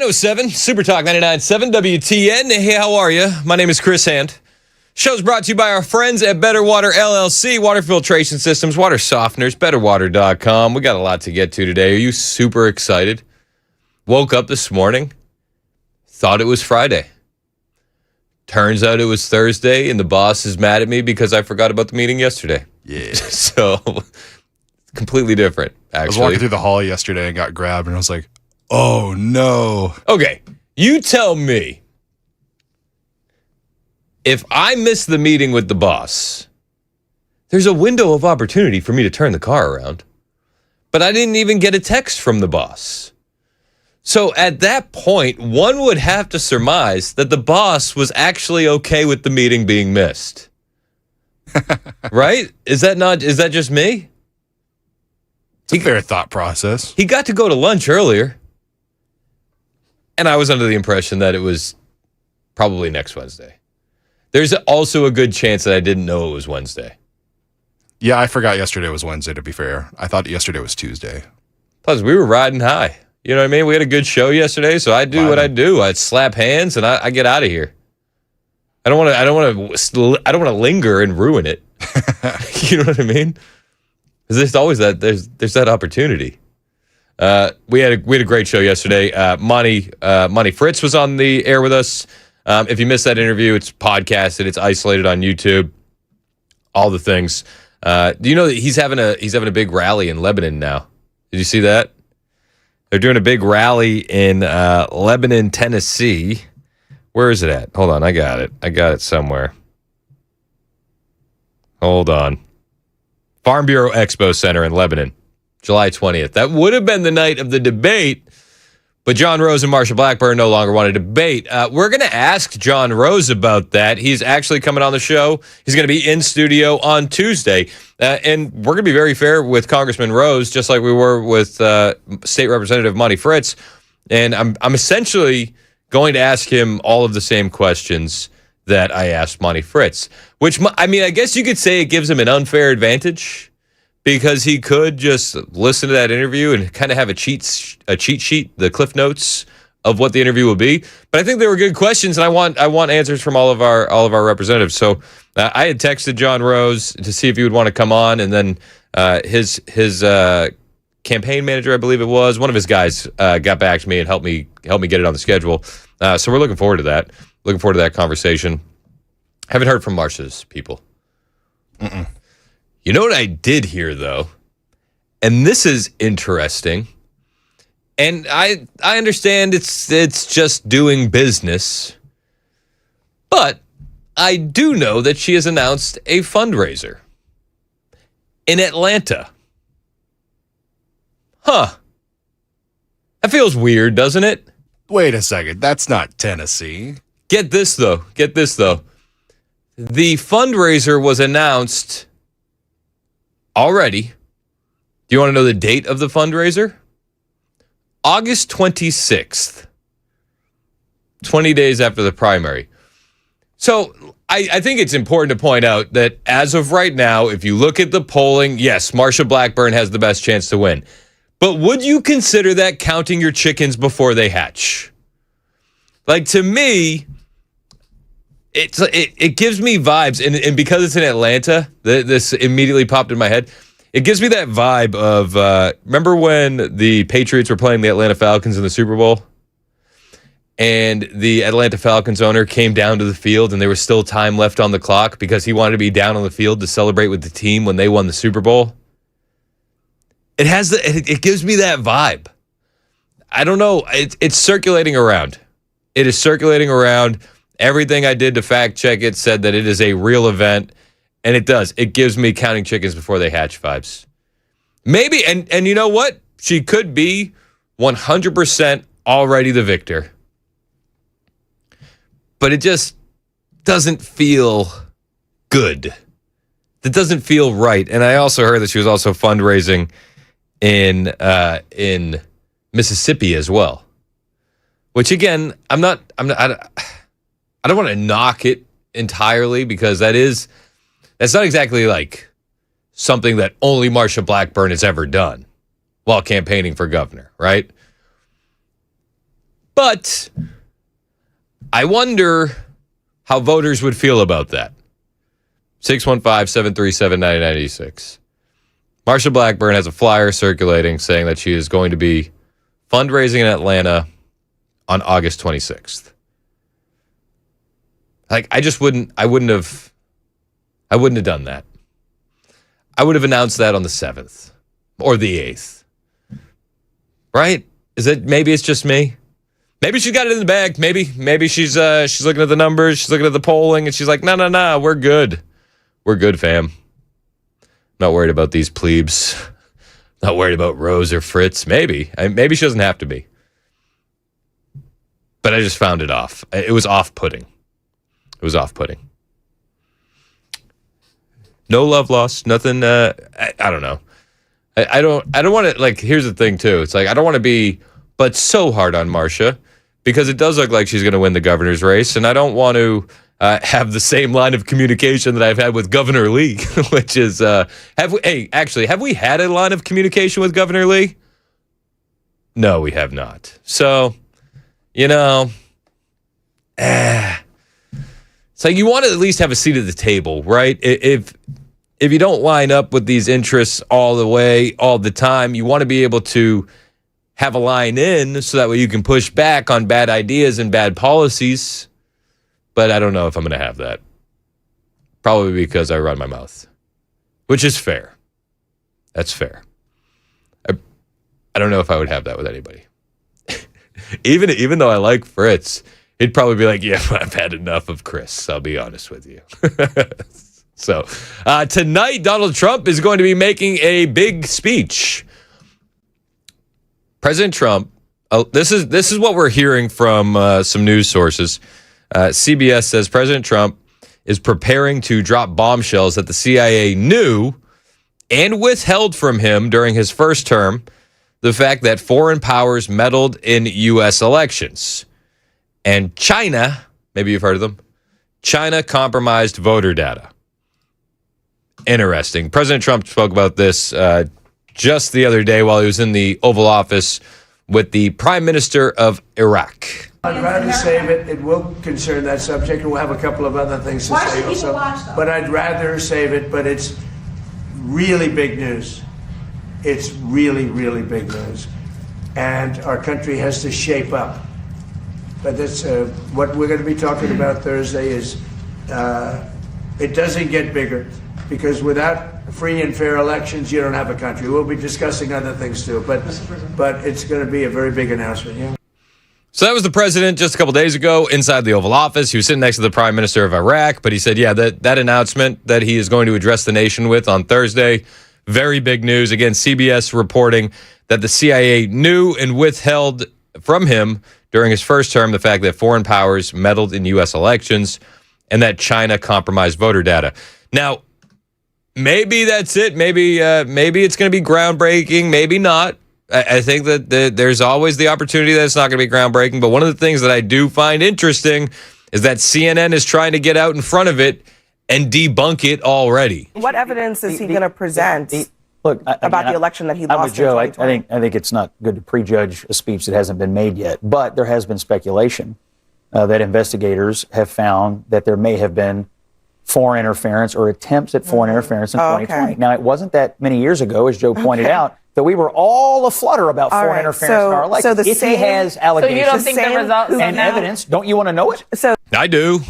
907 Super Talk 99.7 WTN. Hey, how are you? My name is Chris Hand. Show's brought to you by our friends at Better Water LLC, water filtration systems, water softeners, betterwater.com. We got a lot to get to today. Are you super excited? Woke up this morning, thought it was Friday. Turns out it was Thursday, and the boss is mad at me because I forgot about the meeting yesterday. Yeah. So, completely different, actually. I was walking through the hall yesterday and got grabbed, and I was like, oh, no. Okay, you tell me. If I miss the meeting with the boss, there's a window of opportunity for me to turn the car around. But I didn't even get a text from the boss. So at that point, one would have to surmise that the boss was actually okay with the meeting being missed. Right? Is that just me? It's a fair thought process. He got to go to lunch earlier. And I was under the impression that it was probably next Wednesday. There's also a good chance that I didn't know it was Wednesday. Yeah, I forgot yesterday was Wednesday, to be fair. I thought yesterday was Tuesday. Plus, we were riding high. You know what I mean? We had a good show yesterday, so I do what I do. I slap hands and I get out of here. I don't want to linger and ruin it. You know what I mean? Because there's always that there's that opportunity. We had a great show yesterday. Monty Fritz was on the air with us. If you missed that interview, it's podcasted. It's isolated on YouTube. All the things. Do you know that he's having a big rally in Lebanon now? Did you see that? They're doing a big rally in Lebanon, Tennessee. Where is it at? Hold on, I got it somewhere. Hold on. Farm Bureau Expo Center in Lebanon, July 20th. That would have been the night of the debate, but John Rose and Marsha Blackburn no longer want to debate. We're going to ask John Rose about that. He's actually coming on the show. He's going to be in studio on Tuesday. And we're going to be very fair with Congressman Rose, just like we were with State Representative Monty Fritz. And I'm essentially going to ask him all of the same questions that I asked Monty Fritz, which, I mean, I guess you could say it gives him an unfair advantage because he could just listen to that interview and kind of have a cheat sheet, the cliff notes of what the interview will be. But I think they were good questions, and I want answers from all of our representatives. So I had texted John Rose to see if he would want to come on, and then his campaign manager, I believe it was, one of his guys got back to me and helped me get it on the schedule. So we're looking forward to that. Looking forward to that conversation. Haven't heard from Marsha's people. Mm-mm. You know what I did hear, though? And this is interesting. And I understand it's just doing business. But I do know that she has announced a fundraiser in Atlanta. Huh. That feels weird, doesn't it? Wait a second. That's not Tennessee. Get this, though. The fundraiser was announced already. Do you want to know the date of the fundraiser? August 26th. 20 days after the primary. So I think it's important to point out that as of right now, if you look at the polling, yes, Marsha Blackburn has the best chance to win. But would you consider that counting your chickens before they hatch? Like, to me, it gives me vibes, and because it's in Atlanta, this immediately popped in my head. It gives me that vibe of, remember when the Patriots were playing the Atlanta Falcons in the Super Bowl? And the Atlanta Falcons owner came down to the field, and there was still time left on the clock because he wanted to be down on the field to celebrate with the team when they won the Super Bowl. It gives me that vibe. I don't know. It's circulating around. It is circulating around. Everything I did to fact check it said that it is a real event, and it does. It gives me counting chickens before they hatch vibes. Maybe, and you know what? She could be 100% already the victor. But it just doesn't feel good. It doesn't feel right. And I also heard that she was also fundraising in Mississippi as well. Which again, I don't want to knock it entirely because that's not exactly like something that only Marsha Blackburn has ever done while campaigning for governor, right? But I wonder how voters would feel about that. 615-737-9986. Marsha Blackburn has a flyer circulating saying that she is going to be fundraising in Atlanta on August 26th. Like, I wouldn't have done that. I would have announced that on the 7th or the 8th. Right? Maybe it's just me? Maybe she's got it in the bag. Maybe she's looking at the numbers, she's looking at the polling, and she's like, no, we're good. We're good, fam. Not worried about these plebes. Not worried about Rose or Fritz. Maybe she doesn't have to be. But I just found it off. It was off-putting. It was off-putting. No love lost. Nothing. I don't know. I don't want to, like, here's the thing, too. It's like, I don't want to be, but so hard on Marsha, because it does look like she's going to win the governor's race, and I don't want to have the same line of communication that I've had with Governor Lee, which is, have we had a line of communication with Governor Lee? No, we have not. So, so you want to at least have a seat at the table, right? If you don't line up with these interests all the way, all the time, you want to be able to have a line in so that way you can push back on bad ideas and bad policies. But I don't know if I'm going to have that. Probably because I run my mouth, which is fair. That's fair. I don't know if I would have that with anybody. Even though I like Fritz, he'd probably be like, yeah, I've had enough of Chris. I'll be honest with you. So tonight, Donald Trump is going to be making a big speech. President Trump, this is what we're hearing from some news sources. CBS says President Trump is preparing to drop bombshells that the CIA knew and withheld from him during his first term, the fact that foreign powers meddled in U.S. elections. And China, maybe you've heard of them, China compromised voter data. Interesting. President Trump spoke about this just the other day while he was in the Oval Office with the Prime Minister of Iraq. I'd rather save it. It will concern that subject. We'll have a couple of other things to say also. But I'd rather save it. But it's really big news. It's really, really big news. And our country has to shape up. But that's what we're going to be talking about Thursday is it doesn't get bigger. Because without free and fair elections, you don't have a country. We'll be discussing other things too. But it's going to be a very big announcement. Yeah. So that was the president just a couple days ago inside the Oval Office. He was sitting next to the Prime Minister of Iraq, but he said, yeah, that announcement that he is going to address the nation with on Thursday, very big news. Again, CBS reporting that the CIA knew and withheld from him during his first term the fact that foreign powers meddled in U.S. elections and that China compromised voter data. Now, maybe that's it. Maybe it's going to be groundbreaking. Maybe not. I think that there's always the opportunity that it's not going to be groundbreaking. But one of the things that I do find interesting is that CNN is trying to get out in front of it and debunk it already. What evidence is he going to present about the election that he lost? I'm with Joe. I think it's not good to prejudge a speech that hasn't been made yet. But there has been speculation that investigators have found that there may have been foreign interference or attempts at foreign interference in 2020. Okay. Now, it wasn't that many years ago, as Joe pointed out, that we were all aflutter about foreign interference in our elections. If he has allegations you don't think the results and evidence, don't you want to know it? I do.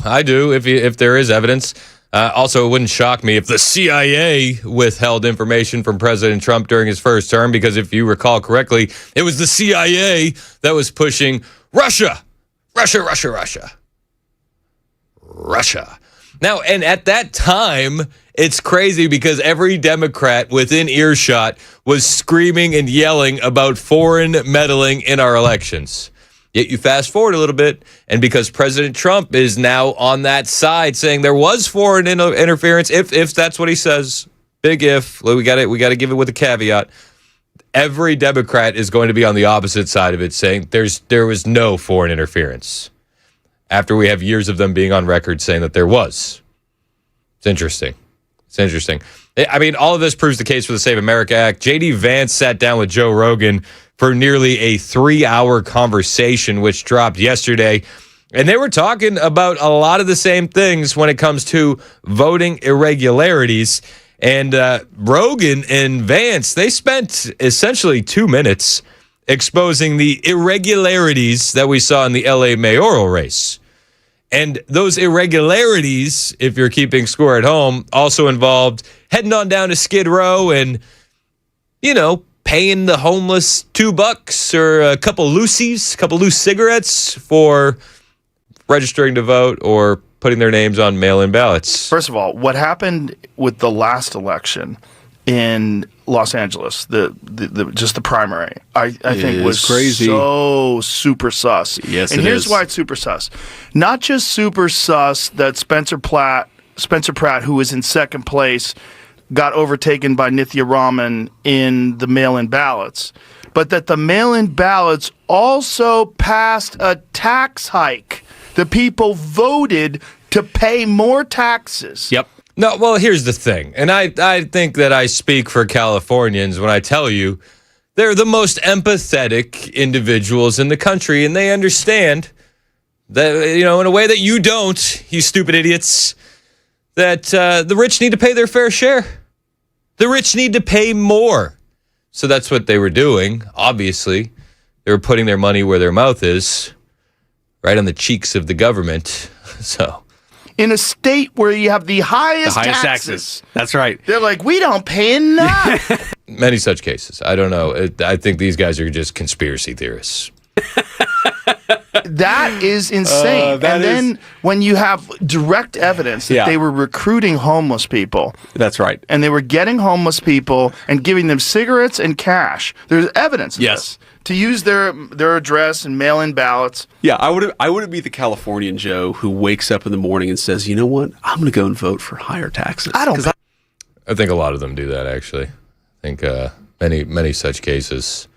If there is evidence. Also, it wouldn't shock me if the CIA withheld information from President Trump during his first term, because if you recall correctly, it was the CIA that was pushing Russia. Now, and at that time, it's crazy because every Democrat within earshot was screaming and yelling about foreign meddling in our elections. Yet you fast forward a little bit, and because President Trump is now on that side saying there was foreign interference, if that's what he says, big if, we got to give it with a caveat. Every Democrat is going to be on the opposite side of it, saying there was no foreign interference, after we have years of them being on record saying that there was. It's interesting. It's interesting. I mean, all of this proves the case for the Save America Act. J.D. Vance sat down with Joe Rogan for nearly a 3-hour conversation, which dropped yesterday. And they were talking about a lot of the same things when it comes to voting irregularities. And Rogan and Vance, they spent essentially 2 minutes exposing the irregularities that we saw in the LA mayoral race. And those irregularities, if you're keeping score at home, also involved heading on down to Skid Row and, paying the homeless $2 or a couple loose cigarettes for registering to vote or putting their names on mail-in ballots. First of all, what happened with the last election in Los Angeles, just the primary, I think was crazy. So super sus. Yes, and here's why it's super sus. Not just super sus that Spencer Pratt, who was in second place, got overtaken by Nithya Raman in the mail-in ballots, but that the mail-in ballots also passed a tax hike. The people voted to pay more taxes. Yep. No, well, here's the thing. And I think that I speak for Californians when I tell you they're the most empathetic individuals in the country, and they understand that, in a way that you don't, you stupid idiots, that the rich need to pay their fair share. The rich need to pay more. So that's what they were doing, obviously. They were putting their money where their mouth is, right on the cheeks of the government. So, in a state where you have the highest taxes. That's right. They're like, we don't pay enough. many such cases. I don't know. I think these guys are just conspiracy theorists. That is insane. Then when you have direct evidence that they were recruiting homeless people. That's right. And they were getting homeless people and giving them cigarettes and cash. There's evidence of this. To use their address and mail-in ballots. Yeah, I wouldn't be the Californian Joe who wakes up in the morning and says, you know what, I'm going to go and vote for higher taxes. I think a lot of them do that, actually. I think many such cases.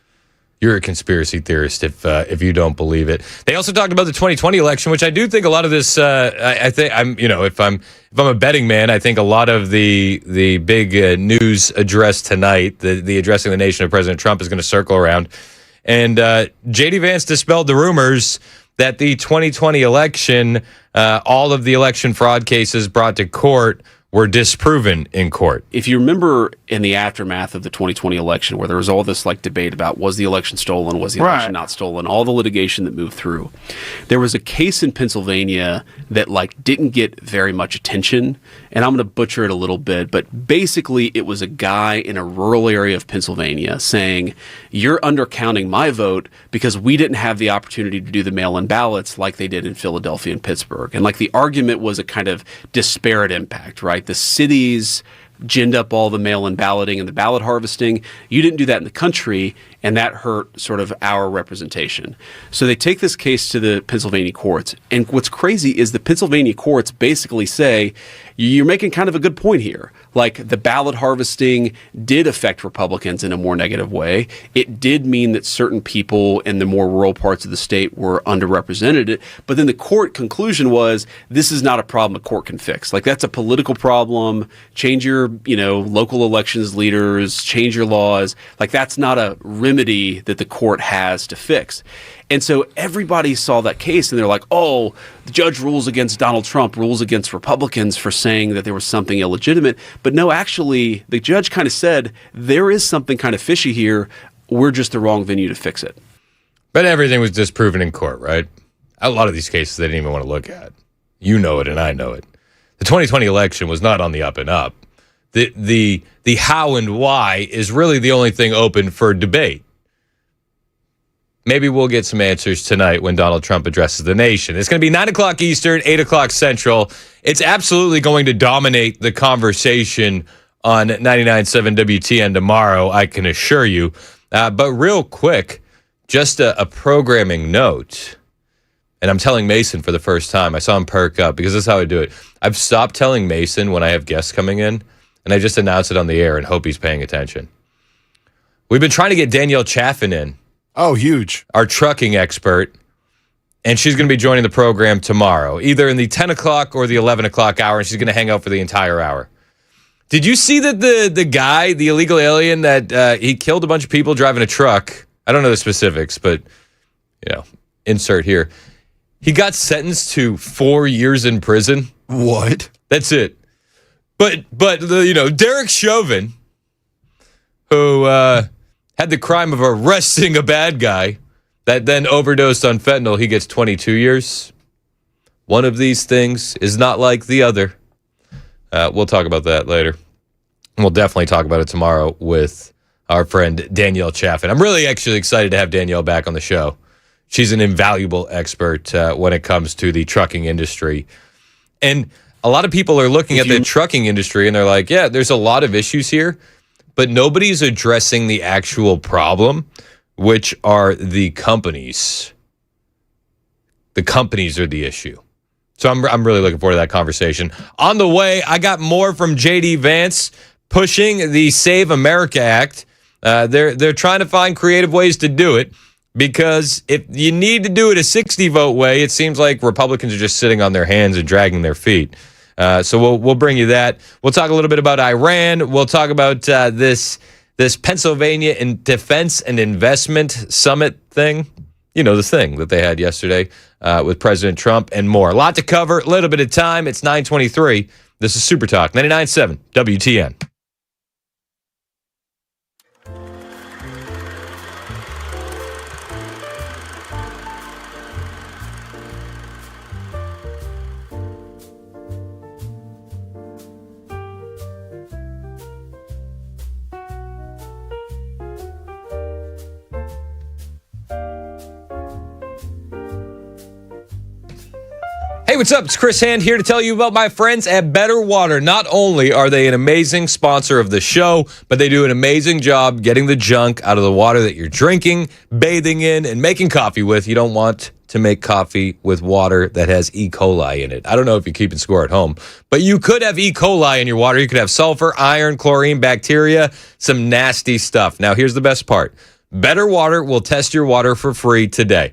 You're a conspiracy theorist if you don't believe it. They also talked about the 2020 election, which I do think a lot of this. I think if I'm a betting man, I think a lot of the big news address tonight, the addressing the nation of President Trump, is going to circle around. And J.D. Vance dispelled the rumors that the 2020 election, all of the election fraud cases brought to court were disproven in court. If you remember in the aftermath of the 2020 election, where there was all this debate about was the election stolen, was the election not stolen, all the litigation that moved through, there was a case in Pennsylvania that didn't get very much attention, and I'm going to butcher it a little bit, but basically it was a guy in a rural area of Pennsylvania saying, you're undercounting my vote because we didn't have the opportunity to do the mail-in ballots like they did in Philadelphia and Pittsburgh. And the argument was a kind of disparate impact, right? The cities ginned up all the mail-in balloting and the ballot harvesting. You didn't do that in the country, and that hurt sort of our representation. So they take this case to the Pennsylvania courts, and what's crazy is the Pennsylvania courts basically say, you're making kind of a good point here. The ballot harvesting did affect Republicans in a more negative way. It did mean that certain people in the more rural parts of the state were underrepresented. But then the court conclusion was, this is not a problem a court can fix. That's a political problem. Change your, local elections leaders, change your laws. That's not a remedy that the court has to fix. And so everybody saw that case and they're like, oh, the judge rules against Donald Trump, rules against Republicans for saying that there was something illegitimate. But no, actually, the judge kind of said, there is something kind of fishy here. We're just the wrong venue to fix it. But everything was disproven in court, right? A lot of these cases they didn't even want to look at. You know it and I know it. The 2020 election was not on the up and up. The how and why is really the only thing open for debate. Maybe we'll get some answers tonight when Donald Trump addresses the nation. It's going to be 9 o'clock Eastern, 8 o'clock Central. It's absolutely going to dominate the conversation on 99.7 WTN tomorrow, I can assure you. But real quick, just a programming note. And I'm telling Mason for the first time. I saw him perk up because this is how I do it. I've stopped telling Mason when I have guests coming in, and I just announce it on the air and hope he's paying attention. We've been trying to get Danielle Chaffin in. Oh, huge. Our trucking expert. And she's going to be joining the program tomorrow, either in the 10 o'clock or the 11 o'clock hour, and she's going to hang out for the entire hour. Did you see that the guy, the illegal alien, that he killed a bunch of people driving a truck? I don't know the specifics, but insert here. He got sentenced to 4 years in prison. What? That's it. But Derek Chauvin, who had the crime of arresting a bad guy that then overdosed on fentanyl, he gets 22 years. One of these things is not like the other. We'll talk about that later. And we'll definitely talk about it tomorrow with our friend Danielle Chaffin. I'm really actually excited to have Danielle back on the show. She's an invaluable expert when it comes to the trucking industry. And a lot of people are looking at the trucking industry and they're like, yeah, there's a lot of issues here, but nobody's addressing the actual problem, which are the companies. The companies are the issue. So I'm really looking forward to that conversation. On the way, I got more from JD Vance pushing the Save America Act. They're trying to find creative ways to do it, because if you need to do it a 60-vote way, it seems like Republicans are just sitting on their hands and dragging their feet. So we'll bring you that. We'll talk a little bit about Iran. We'll talk about this Pennsylvania Defense and Investment Summit thing. You know, the thing that they had yesterday with President Trump and more. A lot to cover, a little bit of time. It's 9:23. This is Super Talk 99.7 WTN. Hey, what's up? It's Chris Hand here to tell you about my friends at Better Water. Not only are they an amazing sponsor of the show, but they do an amazing job getting the junk out of the water that you're drinking, bathing in, and making coffee with. You don't want to make coffee with water that has E. coli in it. I don't know if you're keeping score at home, but you could have E. coli in your water. You could have sulfur, iron, chlorine, bacteria, some nasty stuff. Now, here's the best part. Better Water will test your water for free today.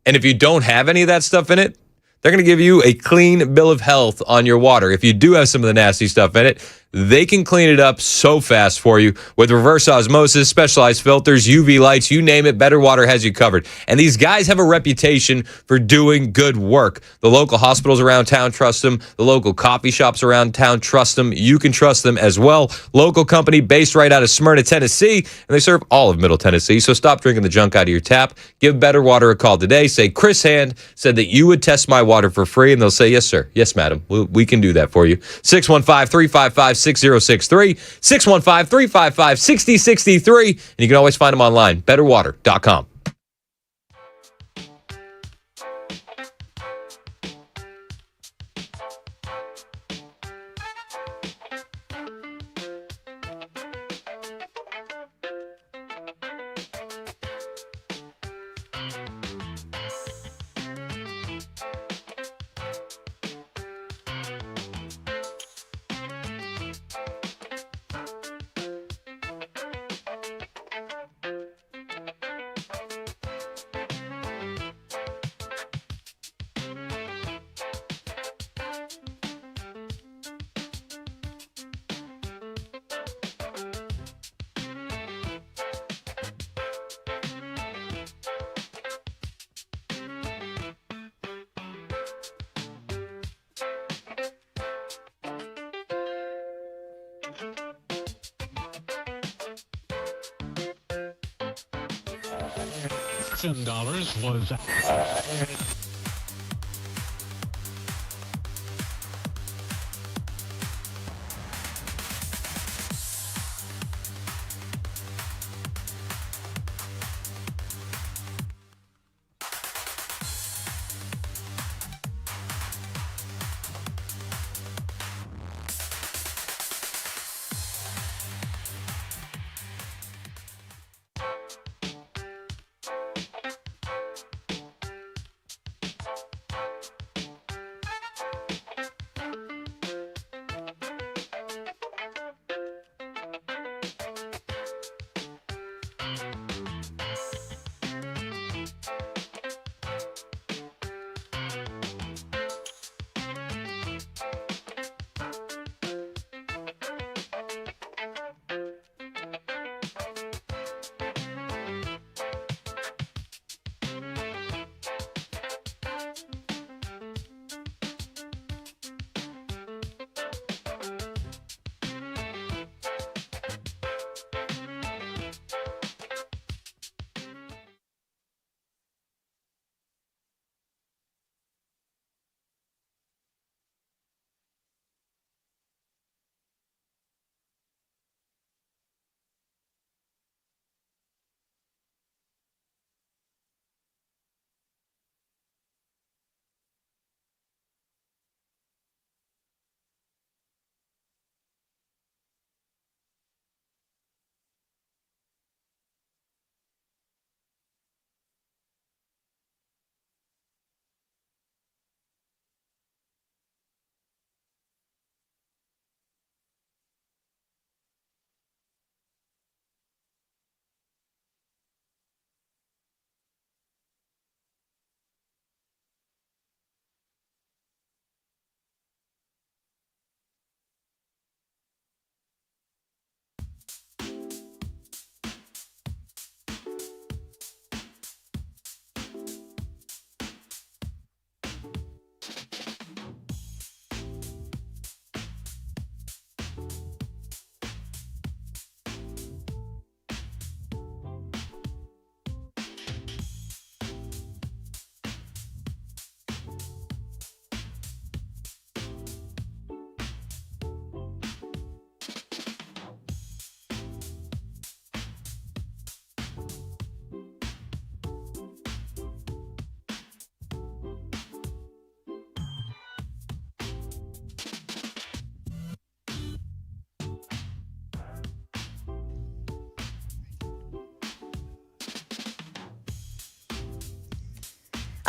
And if you don't have any of that stuff in it, they're going to give you a clean bill of health on your water. If you do have some of the nasty stuff in it, they can clean it up so fast for you with reverse osmosis, specialized filters, UV lights, you name it. Better Water has you covered. And these guys have a reputation for doing good work. The local hospitals around town trust them. The local coffee shops around town trust them. You can trust them as well. Local company based right out of Smyrna, Tennessee, and they serve all of Middle Tennessee. So stop drinking the junk out of your tap. Give Better Water a call today. Say, Chris Hand said that you would test my water for free, and they'll say, yes, sir. Yes, madam. We can do that for you. 615-355-6063, 615-355-6063, and you can always find them online, betterwater.com. $10 was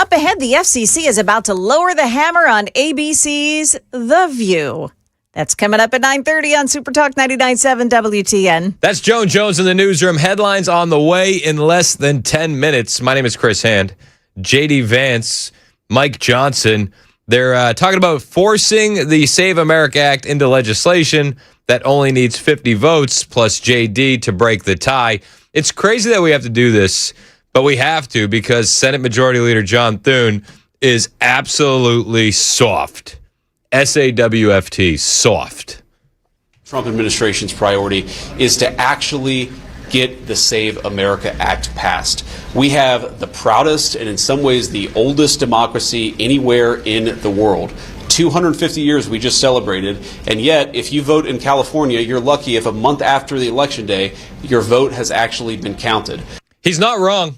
Up ahead, the FCC is about to lower the hammer on ABC's The View. That's coming up at 9:30 on Super Talk 99.7 WTN. That's Joan Jones in the newsroom. Headlines on the way in less than 10 minutes. My name is Chris Hand. JD Vance, Mike Johnson. They're talking about forcing the Save America Act into legislation that only needs 50 votes plus JD to break the tie. It's crazy that we have to do this, but we have to because Senate Majority Leader John Thune is absolutely soft. SAWFT, soft. Trump administration's priority is to actually get the Save America Act passed. We have the proudest and in some ways the oldest democracy anywhere in the world. 250 years we just celebrated, and yet if you vote in California, you're lucky if a month after the election day, your vote has actually been counted. He's not wrong.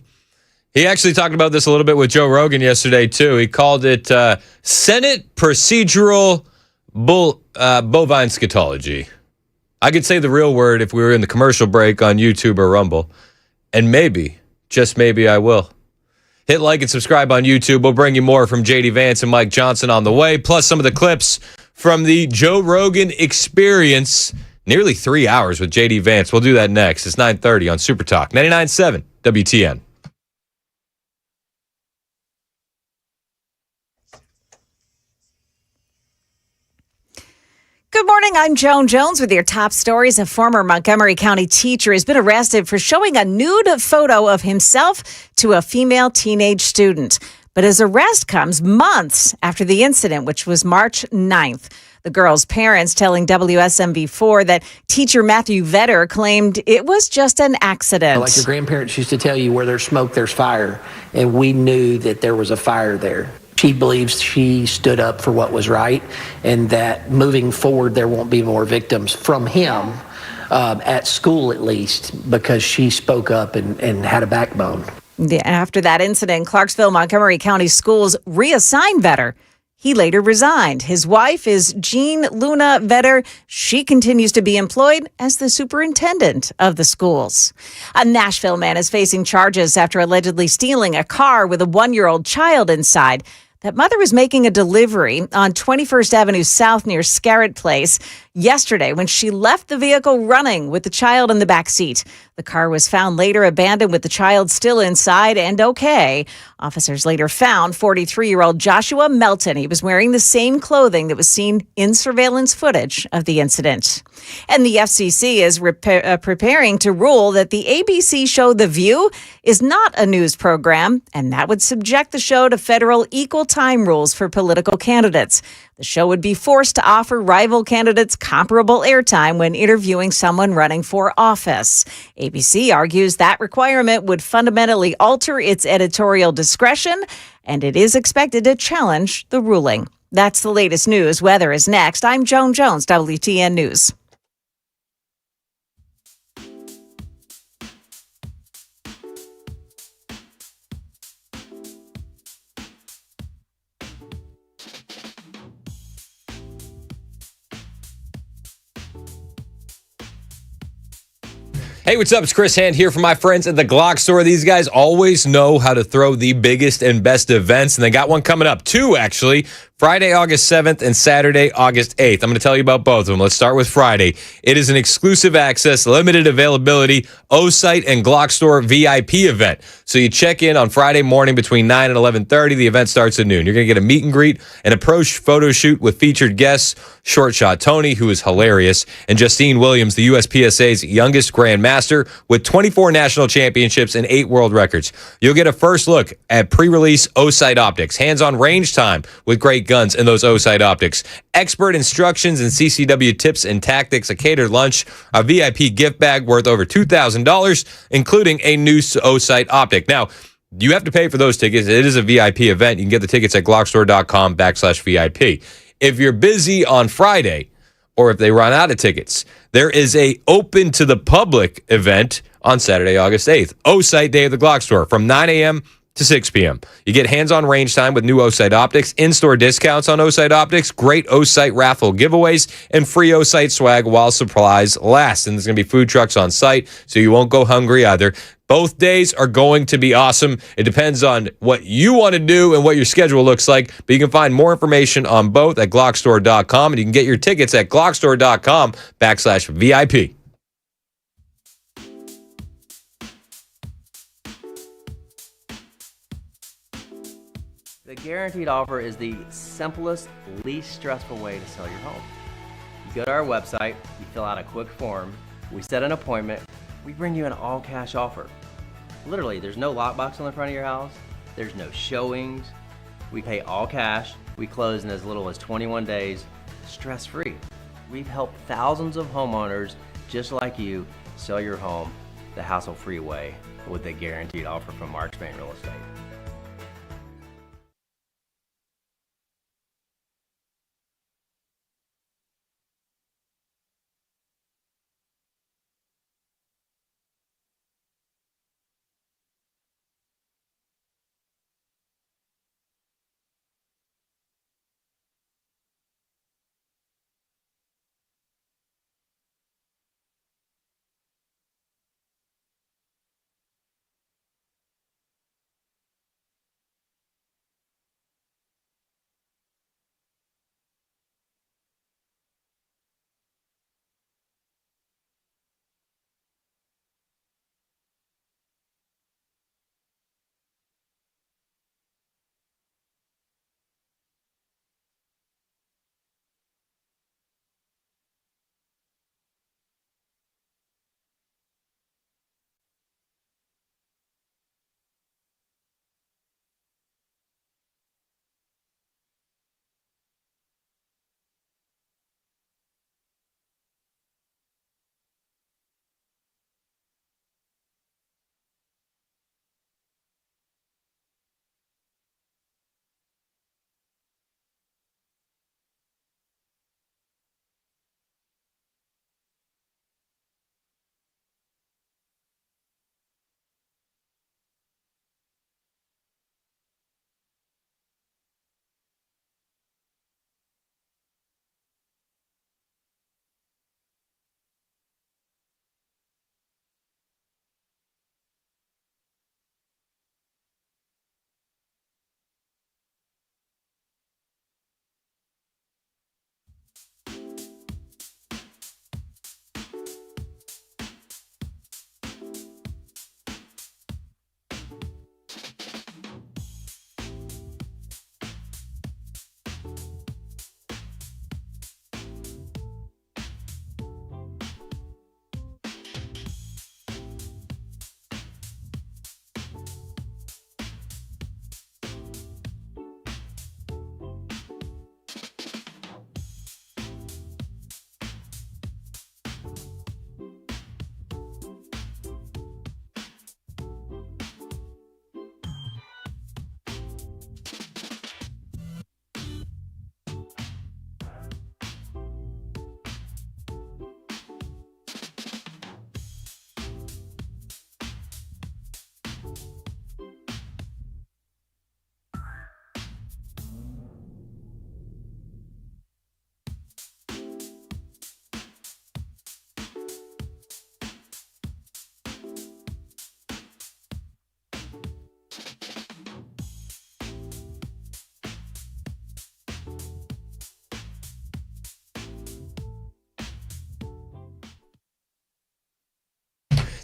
He actually talked about this a little bit with Joe Rogan yesterday, too. He called it Senate procedural bovine scatology. I could say the real word if we were in the commercial break on YouTube or Rumble. And maybe, just maybe I will. Hit like and subscribe on YouTube. We'll bring you more from JD Vance and Mike Johnson on the way, plus some of the clips from the Joe Rogan Experience. Nearly 3 hours with JD Vance. We'll do that next. It's 9:30 on Super Talk 99.7 WTN. Good morning, I'm Joan Jones with your top stories. A former Montgomery County teacher has been arrested for showing a nude photo of himself to a female teenage student. But his arrest comes months after the incident, which was March 9th. The girl's parents telling WSMV4 that teacher Matthew Vetter claimed it was just an accident. Like your grandparents used to tell you, where there's smoke, there's fire. And we knew that there was a fire there. She believes she stood up for what was right and that moving forward, there won't be more victims from him, at school at least, because she spoke up and had a backbone. After that incident, Clarksville Montgomery County Schools reassigned Vetter. He later resigned. His wife is Jean Luna Vetter. She continues to be employed as the superintendent of the schools. A Nashville man is facing charges after allegedly stealing a car with a 1-year-old child inside. That mother was making a delivery on 21st Avenue South near Scarrett Place yesterday when she left the vehicle running with the child in the back seat. The car was found later abandoned with the child still inside and okay. Officers later found 43-year-old Joshua Melton. He was wearing the same clothing that was seen in surveillance footage of the incident. And the FCC is preparing to rule that the ABC show The View is not a news program, and that would subject the show to federal equal time rules for political candidates. The show would be forced to offer rival candidates comparable airtime when interviewing someone running for office. ABC argues that requirement would fundamentally alter its editorial discretion, and it is expected to challenge the ruling. That's the latest news. Weather is next. I'm Joan Jones, WTN News. Hey, what's up? It's Chris Hand here from my friends at the Glock Store. These guys always know how to throw the biggest and best events, and they got one coming up. 2, actually. Friday, August 7th and Saturday, August 8th. I'm going to tell you about both of them. Let's start with Friday. It is an exclusive access, limited availability, O-Site and Glock Store VIP event. So you check in on Friday morning between 9 and 11:30. The event starts at noon. You're going to get a meet and greet, an approach photo shoot with featured guests, Short Shot Tony, who is hilarious, and Justine Williams, the USPSA's youngest grandmaster with 24 national championships and 8 world records. You'll get a first look at pre-release O-Site optics, hands-on range time with great guns in those O-Site optics, expert instructions and CCW tips and tactics, a catered lunch, a VIP gift bag worth over $2,000, including a new O-Site optic. Now, you have to pay for those tickets. It is a VIP event. You can get the tickets at glockstore.com/VIP. If you're busy on Friday, or if they run out of tickets, there is a open to the public event on Saturday, August 8th. O-Site Day of the Glock Store from 9 a.m. to 6 p.m. You get hands-on range time with new O-Site optics, in-store discounts on O-Site optics, great O-Site raffle giveaways, and free O-Site swag while supplies last. And there's going to be food trucks on site, so you won't go hungry either. Both days are going to be awesome. It depends on what you want to do and what your schedule looks like, but you can find more information on both at Glockstore.com, and you can get your tickets at Glockstore.com/VIP. The guaranteed offer is the simplest, least stressful way to sell your home. You go to our website, you fill out a quick form, we set an appointment, we bring you an all-cash offer. Literally, there's no lockbox on the front of your house, there's no showings, we pay all cash, we close in as little as 21 days, stress-free. We've helped thousands of homeowners just like you sell your home the hassle-free way with the guaranteed offer from Mark Spain Real Estate.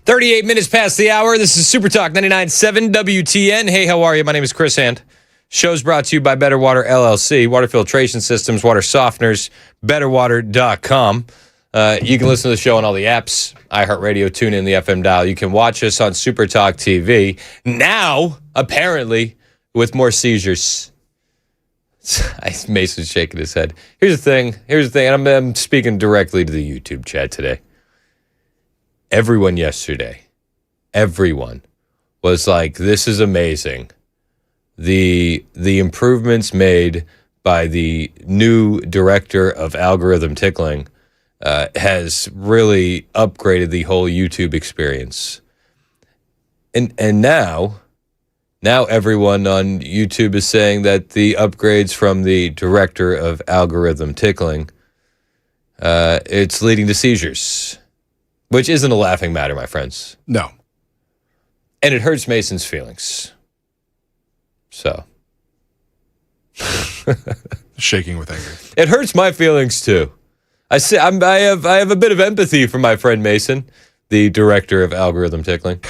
"38 minutes past the hour. This is Super Talk 99.7 WTN. Hey, how are you? My name is Chris Hand. Show's brought to you by Better Water LLC, water filtration systems, water softeners, betterwater.com. You can listen to the show on all the apps, iHeartRadio, TuneIn, the FM dial. You can watch us on Super Talk TV. Now, apparently, with more seizures. Mason's shaking his head. Here's the thing, and I'm speaking directly to the YouTube chat today. Everyone yesterday, was like, this is amazing. The improvements made by the new director of algorithm tickling has really upgraded the whole YouTube experience. And now Now everyone on YouTube is saying that the upgrades from the director of algorithm tickling, it's leading to seizures, which isn't a laughing matter, my friends. No. And it hurts Mason's feelings. So. Shaking with anger. It hurts my feelings too. I have a bit of empathy for my friend Mason, the director of algorithm tickling.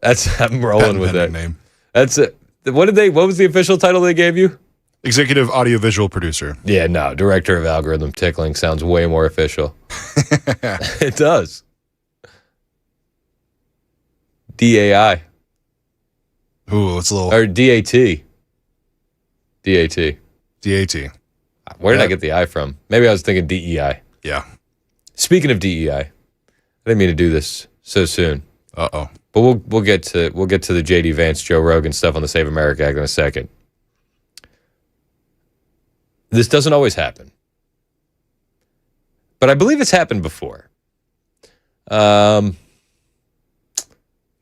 I'm rolling with that name. That's it. What was the official title they gave you? Executive audiovisual producer. Yeah, no, director of algorithm tickling sounds way more official. It does. DAI. Ooh, it's a little. Or DAT. DAT. DAT. Where did I get the I from? Maybe I was thinking DEI. Yeah. Speaking of DEI, I didn't mean to do this so soon. Uh-oh. But we'll get to the JD Vance, Joe Rogan stuff on the Save America Act in a second. This doesn't always happen, but I believe it's happened before. Found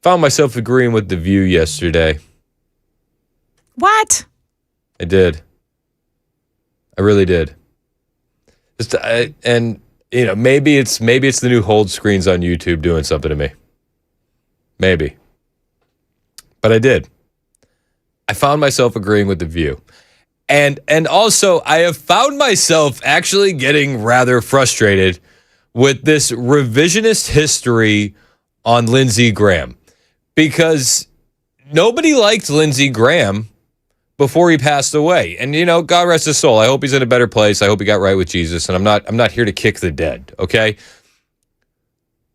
myself agreeing with The View yesterday. What? I did. I really did. And you know, maybe it's the new hold screens on YouTube doing something to me. Maybe. But I did. I found myself agreeing with The View. And also, I have found myself actually getting rather frustrated with this revisionist history on Lindsey Graham. Because nobody liked Lindsey Graham before he passed away. And, you know, God rest his soul. I hope he's in a better place. I hope he got right with Jesus. And I'm not here to kick the dead, okay?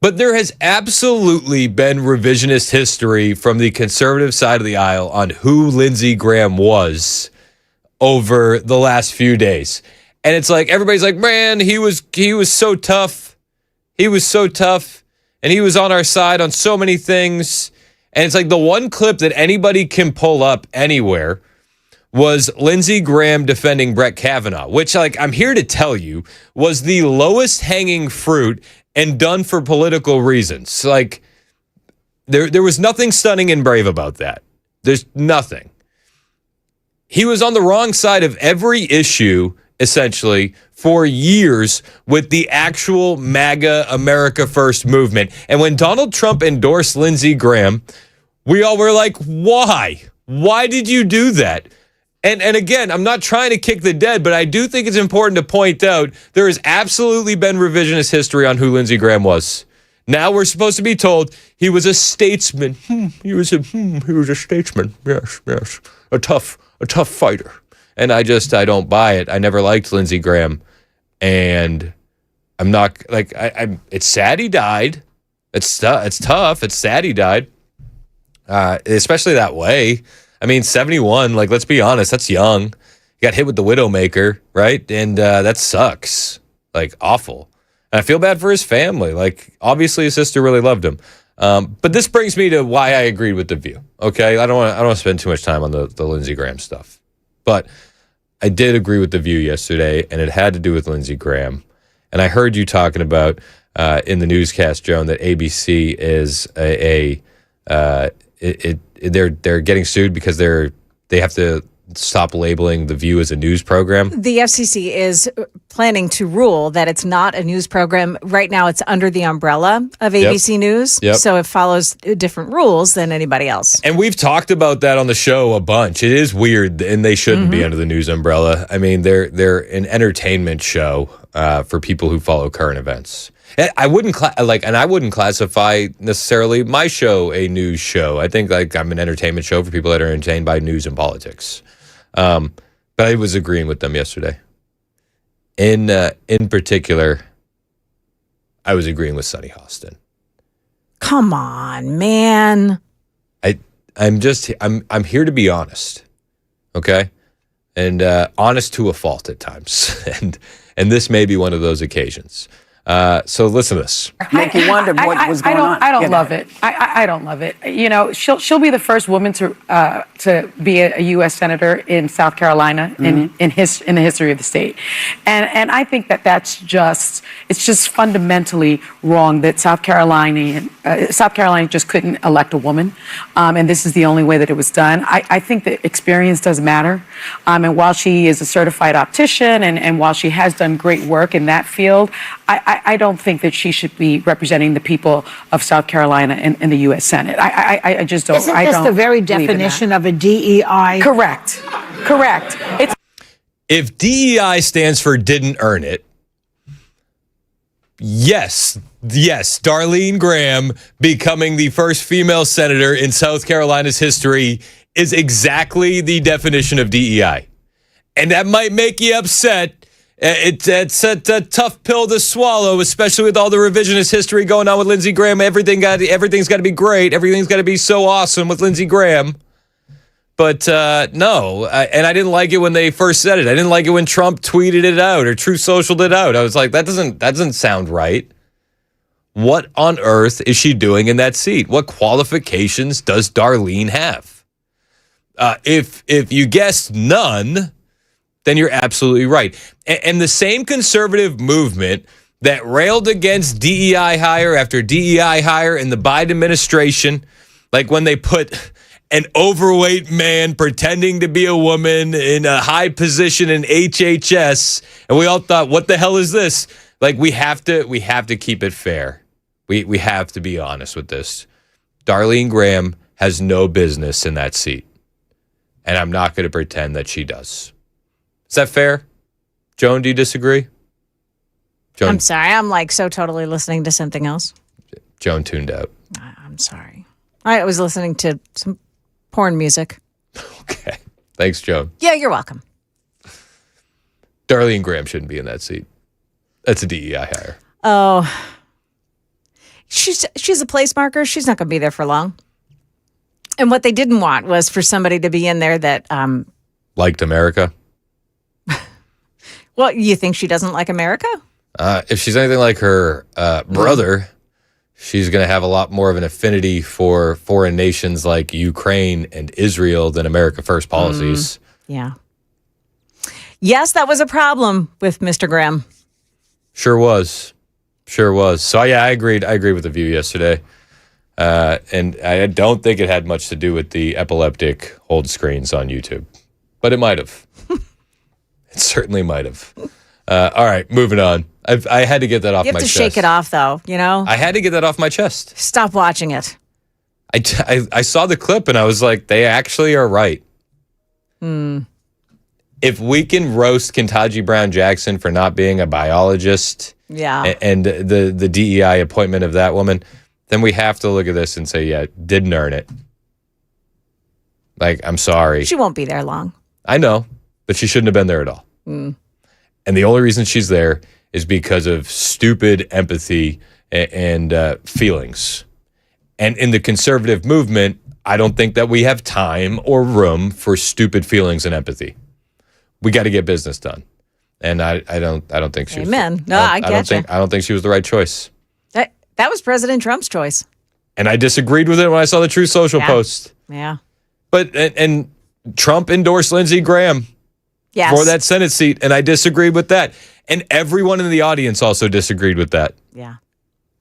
But there has absolutely been revisionist history from the conservative side of the aisle on who Lindsey Graham was over the last few days. And it's like, everybody's like, man, he was so tough. He was so tough. And he was on our side on so many things. And it's like the one clip that anybody can pull up anywhere was Lindsey Graham defending Brett Kavanaugh, which, like, I'm here to tell you, was the lowest hanging fruit and done for political reasons. Like, there was nothing stunning and brave about that. There's nothing. He was on the wrong side of every issue, essentially, for years with the actual MAGA America First movement. And when Donald Trump endorsed Lindsey Graham, we all were like, why? Why did you do that? And again, I'm not trying to kick the dead, but I do think it's important to point out there has absolutely been revisionist history on who Lindsey Graham was. Now we're supposed to be told he was a statesman. He was a statesman. Yes. A tough fighter. And I don't buy it. I never liked Lindsey Graham. And I'm not like it's sad he died. It's tough. It's sad he died. Especially that way. I mean, 71, like, let's be honest, that's young. He got hit with the Widowmaker, right? And that sucks. Like, awful. And I feel bad for his family. Like, obviously his sister really loved him. But this brings me to why I agreed with The View. Okay? I don't want to spend too much time on the Lindsey Graham stuff. But I did agree with The View yesterday, and it had to do with Lindsey Graham. And I heard you talking about in the newscast, Joan, that ABC is they're getting sued because they have to stop labeling The View as a news program. The FCC is planning to rule that it's not a news program. Right now, it's under the umbrella of ABC News, so it follows different rules than anybody else. And we've talked about that on the show a bunch. It is weird, and they shouldn't be under the news umbrella. I mean, they're an entertainment show for people who follow current events. I wouldn't classify necessarily my show a news show. I think like I'm an entertainment show for people that are entertained by news and politics. But I was agreeing with them yesterday. In particular, I was agreeing with Sonny Hostin. Come on, man. I'm here to be honest, okay, and honest to a fault at times, and this may be one of those occasions. So listen to this. Make you wonder what was going on. I don't love it. I don't love it. You know, she'll be the first woman to be a U.S. senator in South Carolina in the history of the state, and I think it's just fundamentally wrong that South Carolina just couldn't elect a woman, and this is the only way that it was done. I think that experience does matter, and while she is a certified optician and while she has done great work in that field, I don't think that she should be representing the people of South Carolina in the U.S. Senate. I just don't. Isn't this the very definition of a DEI? Correct. If DEI stands for didn't earn it, yes, Darlene Graham becoming the first female senator in South Carolina's history is exactly the definition of DEI. And that might make you upset. It's a tough pill to swallow, especially with all the revisionist history going on with Lindsey Graham. Everything's got to be great. Everything's got to be so awesome with Lindsey Graham. But no, and I didn't like it when they first said it. I didn't like it when Trump tweeted it out or Truth Socialed it out. I was like, that doesn't sound right. What on earth is she doing in that seat? What qualifications does Darlene have? If you guessed none, then you're absolutely right. And the same conservative movement that railed against DEI hire after DEI hire in the Biden administration, like when they put an overweight man pretending to be a woman in a high position in HHS, and we all thought, what the hell is this? Like, we have to keep it fair. We have to be honest with this. Darlene Graham has no business in that seat, and I'm not going to pretend that she does. Is that fair? Joan, do you disagree? Joan, I'm sorry. I'm like so totally listening to something else. Joan tuned out. I'm sorry. I was listening to some porn music. Okay. Thanks, Joan. Yeah, you're welcome. Darlene Graham shouldn't be in that seat. That's a DEI hire. Oh. She's a place marker. She's not going to be there for long. And what they didn't want was for somebody to be in there that... liked America? Well, you think she doesn't like America? If she's anything like her brother, she's going to have a lot more of an affinity for foreign nations like Ukraine and Israel than America First policies. Yeah. Yes, that was a problem with Mr. Graham. Sure was. So, yeah, I agreed with the view yesterday. And I don't think it had much to do with the epileptic hold screens on YouTube. But it might have. It certainly might have. All right, moving on. I had to get that off my chest. You have to shake it off, though, you know? I had to get that off my chest. Stop watching it. I saw the clip and I was like, they actually are right. If we can roast Ketanji Brown Jackson for not being a biologist and the DEI appointment of that woman, then we have to look at this and say, yeah, didn't earn it. Like, I'm sorry. She won't be there long. I know, but she shouldn't have been there at all. And the only reason she's there is because of stupid empathy and feelings. And in the conservative movement, I don't think that we have time or room for stupid feelings and empathy. We got to get business done. And I don't think she was. Amen. No, I get you. I don't think she was the right choice. That was President Trump's choice. And I disagreed with it when I saw the Truth Social post. Yeah. But and Trump endorsed Lindsey Graham for that Senate seat, and I disagreed with that. And everyone in the audience also disagreed with that. Yeah.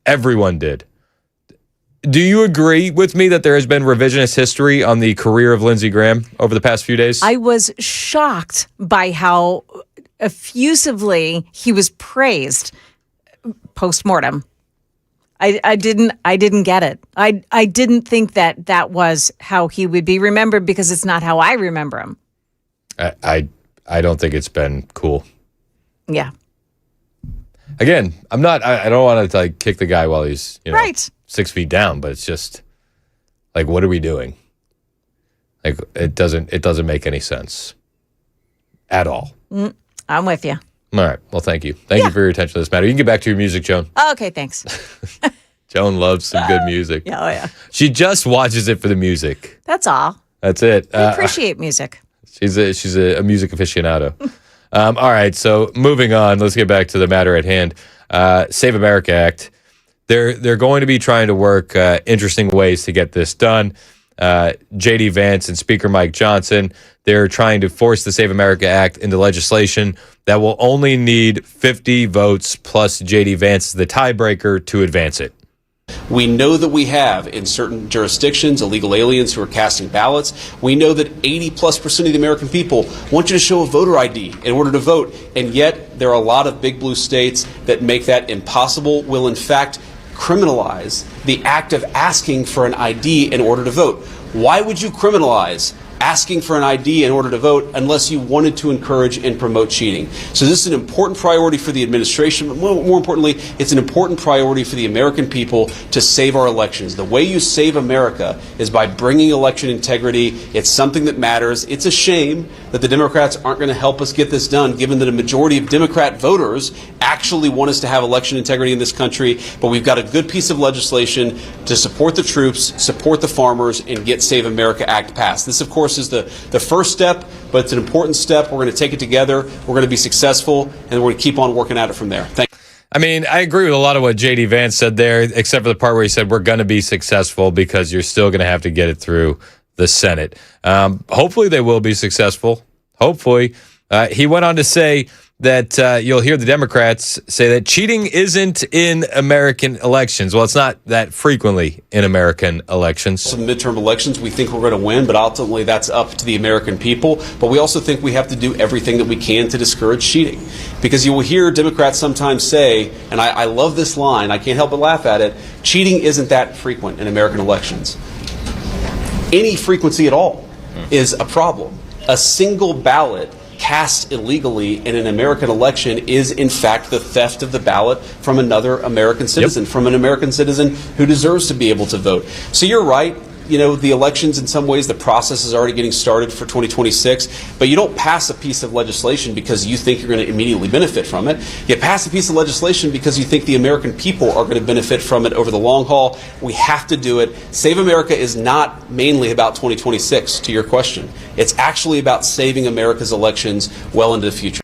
Everyone did. Do you agree with me that there has been revisionist history on the career of Lindsey Graham over the past few days? I was shocked by how effusively he was praised post-mortem. I didn't get it. I didn't think that was how he would be remembered because it's not how I remember him. I don't think it's been cool. Yeah. Again, I don't want to like kick the guy while he's, right. 6 feet down, but it's just like, what are we doing? Like, it doesn't make any sense at all. I'm with you. All right. Well, thank you. Thank you for your attention to this matter. You can get back to your music, Joan. Okay, thanks. Joan loves some good music. Yeah, oh yeah. She just watches it for the music. That's all. That's it. I appreciate music. She's a music aficionado. All right, so moving on, let's get back to the matter at hand. Save America Act. They're going to be trying to work interesting ways to get this done. J.D. Vance and Speaker Mike Johnson, they're trying to force the Save America Act into legislation that will only need 50 votes plus J.D. Vance as the tiebreaker to advance it. We know that we have in certain jurisdictions illegal aliens who are casting ballots. We know that 80+% of the American people want you to show a voter ID in order to vote. And yet there are a lot of big blue states that make that impossible, will in fact criminalize the act of asking for an ID in order to vote. Why would you criminalize asking for an ID in order to vote unless you wanted to encourage and promote cheating? So this is an important priority for the administration, but more importantly, it's an important priority for the American people to save our elections. The way you save America is by bringing election integrity. It's something that matters. It's a shame that the Democrats aren't going to help us get this done, given that a majority of Democrat voters actually want us to have election integrity in this country. But we've got a good piece of legislation to support the troops, support the farmers, and get Save America Act passed. This, of course, is the first step, but it's an important step. We're going to take it together. We're going to be successful, and we're going to keep on working at it from there. Thank you. I mean, I agree with a lot of what J.D. Vance said there, except for the part where he said we're going to be successful because you're still going to have to get it through the Senate. Hopefully they will be successful. Hopefully. He went on to say that you'll hear the Democrats say that cheating isn't in American elections. Well, it's not that frequently in American elections. Some midterm elections we think we're going to win, but ultimately that's up to the American people. But we also think we have to do everything that we can to discourage cheating. Because you will hear Democrats sometimes say, and I love this line, I can't help but laugh at it, cheating isn't that frequent in American elections. Any frequency at all is a problem. A single ballot cast illegally in an American election is in fact the theft of the ballot from another American citizen, from an American citizen who deserves to be able to vote. So you're right. You know, the elections, in some ways, the process is already getting started for 2026, but you don't pass a piece of legislation because you think you're going to immediately benefit from it. You pass a piece of legislation because you think the American people are going to benefit from it over the long haul. We have to do it. Save America is not mainly about 2026, to your question. It's actually about saving America's elections well into the future.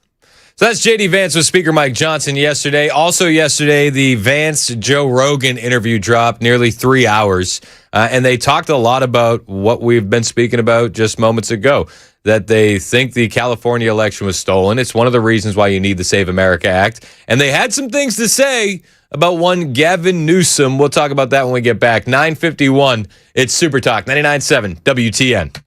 So that's J.D. Vance with Speaker Mike Johnson yesterday. Also yesterday, the Vance-Joe Rogan interview dropped, nearly 3 hours. And they talked a lot about what we've been speaking about just moments ago, that they think the California election was stolen. It's one of the reasons why you need the Save America Act. And they had some things to say about one Gavin Newsom. We'll talk about that when we get back. 9:51, it's Super Talk, 99.7 WTN.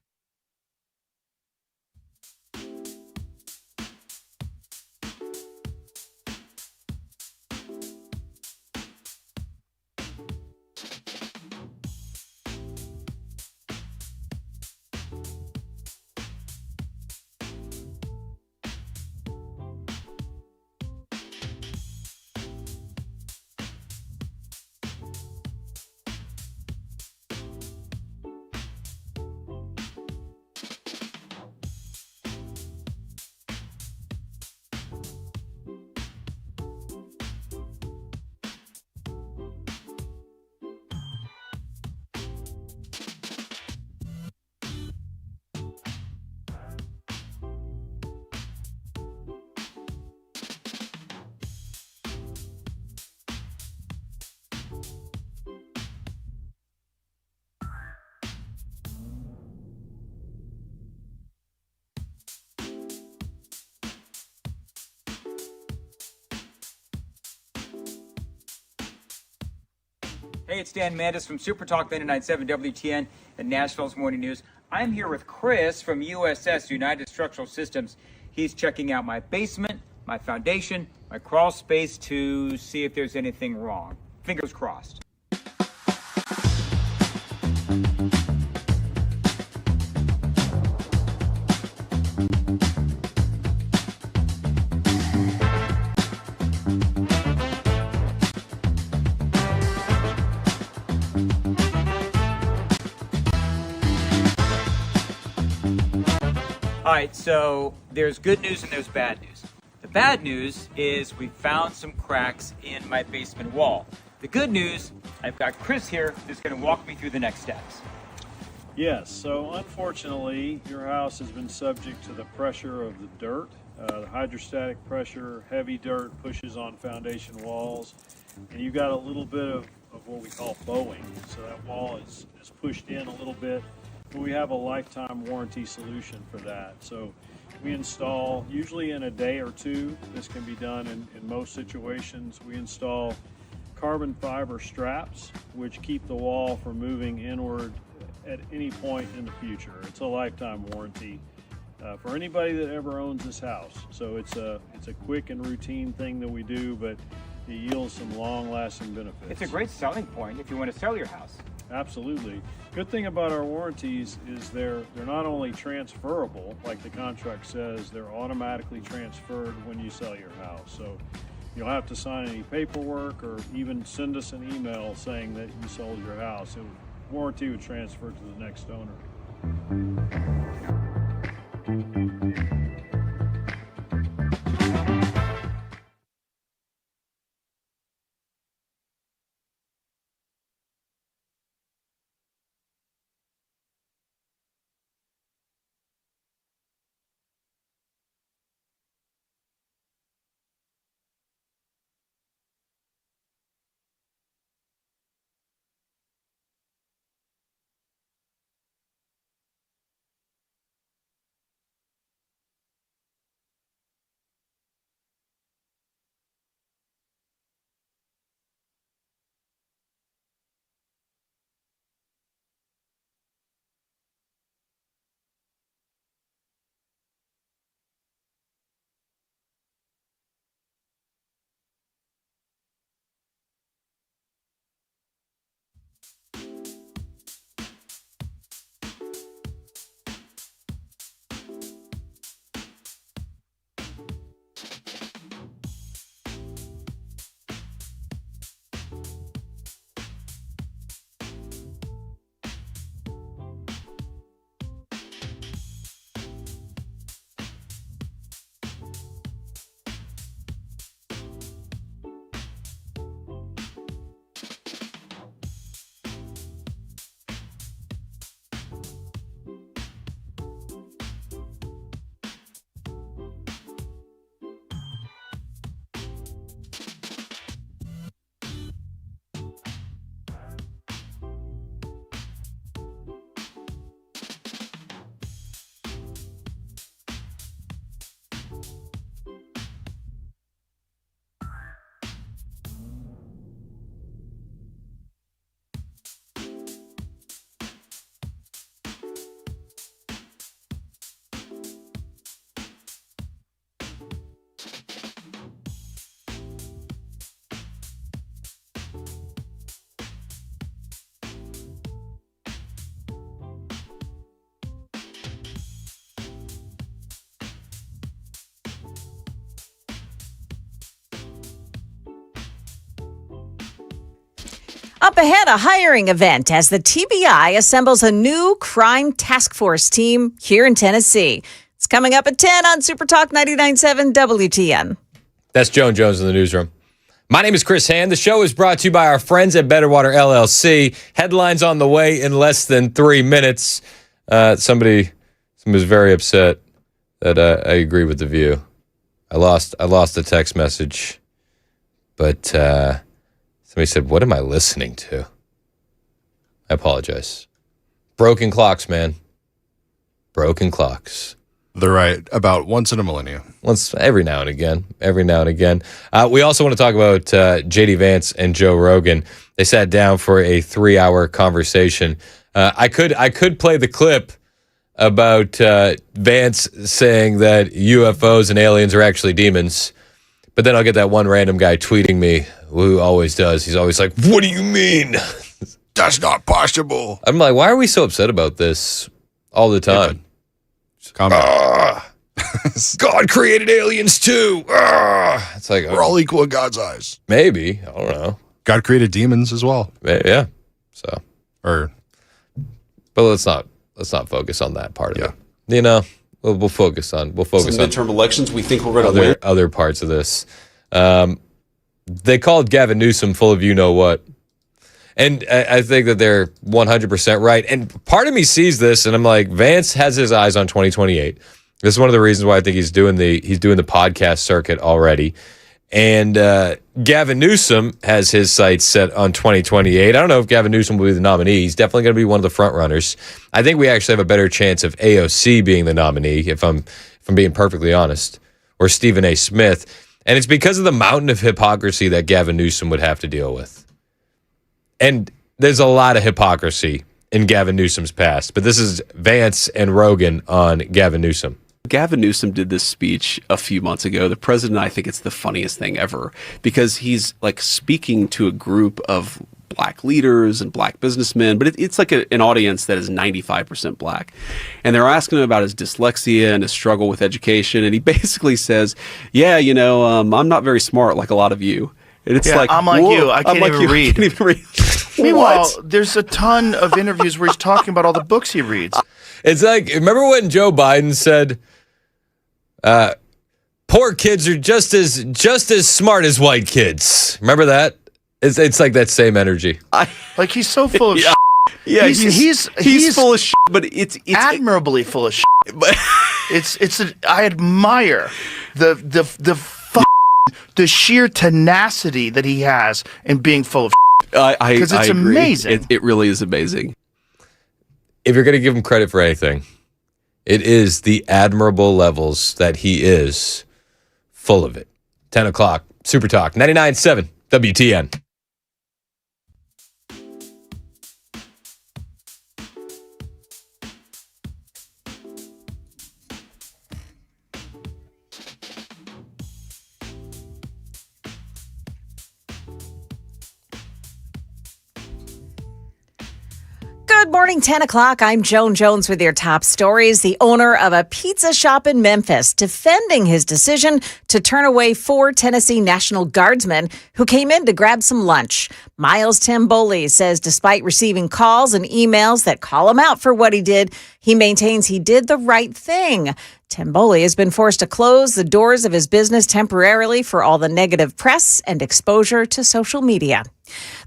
Hey, it's Dan Mandis from Super Talk 99.7 WTN and Nashville's Morning News. I'm here with Chris from USS, United Structural Systems. He's checking out my basement, my foundation, my crawl space to see if there's anything wrong. Fingers crossed. All right, so there's good news and there's bad news. The bad news is we found some cracks in my basement wall. The good news, I've got Chris here who's going to walk me through the next steps. Yes, so unfortunately, your house has been subject to the pressure of the dirt The hydrostatic pressure, heavy dirt pushes on foundation walls, and you've got a little bit of what we call bowing. So that wall is pushed in a little bit, but we have a lifetime warranty solution for that. So we install, usually in a day or two, this can be done in most situations. We install carbon fiber straps, which keep the wall from moving inward at any point in the future. It's a lifetime warranty for anybody that ever owns this house. So it's a quick and routine thing that we do, but it yields some long-lasting benefits. It's a great selling point if you want to sell your house. Absolutely. Good thing about our warranties is they're not only transferable, like the contract says, they're automatically transferred when you sell your house. So you'll have to sign any paperwork or even send us an email saying that you sold your house. Warranty would transfer to the next owner. Up ahead, a hiring event as the TBI assembles a new crime task force team here in Tennessee. It's coming up at 10 on Super Talk 99.7 WTN. That's Joan Jones in the newsroom. My name is Chris Hand. The show is brought to you by our friends at Better Water LLC. Headlines on the way in less than 3 minutes. Somebody was very upset that I agree with the view. I lost a text message, but somebody said, "What am I listening to?" I apologize. Broken clocks, man. Broken clocks. They're right about once in a millennium. Every now and again. We also want to talk about JD Vance and Joe Rogan. They sat down for a 3-hour conversation. I could play the clip about Vance saying that UFOs and aliens are actually demons, but then I'll get that one random guy tweeting me, who always does. He's always like, "What do you mean? That's not possible." I'm like, why are we so upset about this all the time? God created aliens too. It's like we're all equal in God's eyes. Maybe, I don't know. God created demons as well. Yeah. So, but let's not focus on that part of it. You know, we'll focus on midterm elections. We think we're going to win other parts of this. They called Gavin Newsom full of you know what. And I think that they're 100% right. And part of me sees this, and I'm like, Vance has his eyes on 2028. This is one of the reasons why I think he's doing the podcast circuit already. And Gavin Newsom has his sights set on 2028. I don't know if Gavin Newsom will be the nominee. He's definitely going to be one of the front runners. I think we actually have a better chance of AOC being the nominee, if I'm being perfectly honest, or Stephen A. Smith. And it's because of the mountain of hypocrisy that Gavin Newsom would have to deal with. And there's a lot of hypocrisy in Gavin Newsom's past, but this is Vance and Rogan on Gavin Newsom. Gavin Newsom did this speech a few months ago. The president, I think it's the funniest thing ever because he's like speaking to a group of black leaders and black businessmen, but it's like an audience that is 95% black. And they're asking him about his dyslexia and his struggle with education. And he basically says, yeah, I'm not very smart like a lot of you. And it's like, I'm like you. I can't even read. Can't even read. Meanwhile, there's a ton of interviews where he's talking about all the books he reads. It's like, remember when Joe Biden said, poor kids are just as smart as white kids. Remember that? It's like that same energy. Like he's so full of shit. Yeah, he's full of shit, but it's admirably full of shit. But I admire the sheer tenacity that he has in being full of shit. Because it's amazing. It really is amazing. If you're going to give him credit for anything, it is the admirable levels that he is full of it. 10 o'clock, Super Talk, 99.7 WTN. Good morning, 10 o'clock. I'm Joan Jones with your top stories. The owner of a pizza shop in Memphis defending his decision to turn away 4 Tennessee National Guardsmen who came in to grab some lunch. Miles Tamboli says despite receiving calls and emails that call him out for what he did, he maintains he did the right thing. Tamboli has been forced to close the doors of his business temporarily for all the negative press and exposure to social media.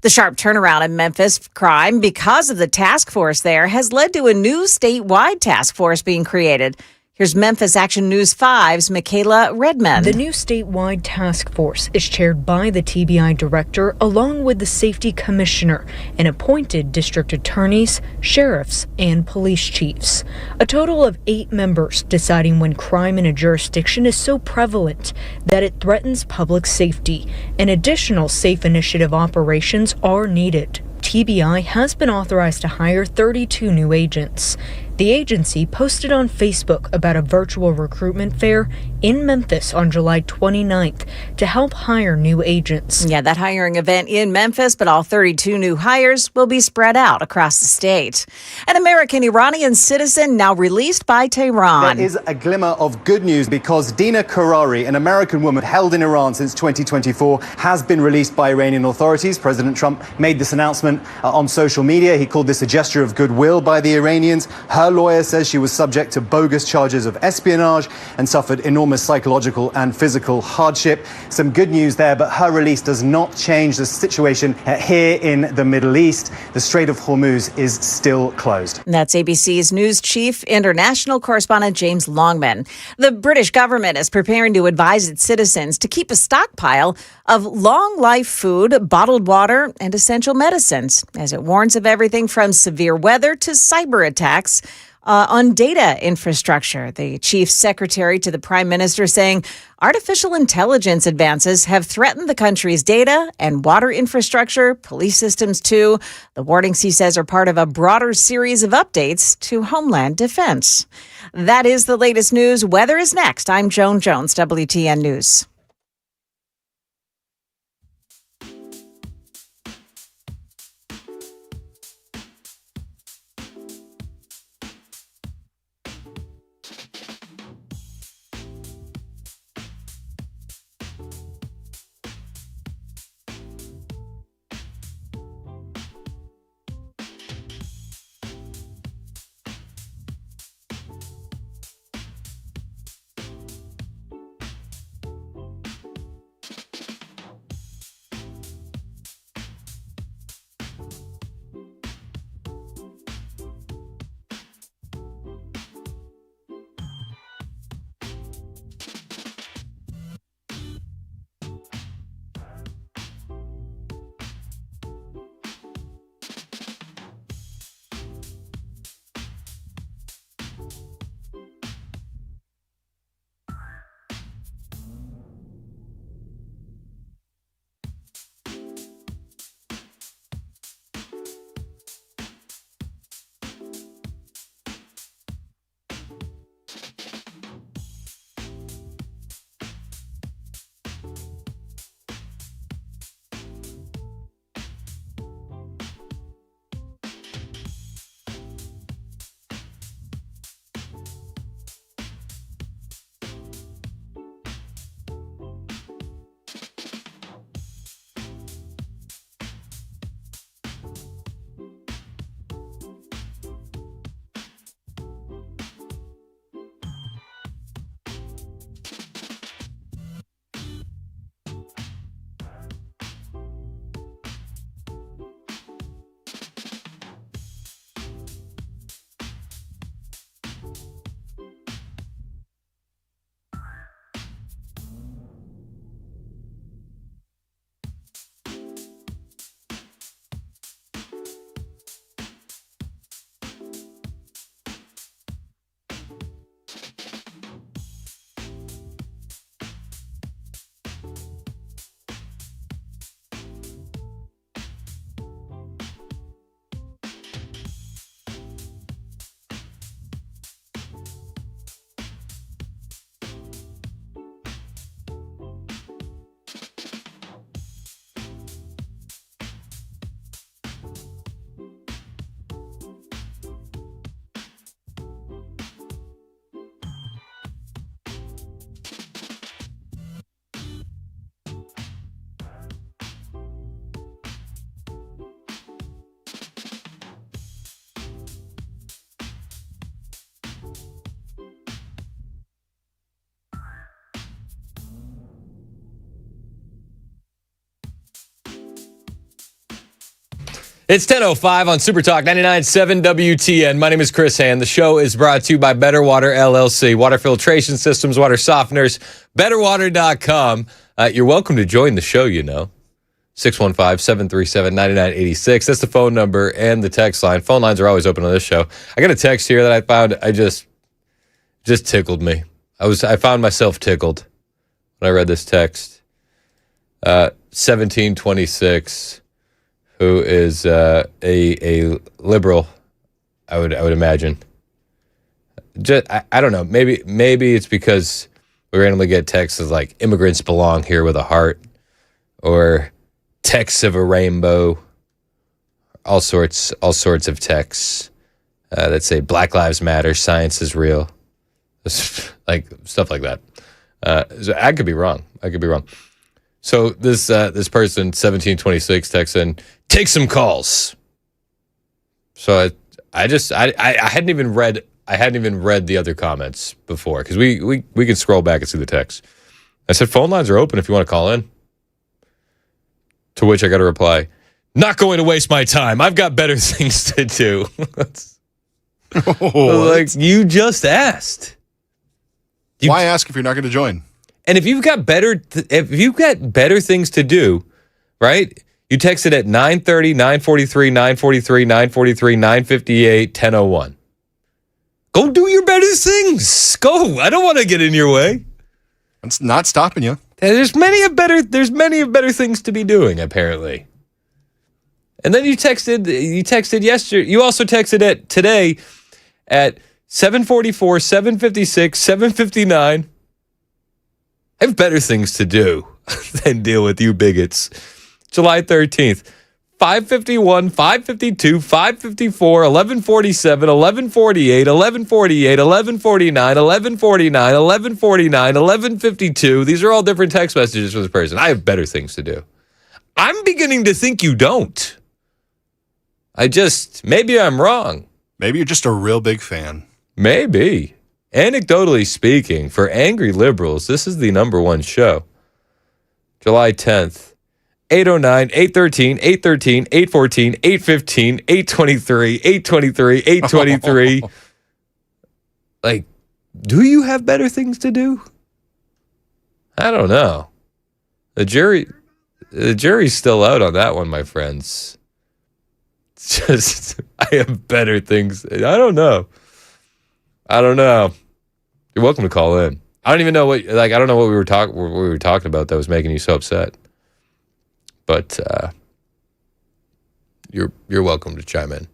The sharp turnaround in Memphis crime because of the task force there has led to a new statewide task force being created. Here's Memphis Action News 5's Michaela Redmond. The new statewide task force is chaired by the TBI director along with the safety commissioner and appointed district attorneys, sheriffs, and police chiefs. A total of 8 members deciding when crime in a jurisdiction is so prevalent that it threatens public safety and additional safe initiative operations are needed. TBI has been authorized to hire 32 new agents. The agency posted on Facebook about a virtual recruitment fair in Memphis on July 29th to help hire new agents. Yeah, that hiring event in Memphis, but all 32 new hires will be spread out across the state. An American Iranian citizen now released by Tehran. There is a glimmer of good news because Dina Karari, an American woman held in Iran since 2024, has been released by Iranian authorities. President Trump made this announcement on social media. He called this a gesture of goodwill by the Iranians. Her lawyer says she was subject to bogus charges of espionage and suffered enormous psychological and physical hardship. Some good news there, but her release does not change the situation here in the Middle East. The Strait of Hormuz is still closed. That's ABC's news chief international correspondent James Longman. The British government is preparing to advise its citizens to keep a stockpile of long life food, bottled water, and essential medicines, as it warns of everything from severe weather to cyber attacks on data infrastructure. The chief secretary to the prime minister saying artificial intelligence advances have threatened the country's data and water infrastructure, police systems too. The warnings, he says, are part of a broader series of updates to Homeland Defense. That is the latest news. Weather is next. I'm Joan Jones, WTN News. It's 10:05 on Super Talk 99.7 WTN. My name is Chris Hand. The show is brought to you by Better Water LLC, water filtration systems, water softeners, betterwater.com. You're welcome to join the show, 615-737-9986. That's the phone number and the text line. Phone lines are always open on this show. I got a text here that I found, I just tickled me. I found myself tickled when I read this text. 1726, who is a liberal, I would imagine. I don't know. Maybe it's because we randomly get texts like immigrants belong here with a heart, or texts of a rainbow, all sorts of texts that say Black Lives Matter, science is real, like stuff like that. So I could be wrong. So this person 1726 texts in, take some calls. So I hadn't even read the other comments before, because we can scroll back and see the text. I said phone lines are open if you want to call in. To which I got a reply, not going to waste my time. I've got better things to do. Like, you just asked. Why ask if you're not going to join? And if you've got better things to do, right? You texted at 9:30, 9:43, 9:43, 9:43, 9:58, 10:01. Go do your better things. Go. I don't want to get in your way. It's not stopping you. There's many of better things to be doing, apparently. And then you texted yesterday. You also texted at today at 7:44, 7:56, 7:59. I have better things to do than deal with you bigots. July 13th, 5:51, 5:52, 5:54, 11:47, 11:48, 11:48, 11:49, 11:49, 11:49, 11:52. These are all different text messages from this person. I have better things to do. I'm beginning to think you don't. Maybe I'm wrong. Maybe you're just a real big fan. Maybe. Anecdotally speaking, for angry liberals, this is the number one show. July 10th, 8:09, 8:13, 8:13, 8:14, 8:15, 8:23, 8:23, 8:23. Like, do you have better things to do? I don't know. The jury's still out on that one, my friends. It's just, I have better things. I don't know. You're welcome to call in. I don't know what we were talking about that was making you so upset. But you're welcome to chime in.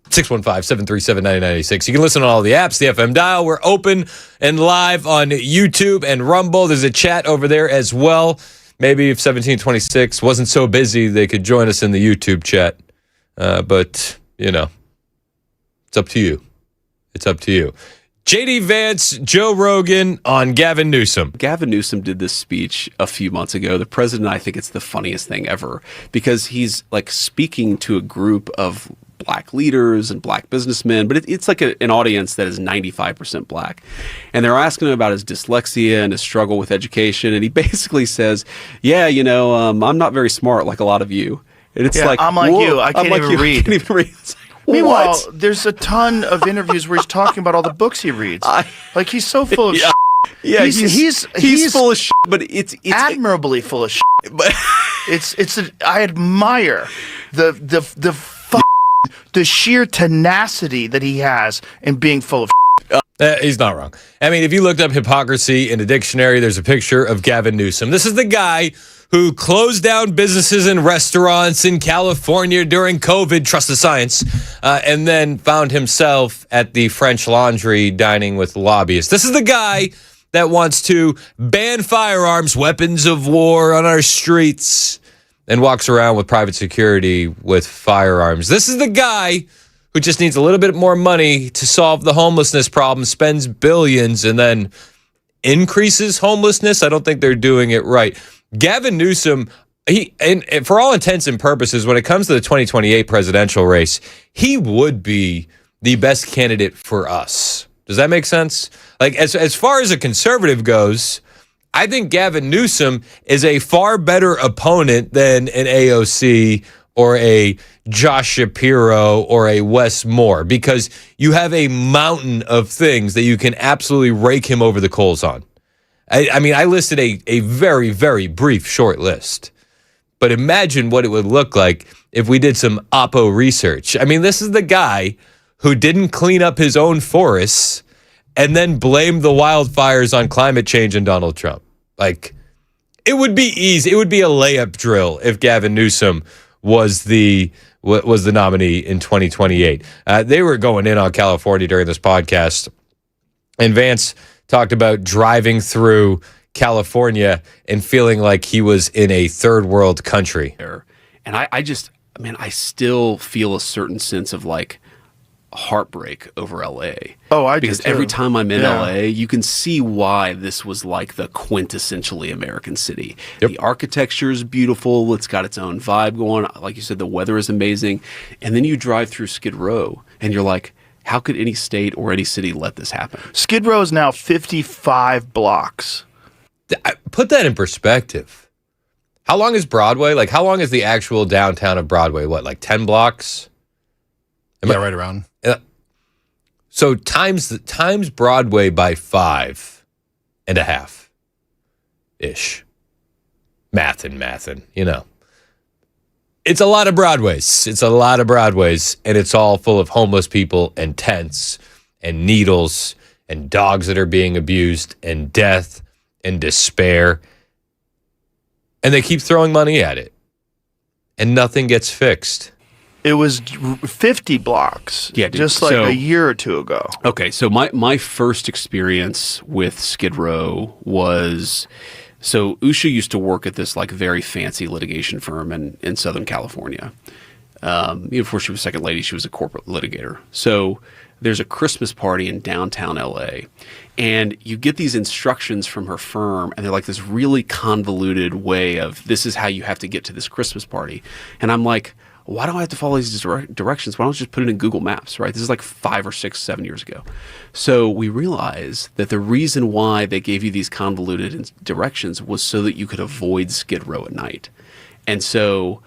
615-737-9986. You can listen on all the apps, the FM dial. We're open and live on YouTube and Rumble. There's a chat over there as well. Maybe if 1726 wasn't so busy, they could join us in the YouTube chat. But, it's up to you. JD Vance, Joe Rogan on Gavin Newsom. Gavin Newsom did this speech a few months ago. The president, I think it's the funniest thing ever, because he's like speaking to a group of black leaders and black businessmen, but it's like an audience that is 95% black. And they're asking him about his dyslexia and his struggle with education. And he basically says, I'm not very smart like a lot of you. And it's like, I'm like you. I can't even read. Meanwhile, what? There's a ton of interviews where he's talking about all the books he reads. Like, he's so full of shit. Yeah, he's full of shit, but it's admirably full of shit. But I admire the sheer tenacity that he has in being full of shit. He's not wrong. I mean, if you looked up hypocrisy in a dictionary, there's a picture of Gavin Newsom. This is the guy who closed down businesses and restaurants in California during COVID, trust the science, and then found himself at the French Laundry dining with lobbyists. This is the guy that wants to ban firearms, weapons of war on our streets, and walks around with private security with firearms. This is the guy who just needs a little bit more money to solve the homelessness problem, spends billions, and then increases homelessness. I don't think they're doing it right. Gavin Newsom, and for all intents and purposes, when it comes to the 2028 presidential race, he would be the best candidate for us. Does that make sense? Like, as far as a conservative goes, I think Gavin Newsom is a far better opponent than an AOC or a Josh Shapiro or a Wes Moore, because you have a mountain of things that you can absolutely rake him over the coals on. I mean, I listed a very, very brief short list, but imagine what it would look like if we did some Oppo research. I mean, this is the guy who didn't clean up his own forests and then blamed the wildfires on climate change and Donald Trump. Like, it would be easy. It would be a layup drill if Gavin Newsom was the nominee in 2028. They were going in on California during this podcast, and Vance talked about driving through California and feeling like he was in a third world country. And I still feel a certain sense of like heartbreak over LA. Oh, I do because too. every time I'm in LA, you can see why this was like the quintessentially American city. Yep. The architecture is beautiful. It's got its own vibe going. Like you said, the weather is amazing. And then you drive through Skid Row and you're like, how could any state or any city let this happen? Skid Row is now 55 blocks. Put that in perspective. How long is Broadway? Like, how long is the actual downtown of Broadway? What, like 10 blocks? Right around. So times Broadway by 5.5 ish. Mathin', you know. It's a lot of Broadways. It's a lot of Broadways, and it's all full of homeless people and tents and needles and dogs that are being abused and death and despair. And they keep throwing money at it, and nothing gets fixed. It was 50 blocks, just like a year or two ago. Okay, so my first experience with Skid Row was, so Usha used to work at this like very fancy litigation firm in Southern California. Before she was second lady, she was a corporate litigator. So there's a Christmas party in downtown LA, and you get these instructions from her firm, and they're like this really convoluted way of, this is how you have to get to this Christmas party. And I'm like, why do I have to follow these directions? Why don't I just put it in Google Maps, right? This is like 5 or 6, 7 years ago. So we realized that the reason why they gave you these convoluted directions was so that you could avoid Skid Row at night. And so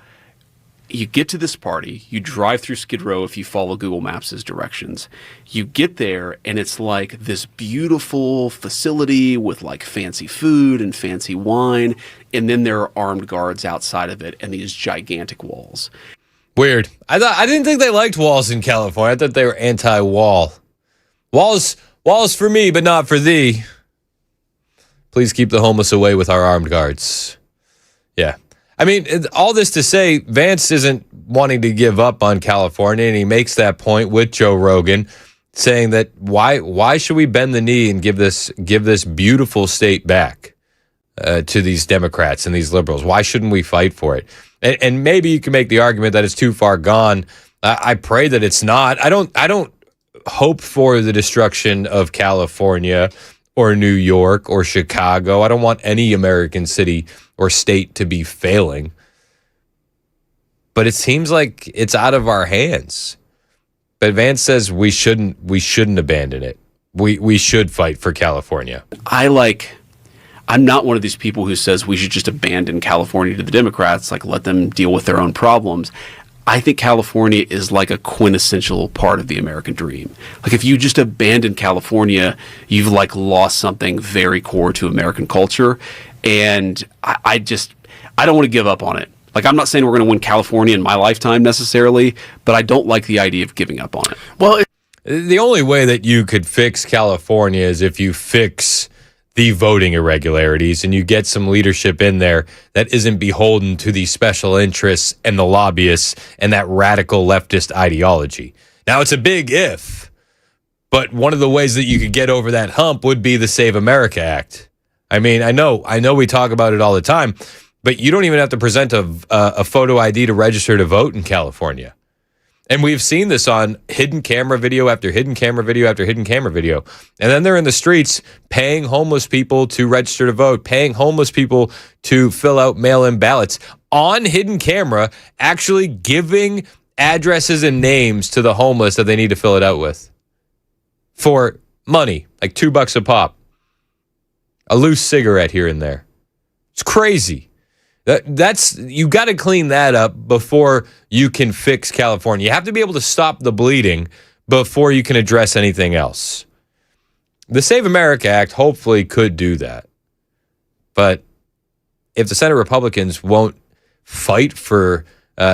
you get to this party, you drive through Skid Row if you follow Google Maps' directions. You get there, and it's like this beautiful facility with like fancy food and fancy wine, and then there are armed guards outside of it and these gigantic walls. Weird. I didn't think they liked walls in California. I thought they were anti-wall. Walls for me, but not for thee. Please keep the homeless away with our armed guards. Yeah. I mean, all this to say, Vance isn't wanting to give up on California, and he makes that point with Joe Rogan, saying that why should we bend the knee and give this beautiful state back to these Democrats and these liberals? Why shouldn't we fight for it? And maybe you can make the argument that it's too far gone. I pray that it's not. I don't hope for the destruction of California or New York or Chicago. I don't want any American city or state to be failing. But it seems like it's out of our hands. But Vance says we shouldn't abandon it. We should fight for California. I'm not one of these people who says we should just abandon California to the Democrats, like let them deal with their own problems. I think California is like a quintessential part of the American dream. Like if you just abandon California, you've like lost something very core to American culture. And I don't want to give up on it. Like I'm not saying we're going to win California in my lifetime necessarily, but I don't like the idea of giving up on it. Well, the only way that you could fix California is if you fix the voting irregularities and you get some leadership in there that isn't beholden to the special interests and the lobbyists and that radical leftist ideology. Now, it's a big if, but one of the ways that you could get over that hump would be the Save America Act. I mean, I know we talk about it all the time, but you don't even have to present a photo ID to register to vote in California. And we've seen this on hidden camera video after hidden camera video after hidden camera video. And then they're in the streets paying homeless people to register to vote, paying homeless people to fill out mail-in ballots on hidden camera, actually giving addresses and names to the homeless that they need to fill it out with for money, like $2 a pop, a loose cigarette here and there. It's crazy. That's you got to clean that up before you can fix California. You have to be able to stop the bleeding before you can address anything else. The Save America Act hopefully could do that. But if the Senate Republicans won't fight for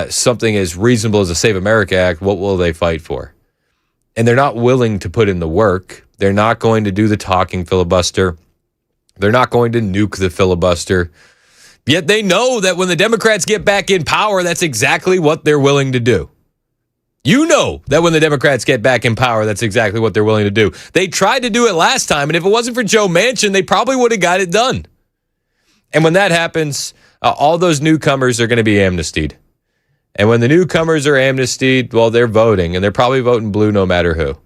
something as reasonable as the Save America Act, what will they fight for? And they're not willing to put in the work. They're not going to do the talking filibuster. They're not going to nuke the filibuster. Yet they know that when the Democrats get back in power, that's exactly what they're willing to do. You know that when the Democrats get back in power, that's exactly what they're willing to do. They tried to do it last time, and if it wasn't for Joe Manchin, they probably would have got it done. And when that happens, all those newcomers are going to be amnestied. And when the newcomers are amnestied, well, they're voting, and they're probably voting blue no matter who.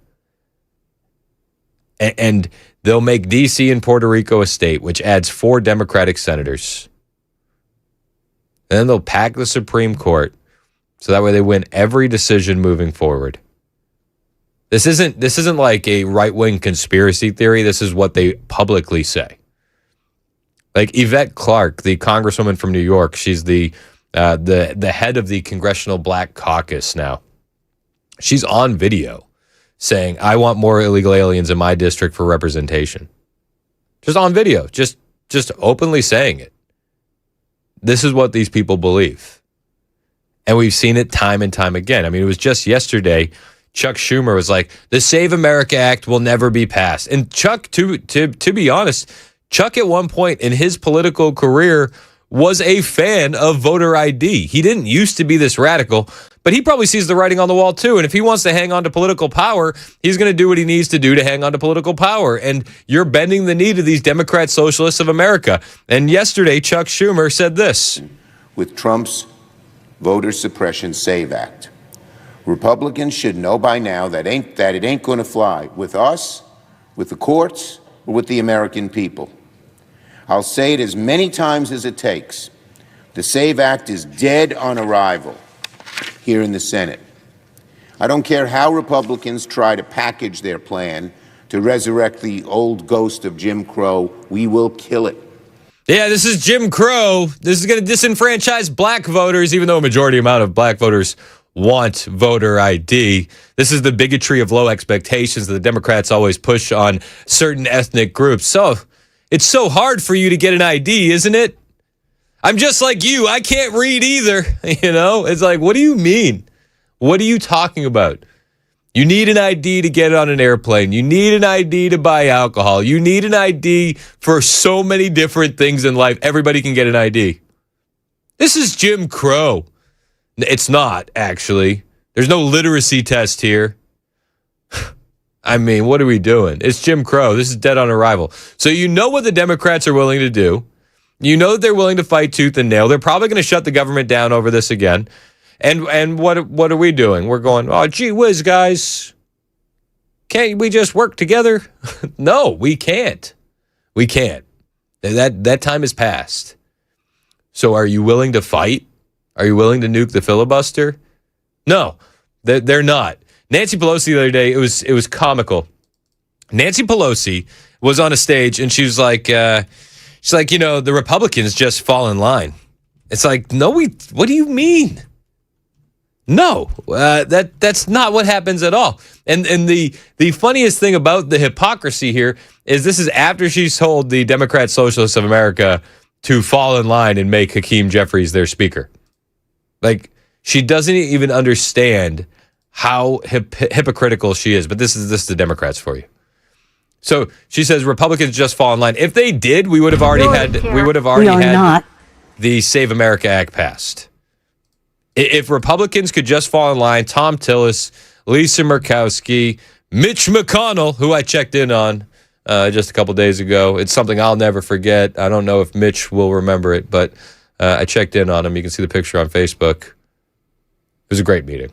And they'll make D.C. and Puerto Rico a state, which adds 4 Democratic senators. And then they'll pack the Supreme Court so that way they win every decision moving forward. This isn't like a right-wing conspiracy theory. This is what they publicly say. Like Yvette Clarke, the congresswoman from New York, she's the head of the Congressional Black Caucus now. She's on video saying, I want more illegal aliens in my district for representation. Just on video, just openly saying it. This is what these people believe. And we've seen it time and time again. I mean, it was just yesterday, Chuck Schumer was like, the Save America Act will never be passed. And Chuck, to be honest, Chuck at one point in his political career was a fan of voter ID. He didn't used to be this radical, but he probably sees the writing on the wall too. And if he wants to hang on to political power, he's going to do what he needs to do to hang on to political power. And you're bending the knee to these Democrat socialists of America. And yesterday, Chuck Schumer said this. With Trump's voter suppression SAVE Act, Republicans should know by now that it ain't going to fly with us, with the courts, or with the American people. I'll say it as many times as it takes. The SAVE Act is dead on arrival here in the Senate. I don't care how Republicans try to package their plan to resurrect the old ghost of Jim Crow. We will kill it. Yeah, this is Jim Crow. This is going to disenfranchise black voters, even though a majority amount of black voters want voter ID. This is the bigotry of low expectations that the Democrats always push on certain ethnic groups. So it's so hard for you to get an ID, isn't it? I'm just like you. I can't read either. You know, it's like, what do you mean? What are you talking about? You need an ID to get on an airplane. You need an ID to buy alcohol. You need an ID for so many different things in life. Everybody can get an ID. This is Jim Crow. It's not, actually. There's no literacy test here. I mean, what are we doing? It's Jim Crow. This is dead on arrival. So you know what the Democrats are willing to do. You know that they're willing to fight tooth and nail. They're probably going to shut the government down over this again. And what are we doing? We're going, oh, gee whiz, guys. Can't we just work together? No, we can't. We can't. That time has passed. So are you willing to fight? Are you willing to nuke the filibuster? No, they're not. Nancy Pelosi the other day, it was comical. Nancy Pelosi was on a stage and she's like, you know, the Republicans just fall in line. It's like, no, what do you mean? No, that's not what happens at all. And the funniest thing about the hypocrisy here is this is after she's told the Democrat Socialists of America to fall in line and make Hakeem Jeffries their speaker. Like, she doesn't even understand how hypocritical she is. But this is the Democrats for you. So she says Republicans just fall in line. If they did, we would have already had the Save America Act passed. If Republicans could just fall in line, Tom Tillis, Lisa Murkowski, Mitch McConnell, who I checked in on just a couple days ago. It's something I'll never forget. I don't know if Mitch will remember it, but I checked in on him. You can see the picture on Facebook. It was a great meeting.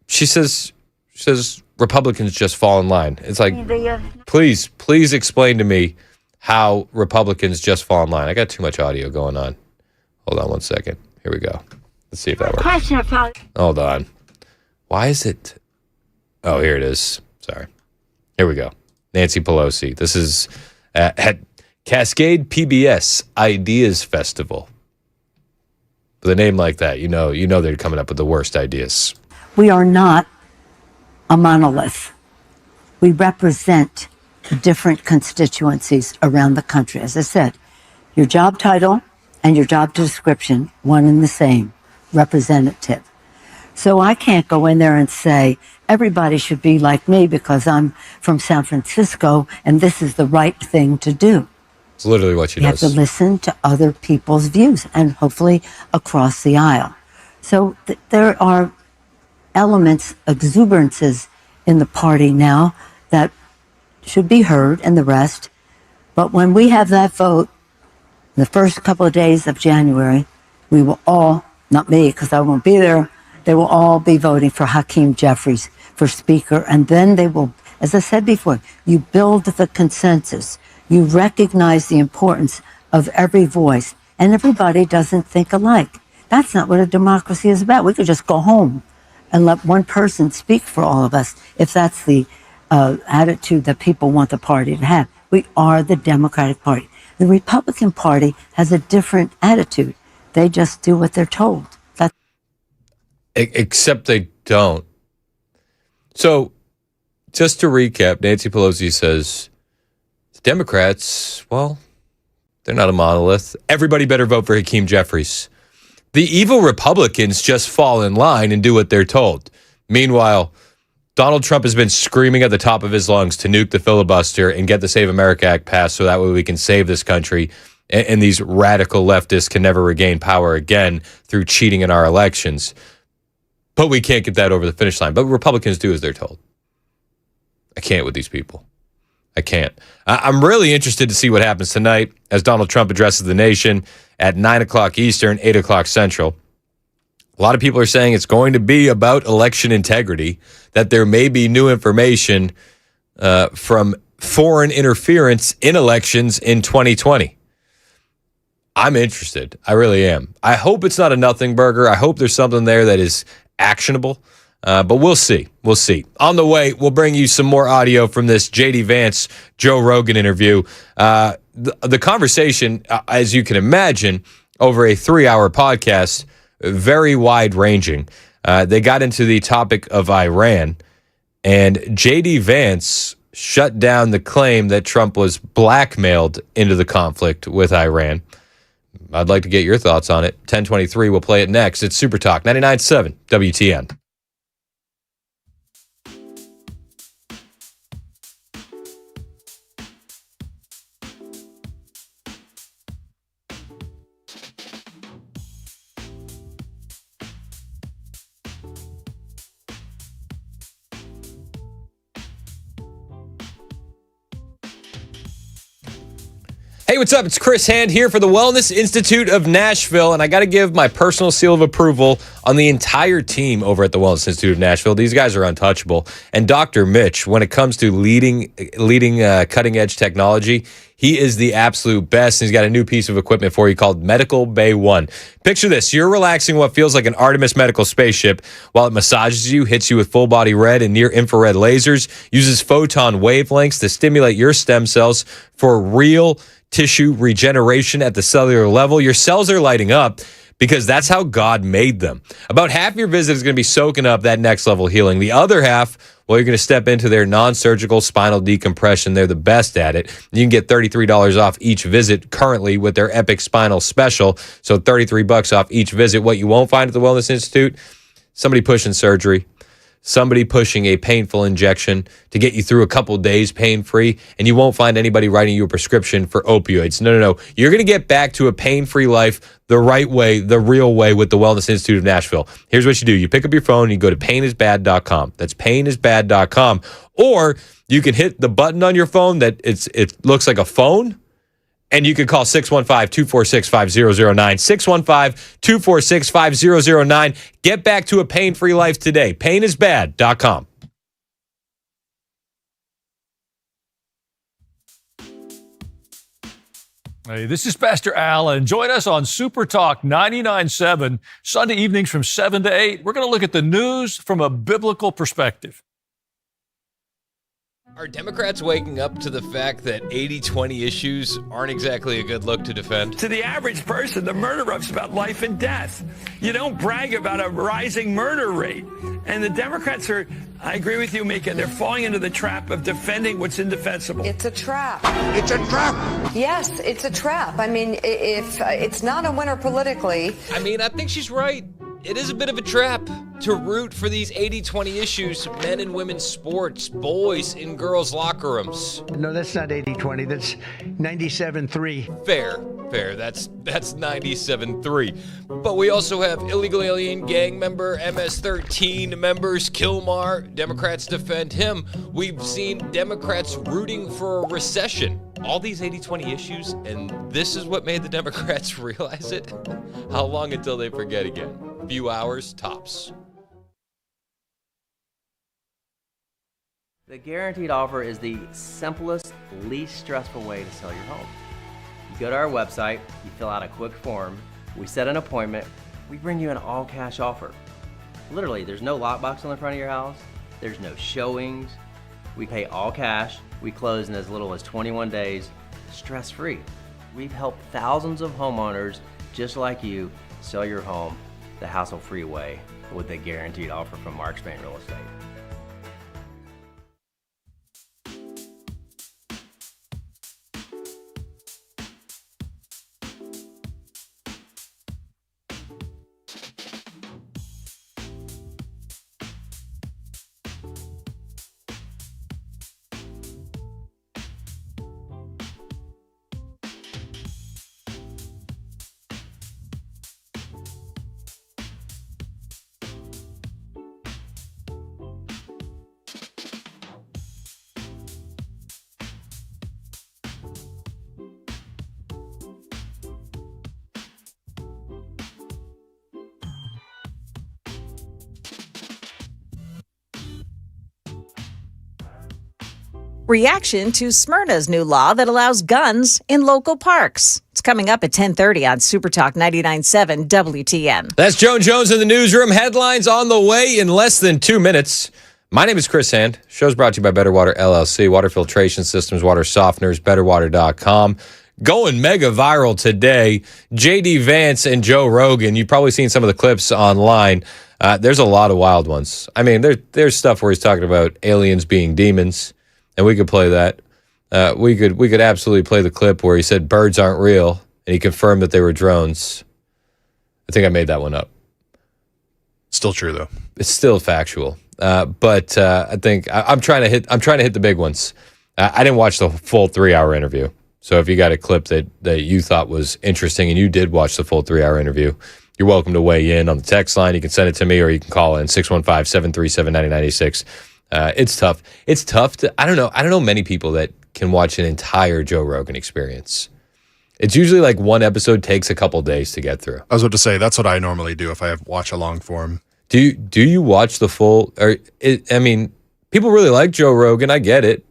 She says Republicans just fall in line. It's like, please explain to me how Republicans just fall in line. I got too much audio going on. Hold on one second. Here we go. Let's see if that works. Hold on. Why is it? Oh, here it is. Sorry. Here we go. Nancy Pelosi. This is Cascade PBS Ideas Festival. With a name like that, you know they're coming up with the worst ideas. We are not a monolith. We represent different constituencies around the country. As I said, your job title and your job description, one and the same, representative. So I can't go in there and say, everybody should be like me because I'm from San Francisco and this is the right thing to do. It's literally what she does. You have to listen to other people's views and hopefully across the aisle. So there are elements, exuberances in the party now that should be heard and the rest. But when we have that vote, the first couple of days of January, we will all, not me because I won't be there, they will all be voting for Hakeem Jeffries for Speaker. And then they will, as I said before, you build the consensus. You recognize the importance of every voice. And everybody doesn't think alike. That's not what a democracy is about. We could just go home and let one person speak for all of us if that's the attitude that people want the party to have. We are the Democratic Party. The Republican Party has a different attitude. They just do what they're told. Except they don't. So, just to recap, Nancy Pelosi says, the Democrats, well, they're not a monolith. Everybody better vote for Hakeem Jeffries. The evil Republicans just fall in line and do what they're told. Meanwhile, Donald Trump has been screaming at the top of his lungs to nuke the filibuster and get the Save America Act passed so that way we can save this country and these radical leftists can never regain power again through cheating in our elections. But we can't get that over the finish line. But Republicans do as they're told. I can't with these people. I can't. I'm really interested to see what happens tonight as Donald Trump addresses the nation at 9 o'clock Eastern, 8 o'clock Central. A lot of people are saying it's going to be about election integrity, that there may be new information from foreign interference in elections in 2020. I'm interested. I really am. I hope it's not a nothing burger. I hope there's something there that is actionable. But we'll see. We'll see. On the way, we'll bring you some more audio from this J.D. Vance, Joe Rogan interview. The conversation, as you can imagine, over a 3-hour podcast, very wide-ranging. They got into the topic of Iran, and J.D. Vance shut down the claim that Trump was blackmailed into the conflict with Iran. I'd like to get your thoughts on it. 1023, we'll play it next. It's Super Talk 99.7 WTN. Hey, what's up? It's Chris Hand here for the Wellness Institute of Nashville, and I got to give my personal seal of approval on the entire team over at the Wellness Institute of Nashville. These guys are untouchable. And Dr. Mitch, when it comes to leading cutting-edge technology, he is the absolute best, and he's got a new piece of equipment for you called Medical Bay One. Picture this. You're relaxing what feels like an Artemis medical spaceship while it massages you, hits you with full-body red and near-infrared lasers, uses photon wavelengths to stimulate your stem cells for real tissue regeneration at the cellular level. Your cells are lighting up because that's how God made them. About half your visit is going to be soaking up that next level healing. The other half, well, you're going to step into their non-surgical spinal decompression. They're the best at it. You can get $33 off each visit currently with their Epic Spinal Special. So $33 off each visit. What you won't find at the Wellness Institute, somebody pushing surgery, somebody pushing a painful injection to get you through a couple days pain-free, and you won't find anybody writing you a prescription for opioids. No. You're going to get back to a pain-free life the right way, the real way with the Wellness Institute of Nashville. Here's what you do. You pick up your phone and you go to painisbad.com. That's painisbad.com. Or you can hit the button on your phone that it looks like a phone, and you can call 615-246-5009, 615-246-5009. Get back to a pain-free life today. Painisbad.com. Hey, this is Pastor Al, and join us on Super Talk 99.7, Sunday evenings from 7 to 8. We're going to look at the news from a biblical perspective. Are Democrats waking up to the fact that 80-20 issues aren't exactly a good look to defend? To the average person, the murder rate's about life and death. You don't brag about a rising murder rate. And the Democrats are, I agree with you, Mika, they're falling into the trap of defending what's indefensible. It's a trap. It's a trap. Yes, it's a trap. I mean, if it's not a winner politically. I mean, I think she's right. It is a bit of a trap to root for these 80-20 issues, men and women's sports, boys in girls' locker rooms. No, that's not 80-20. That's 97-3. Fair. That's 97-3. But we also have illegal alien gang member, MS-13 members, Kilmar. Democrats defend him. We've seen Democrats rooting for a recession. All these 80-20 issues, and this is what made the Democrats realize it? How long until they forget again? A few hours, tops. The guaranteed offer is the simplest, least stressful way to sell your home. You go to our website, you fill out a quick form, we set an appointment, we bring you an all-cash offer. Literally, there's no lockbox on the front of your house, there's no showings, we pay all cash, we close in as little as 21 days, stress-free. We've helped thousands of homeowners just like you sell your home the hassle-free way with a guaranteed offer from Mark Spain Real Estate. Reaction to Smyrna's new law that allows guns in local parks. It's coming up at 10:30 on Super Talk 99.7 WTN. That's Joan Jones in the newsroom. Headlines on the way in less than 2 minutes. My name is Chris Hand. Show's brought to you by Better Water LLC, water filtration systems, water softeners, betterwater.com. Going mega viral today, J.D. Vance and Joe Rogan. You've probably seen some of the clips online. There's a lot of wild ones. I mean, there's stuff where he's talking about aliens being demons. And we could play that. We could absolutely play the clip where he said birds aren't real, and he confirmed that they were drones. I think I made that one up. Still true though. It's still factual. But I think I'm trying to hit the big ones. I didn't watch the full 3-hour interview. So if you got a clip that you thought was interesting and you did watch the full 3-hour interview, you're welcome to weigh in on the text line. You can send it to me or you can call in 615-737-9096. It's tough. It's tough to, I don't know many people that can watch an entire Joe Rogan experience. It's usually like one episode takes a couple days to get through. I was about to say, that's what I normally do if I watch a long form. Do you watch the full, I mean, people really like Joe Rogan. I get it.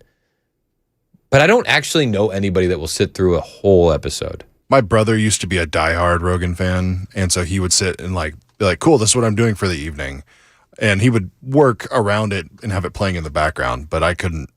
But I don't actually know anybody that will sit through a whole episode. My brother used to be a diehard Rogan fan. And so he would sit and be like, cool, this is what I'm doing for the evening. And he would work around it and have it playing in the background, but I couldn't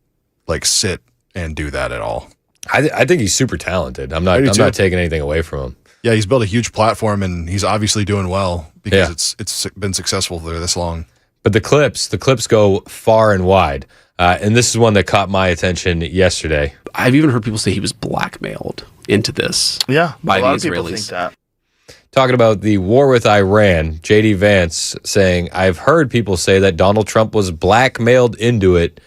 sit and do that at all. I think he's super talented. I'm not taking anything away from him. Yeah, he's built a huge platform and he's obviously doing well because it's been successful for this long. But the clips go far and wide. And this is one that caught my attention yesterday. I've even heard people say he was blackmailed into this. Yeah, by a the lot Israelis. of people think that. Talking about the war with Iran, J.D. Vance saying, I've heard people say that Donald Trump was blackmailed into it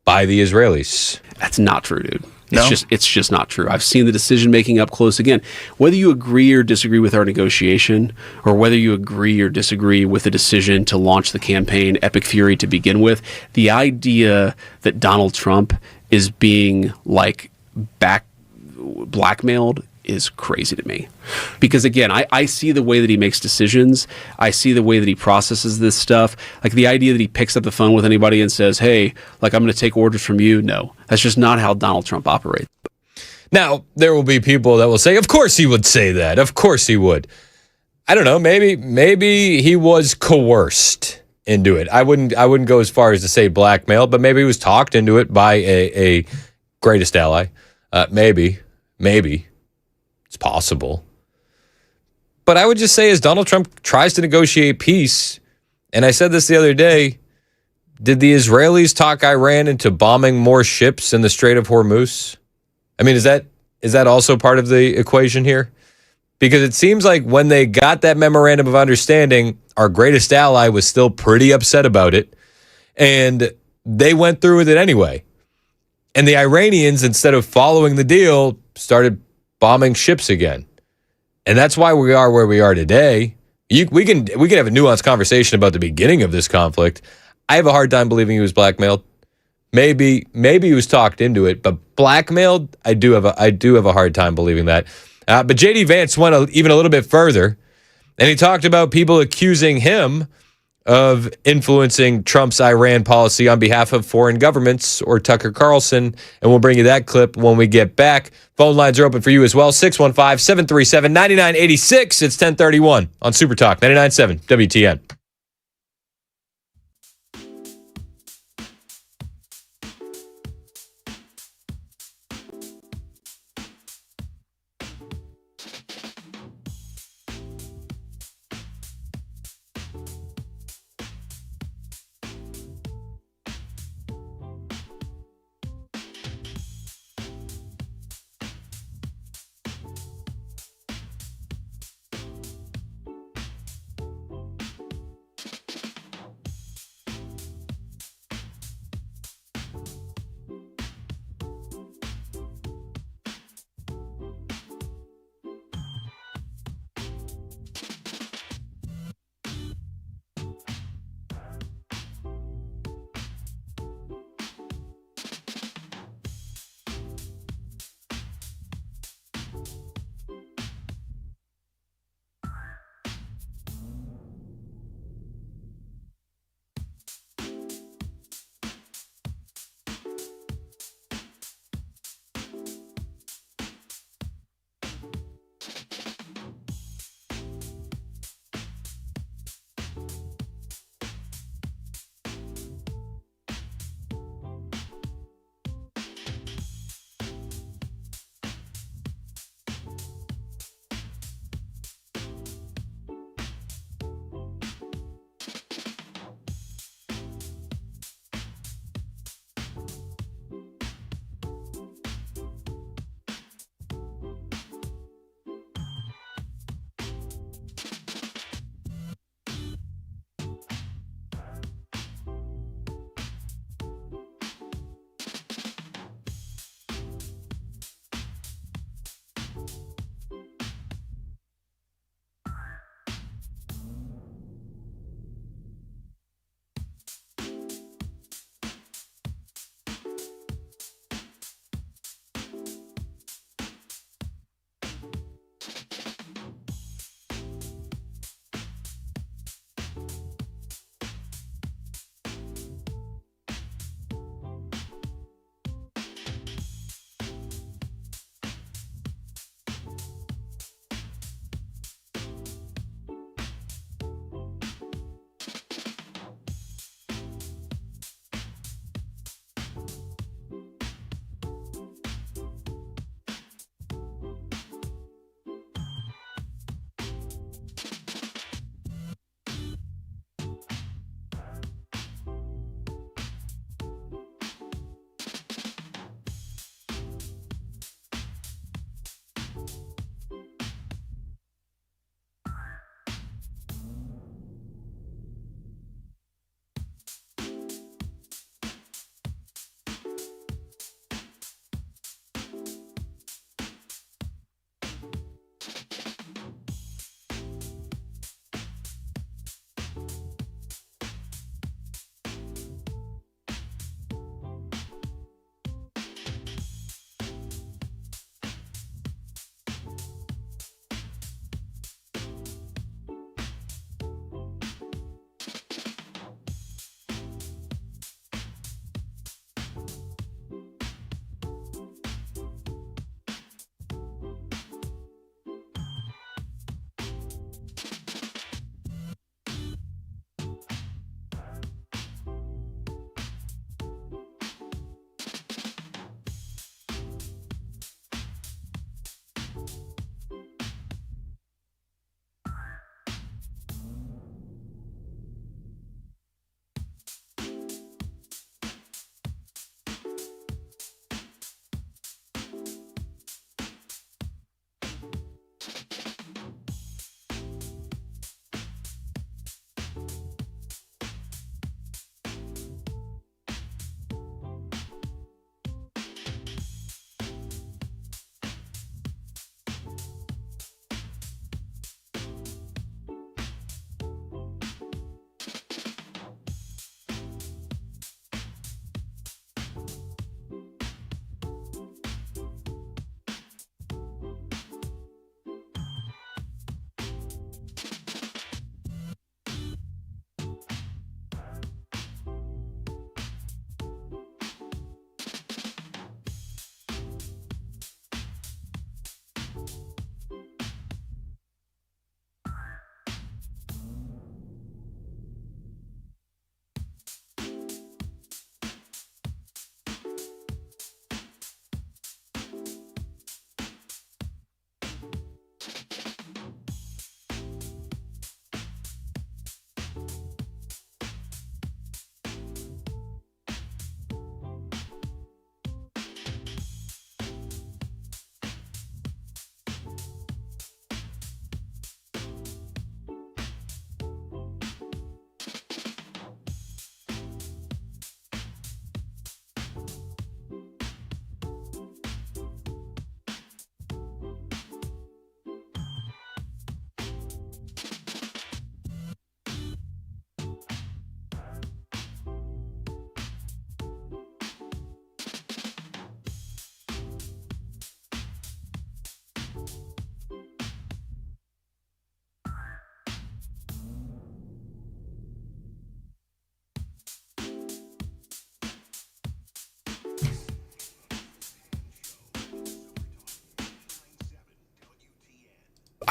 by the Israelis. That's not true, dude. It's just not true. I've seen the decision making up close again. Whether you agree or disagree with our negotiation, or whether you agree or disagree with the decision to launch the campaign Epic Fury to begin with, the idea that Donald Trump is being blackmailed is crazy to me. Because again, I see the way that he makes decisions. I see the way that he processes this stuff. Like the idea that he picks up the phone with anybody and says, hey, I'm going to take orders from you. No, that's just not how Donald Trump operates. Now, there will be people that will say, of course he would say that. Of course he would. I don't know. Maybe he was coerced. into it. I wouldn't go as far as to say blackmailed, but maybe he was talked into it by a greatest ally. Maybe it's possible. But I would just say, as Donald Trump tries to negotiate peace, and I said this the other day, did the Israelis talk Iran into bombing more ships in the Strait of Hormuz? I mean, is that also part of the equation here? Because it seems like when they got that memorandum of understanding, our greatest ally was still pretty upset about it, and they went through with it anyway. And the Iranians, instead of following the deal, started bombing ships again. And that's why we are where we are today. We can have a nuanced conversation about the beginning of this conflict. I have a hard time believing he was blackmailed. Maybe he was talked into it, but blackmailed, I do have a hard time believing that. But JD Vance went even a little bit further, and he talked about people accusing him of influencing Trump's Iran policy on behalf of foreign governments or Tucker Carlson, and we'll bring you that clip when we get back. Phone lines are open for you as well, 615-737-9986. It's 1031 on Super Talk 99.7 WTN.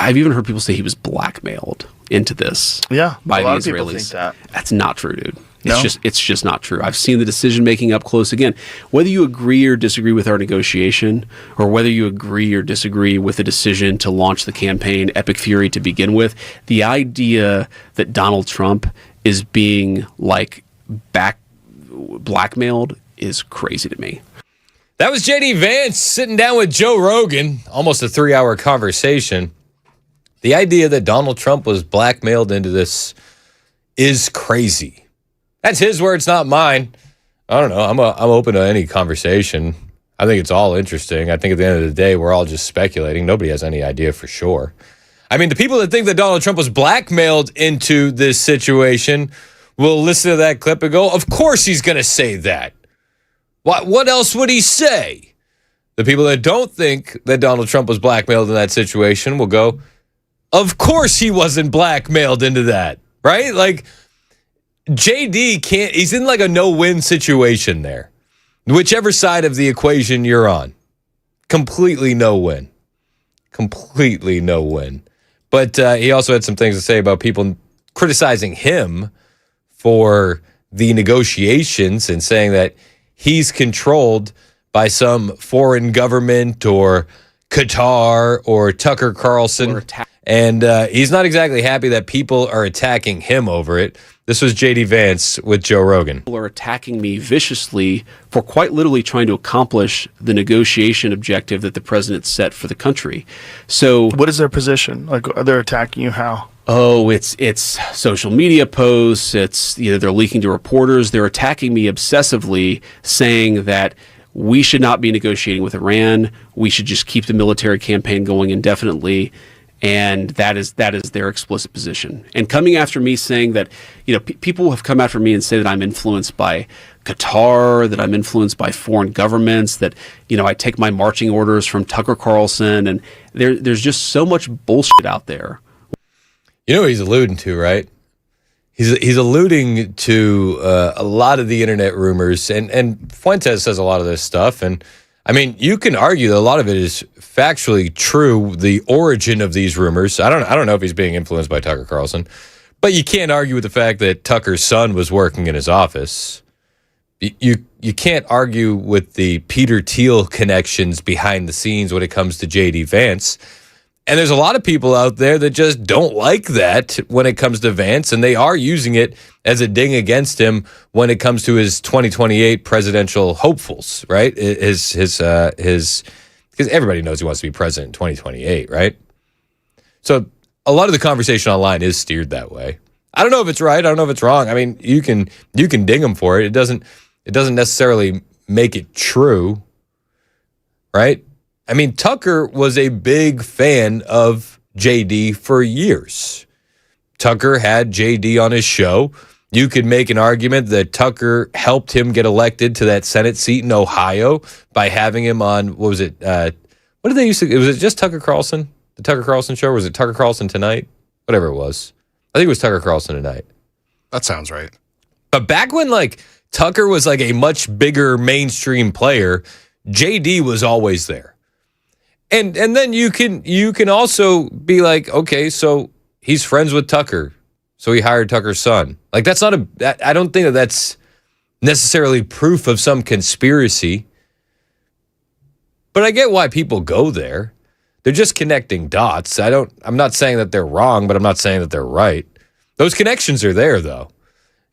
I've even heard people say he was blackmailed into this. Yeah, by a the lot Israelis. of people think that. That's not true, dude. No? It's just not true. I've seen the decision making up close. Again, whether you agree or disagree with our negotiation, or whether you agree or disagree with the decision to launch the campaign Epic Fury to begin with, the idea that Donald Trump is being like blackmailed is crazy to me. That was JD Vance sitting down with Joe Rogan, almost a 3-hour conversation. The idea that Donald Trump was blackmailed into this is crazy. That's his words, not mine. I don't know. I'm open to any conversation. I think it's all interesting. I think at the end of the day, we're all just speculating. Nobody has any idea for sure. I mean, the people that think that Donald Trump was blackmailed into this situation will listen to that clip and go, of course he's going to say that. What else would he say? The people that don't think that Donald Trump was blackmailed in that situation will go, of course he wasn't blackmailed into that, right? Like, JD can't, he's in like a no-win situation there. Whichever side of the equation you're on. Completely no-win. Completely no-win. But he also had some things to say about people criticizing him for the negotiations and saying that he's controlled by some foreign government or Qatar or Tucker Carlson. And he's not exactly happy that people are attacking him over it. This was JD Vance with Joe Rogan. People are attacking me viciously for quite literally trying to accomplish the negotiation objective that the president set for the country. So what is their position? Like, are they attacking you how? Oh, it's social media posts. It's, you know, they're leaking to reporters. They're attacking me obsessively, saying that we should not be negotiating with Iran. We should just keep the military campaign going indefinitely. And that is their explicit position. And coming after me saying that, you know, people have come after me and say that I'm influenced by Qatar, that I'm influenced by foreign governments, that, you know, I take my marching orders from Tucker Carlson, and there's just so much bullshit out there. You know what he's alluding to, right? He's alluding to a lot of the internet rumors, and Fuentes says a lot of this stuff, and I mean, you can argue that a lot of it is factually true, the origin of these rumors. I don't know if he's being influenced by Tucker Carlson, but you can't argue with the fact that Tucker's son was working in his office. You can't argue with the Peter Thiel connections behind the scenes when it comes to JD Vance. And there's a lot of people out there that just don't like that when it comes to Vance, and they are using it as a ding against him when it comes to his 2028 presidential hopefuls, right? His because everybody knows he wants to be president in 2028, right? So a lot of the conversation online is steered that way. I don't know if it's right. I don't know if it's wrong. I mean, you can ding him for it. It doesn't necessarily make it true, right? I mean, Tucker was a big fan of JD for years. Tucker had JD on his show. You could make an argument that Tucker helped him get elected to that Senate seat in Ohio by having him on, what was it? What did they used to, was it just Tucker Carlson? The Tucker Carlson show? Or was it Tucker Carlson Tonight? Whatever it was. I think it was Tucker Carlson Tonight. That sounds right. But back when like Tucker was like a much bigger mainstream player, JD was always there. And then you can also be like, okay, so he's friends with Tucker, so he hired Tucker's son. Like that's not I don't think that's necessarily proof of some conspiracy. But I get why people go there. They're just connecting dots. I'm not saying that they're wrong, but I'm not saying that they're right. Those connections are there though.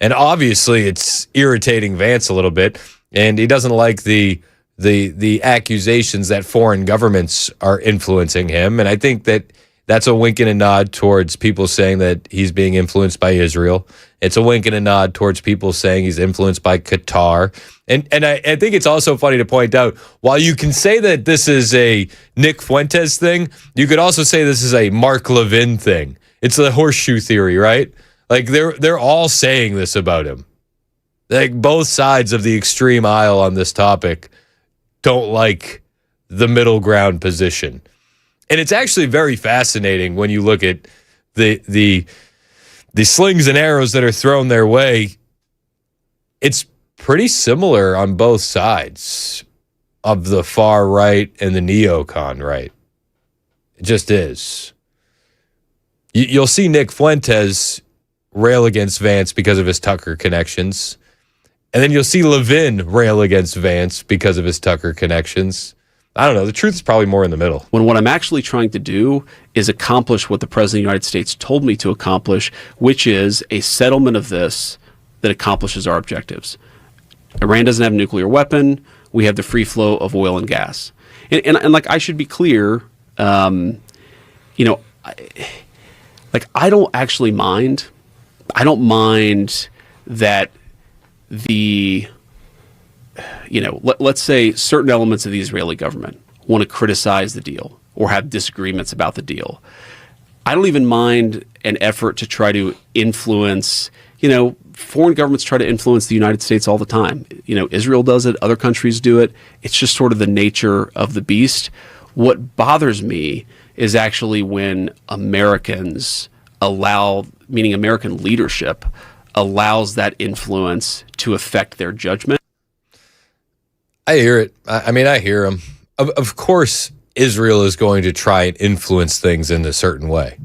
And obviously it's irritating Vance a little bit, and he doesn't like the accusations that foreign governments are influencing him. And I think that that's a wink and a nod towards people saying that he's being influenced by Israel. It's a wink and a nod towards people saying he's influenced by Qatar. And I think it's also funny to point out, while you can say that this is a Nick Fuentes thing, you could also say this is a Mark Levin thing. It's the horseshoe theory, right? Like they're all saying this about him. Like both sides of the extreme aisle on this topic don't like the middle ground position. And it's actually very fascinating when you look at the slings and arrows that are thrown their way. It's pretty similar on both sides of the far right and the neocon right. It just is. You'll see Nick Fuentes rail against Vance because of his Tucker connections. And then you'll see Levin rail against Vance because of his Tucker connections. I don't know. The truth is probably more in the middle. When what I'm actually trying to do is accomplish what the President of the United States told me to accomplish, which is a settlement of this that accomplishes our objectives. Iran doesn't have a nuclear weapon. We have the free flow of oil and gas. And like, I should be clear, I don't actually mind. I don't mind that let's say certain elements of the Israeli government want to criticize the deal or have disagreements about the deal. I don't even mind an effort to try to influence, foreign governments try to influence the United States all the time. Israel does it, other countries do it. It's just sort of the nature of the beast. What bothers me is actually when Americans meaning American leadership, allows that influence to affect their judgment. I hear it. I hear him. Of course, Israel is going to try and influence things in a certain way.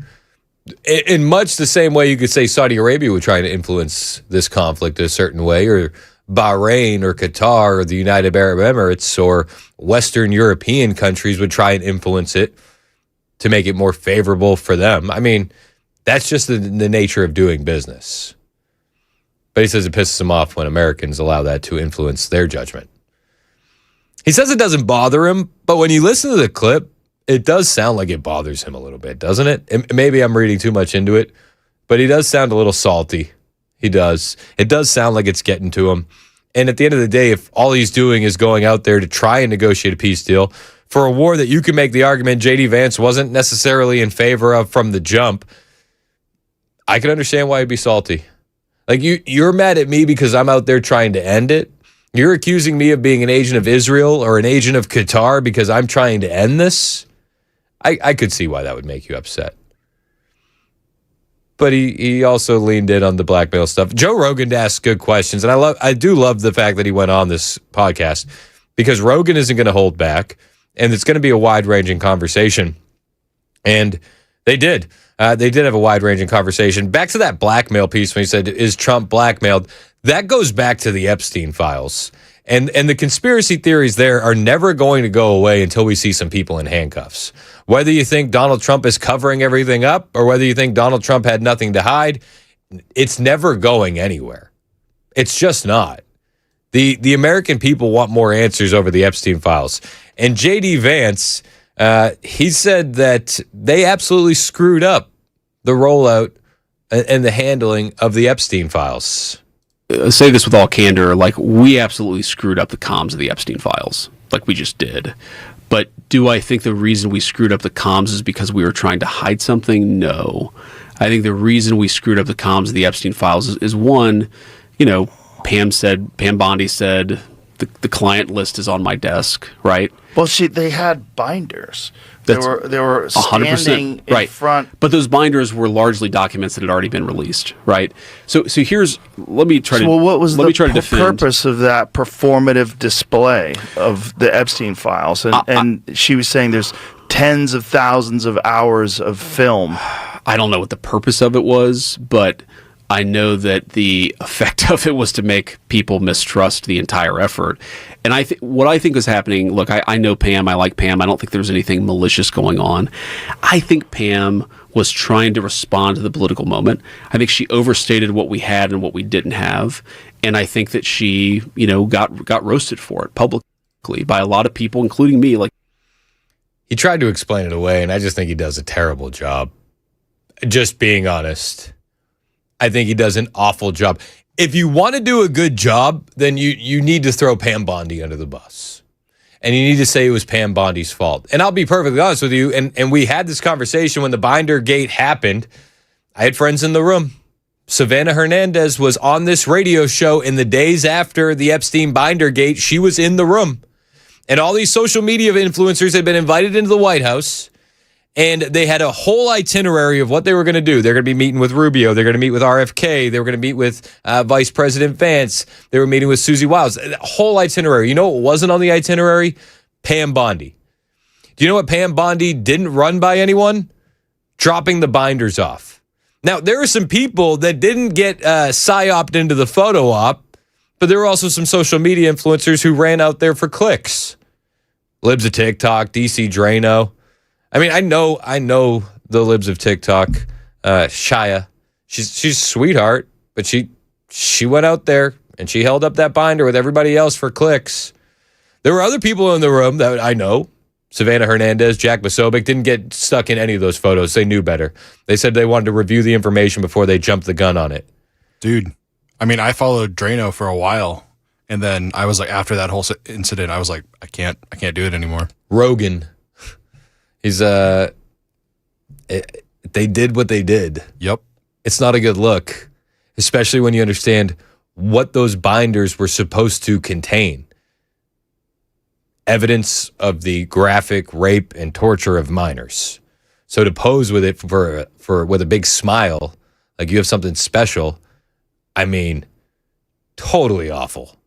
In much the same way you could say Saudi Arabia would try to influence this conflict a certain way, or Bahrain or Qatar or the United Arab Emirates or Western European countries would try and influence it to make it more favorable for them. That's just the nature of doing business. But he says it pisses him off when Americans allow that to influence their judgment. He says it doesn't bother him, but when you listen to the clip, it does sound like it bothers him a little bit, doesn't it? And maybe I'm reading too much into it, but he does sound a little salty. He does. It does sound like it's getting to him. And at the end of the day, if all he's doing is going out there to try and negotiate a peace deal for a war that you can make the argument J.D. Vance wasn't necessarily in favor of from the jump, I can understand why he'd be salty. Like, you're mad at me because I'm out there trying to end it. You're accusing me of being an agent of Israel or an agent of Qatar because I'm trying to end this. I could see why that would make you upset. But he also leaned in on the blackmail stuff. Joe Rogan asked good questions, and I do love the fact that he went on this podcast because Rogan isn't going to hold back, and it's going to be a wide-ranging conversation. And they did. They did have a wide-ranging conversation. Back to that blackmail piece when he said, is Trump blackmailed? That goes back to the Epstein files. And the conspiracy theories there are never going to go away until we see some people in handcuffs. Whether you think Donald Trump is covering everything up or whether you think Donald Trump had nothing to hide, it's never going anywhere. It's just not. The American people want more answers over the Epstein files. And J.D. Vance, he said that they absolutely screwed up the rollout and the handling of the Epstein files. I say this with all candor, we absolutely screwed up the comms of the Epstein files, we just did. But do I think the reason we screwed up the comms is because we were trying to hide something? No. I think the reason we screwed up the comms of the Epstein files is one, Pam Bondi said, the client list is on my desk, right? Well, they had binders. They were standing in front. But those binders were largely documents that had already been released, right? So let me try to. Well, what was the purpose of that performative display of the Epstein files? And she was saying there's tens of thousands of hours of film. I don't know what the purpose of it was, but I know that the effect of it was to make people mistrust the entire effort. And what I think was happening, look, I know Pam, I like Pam, I don't think there's anything malicious going on. I think Pam was trying to respond to the political moment. I think she overstated what we had and what we didn't have. And I think that she, got roasted for it publicly by a lot of people, including me. He tried to explain it away, and I just think he does a terrible job. Just being honest. I think he does an awful job. If you want to do a good job, then you need to throw Pam Bondi under the bus. And you need to say it was Pam Bondi's fault. And I'll be perfectly honest with you, and we had this conversation when the binder gate happened. I had friends in the room. Savannah Hernandez was on this radio show in the days after the Epstein binder gate. She was in the room. And all these social media influencers had been invited into the White House. And they had a whole itinerary of what they were going to do. They're going to be meeting with Rubio. They're going to meet with RFK. They were going to meet with Vice President Vance. They were meeting with Susie Wiles. A whole itinerary. You know what wasn't on the itinerary? Pam Bondi. Do you know what Pam Bondi didn't run by anyone? dropping the binders off. Now, there were some people that didn't get psyoped into the photo op, but there were also some social media influencers who ran out there for clicks. Libs of TikTok, DC Drano. I mean, I know the libs of TikTok. Shia, she's a sweetheart, but she went out there and she held up that binder with everybody else for clicks. There were other people in the room that I know. Savannah Hernandez, Jack Masobic didn't get stuck in any of those photos. They knew better. They said they wanted to review the information before they jumped the gun on it. Dude, I mean, I followed Drano for a while, and then I was like, after that whole incident, I was like, I can't do it anymore. Rogan, he's they did what they did. Yep, it's not a good look, especially when you understand what those binders were supposed to contain. Evidence of the graphic rape and torture of minors. So to pose with it for with a big smile, like you have something special, I mean, totally awful.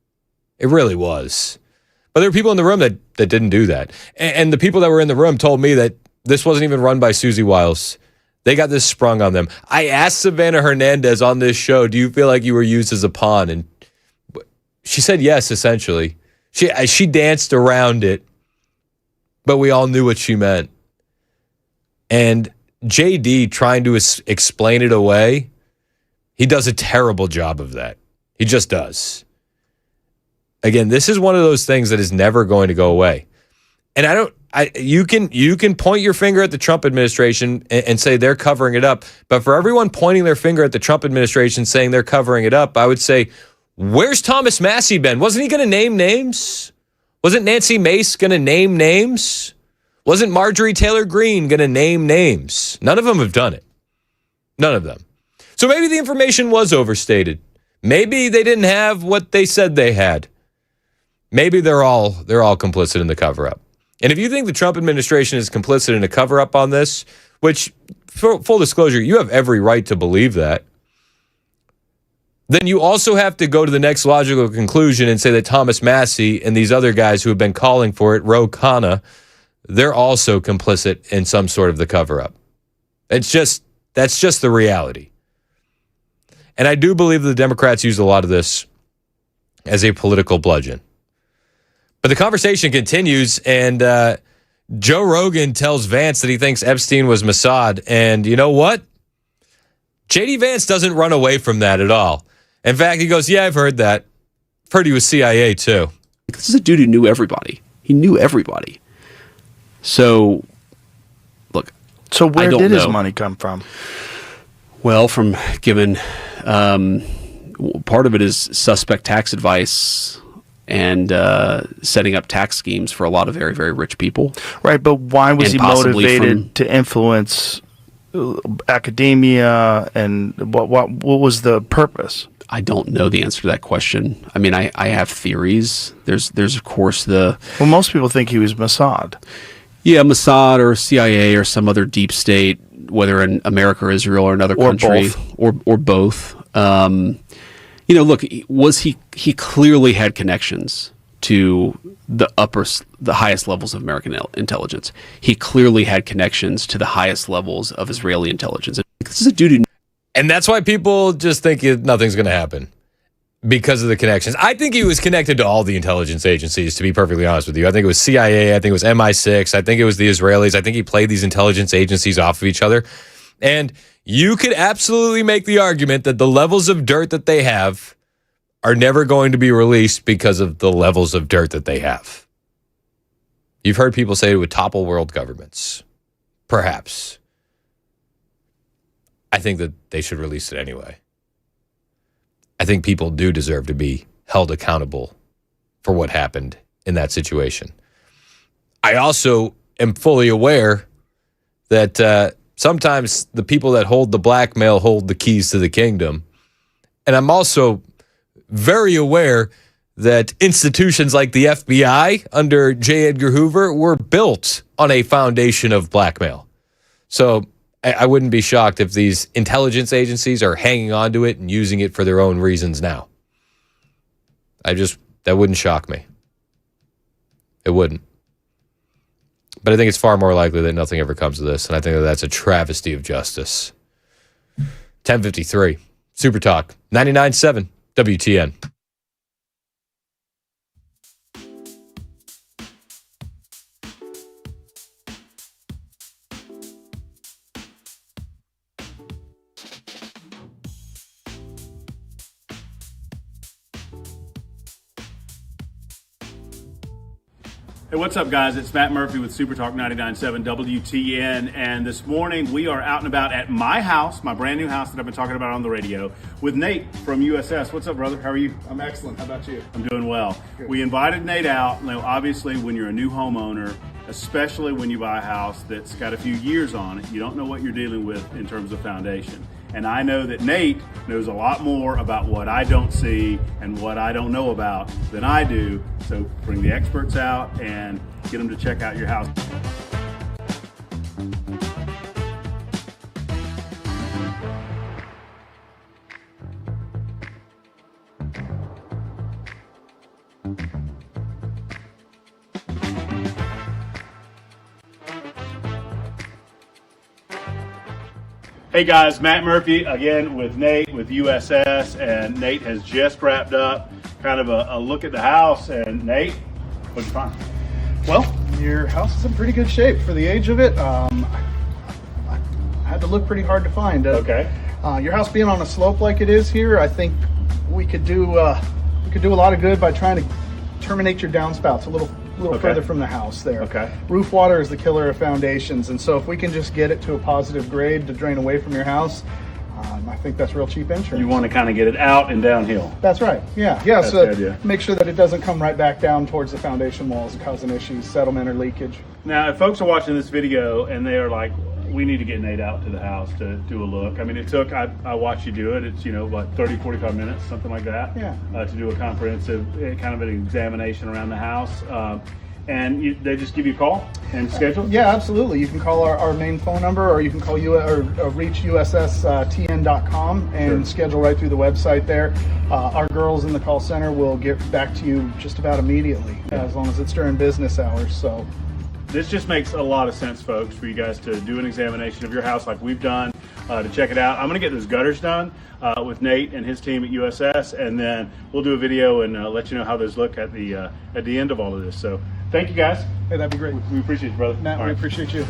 It really was. But there were people in the room that didn't do that. And the people that were in the room told me that this wasn't even run by Susie Wiles. They got this sprung on them. I asked Savannah Hernandez on this show, do you feel like you were used as a pawn? And she said yes, essentially. She danced around it, but we all knew what she meant. And JD trying to explain it away, he does a terrible job of that. He just does. Again, this is one of those things that is never going to go away. And you can point your finger at the Trump administration and say they're covering it up. But for everyone pointing their finger at the Trump administration saying they're covering it up, I would say, where's Thomas Massey been? Wasn't he going to name names? Wasn't Nancy Mace going to name names? Wasn't Marjorie Taylor Greene going to name names? None of them have done it. None of them. So maybe the information was overstated. Maybe they didn't have what they said they had. Maybe they're all complicit in the cover-up. And if you think the Trump administration is complicit in a cover-up on this, which, for full disclosure, you have every right to believe that, then you also have to go to the next logical conclusion and say that Thomas Massey and these other guys who have been calling for it, Ro Khanna, they're also complicit in some sort of the cover-up. That's just the reality. And I do believe that the Democrats used a lot of this as a political bludgeon. But the conversation continues, and Joe Rogan tells Vance that he thinks Epstein was Mossad. And you know what? J.D. Vance doesn't run away from that at all. In fact, he goes, yeah, I've heard that. I've heard he was CIA, too. This is a dude who knew everybody. He knew everybody. So, look. So where did his money come from? Well, from given part of it is suspect tax advice and setting up tax schemes for a lot of very, very rich people. Right, but why was he motivated to influence academia, and what was the purpose? I don't know the answer to that question. I mean, I have theories. There's of course the... Well, most people think he was Mossad. Yeah, Mossad or CIA or some other deep state, whether in America or Israel or another country. Or both. Look, he clearly had connections to the highest levels of American intelligence. He clearly had connections to the highest levels of Israeli intelligence. This is a dude who... And that's why people just think nothing's going to happen, because of the connections. I think he was connected to all the intelligence agencies, to be perfectly honest with you. I think it was CIA. I think it was MI6. I think it was the Israelis. I think he played these intelligence agencies off of each other. And you could absolutely make the argument that the levels of dirt that they have are never going to be released because of the levels of dirt that they have. You've heard people say it would topple world governments. Perhaps. I think that they should release it anyway. I think people do deserve to be held accountable for what happened in that situation. I also am fully aware that sometimes the people that hold the blackmail hold the keys to the kingdom. And I'm also very aware that institutions like the FBI under J. Edgar Hoover were built on a foundation of blackmail. So I wouldn't be shocked if these intelligence agencies are hanging on to it and using it for their own reasons now. That wouldn't shock me. It wouldn't. But I think it's far more likely that nothing ever comes of this, and I think that that's a travesty of justice. 10:53, Super Talk, 99.7 WTN. Hey, what's up, guys? It's Matt Murphy with Super Talk 99.7 WTN, and this morning we are out and about at my house, my brand new house that I've been talking about on the radio, with Nate from USS. What's up, brother? How are you? I'm excellent. How about you? I'm doing well. Good. We invited Nate out. Now, obviously, when you're a new homeowner, especially when you buy a house that's got a few years on it, you don't know what you're dealing with in terms of foundation. And I know that Nate knows a lot more about what I don't see and what I don't know about than I do. So bring the experts out and get them to check out your house. Hey guys, Matt Murphy again with Nate with USS, and Nate has just wrapped up kind of a look at the house. And Nate, what'd you find? Well, your house is in pretty good shape for the age of it. I had to look pretty hard to find it. Okay. Your house being on a slope like it is here, I think we could do a lot of good by trying to terminate your downspouts a little Okay. further from the house there. Okay. Roof water is the killer of foundations, and so if we can just get it to a positive grade to drain away from your house, I think that's real cheap insurance. You want to kind of get it out and downhill. That's right. Yeah. That's So the idea. make sure that it doesn't come right back down towards the foundation walls, causing issues, settlement or leakage. Now, if folks are watching this video and they are like, we need to get Nate out to the house to do a look. I mean, I watched you do it. It's, what, 30, 45 minutes, something like that. Yeah. To do a comprehensive kind of an examination around the house. And they just give you a call and schedule? Yeah, absolutely. You can call our main phone number, or you can call or reach USSTN.com and schedule right through the website there. Our girls in the call center will get back to you just about immediately, as long as it's during business hours. So this just makes a lot of sense, folks, for you guys to do an examination of your house like we've done, to check it out. I'm going to get those gutters done with Nate and his team at USS, and then we'll do a video and let you know how those look at the end of all of this. So thank you, guys. Hey, that'd be great. We appreciate you, brother. Matt, we appreciate you.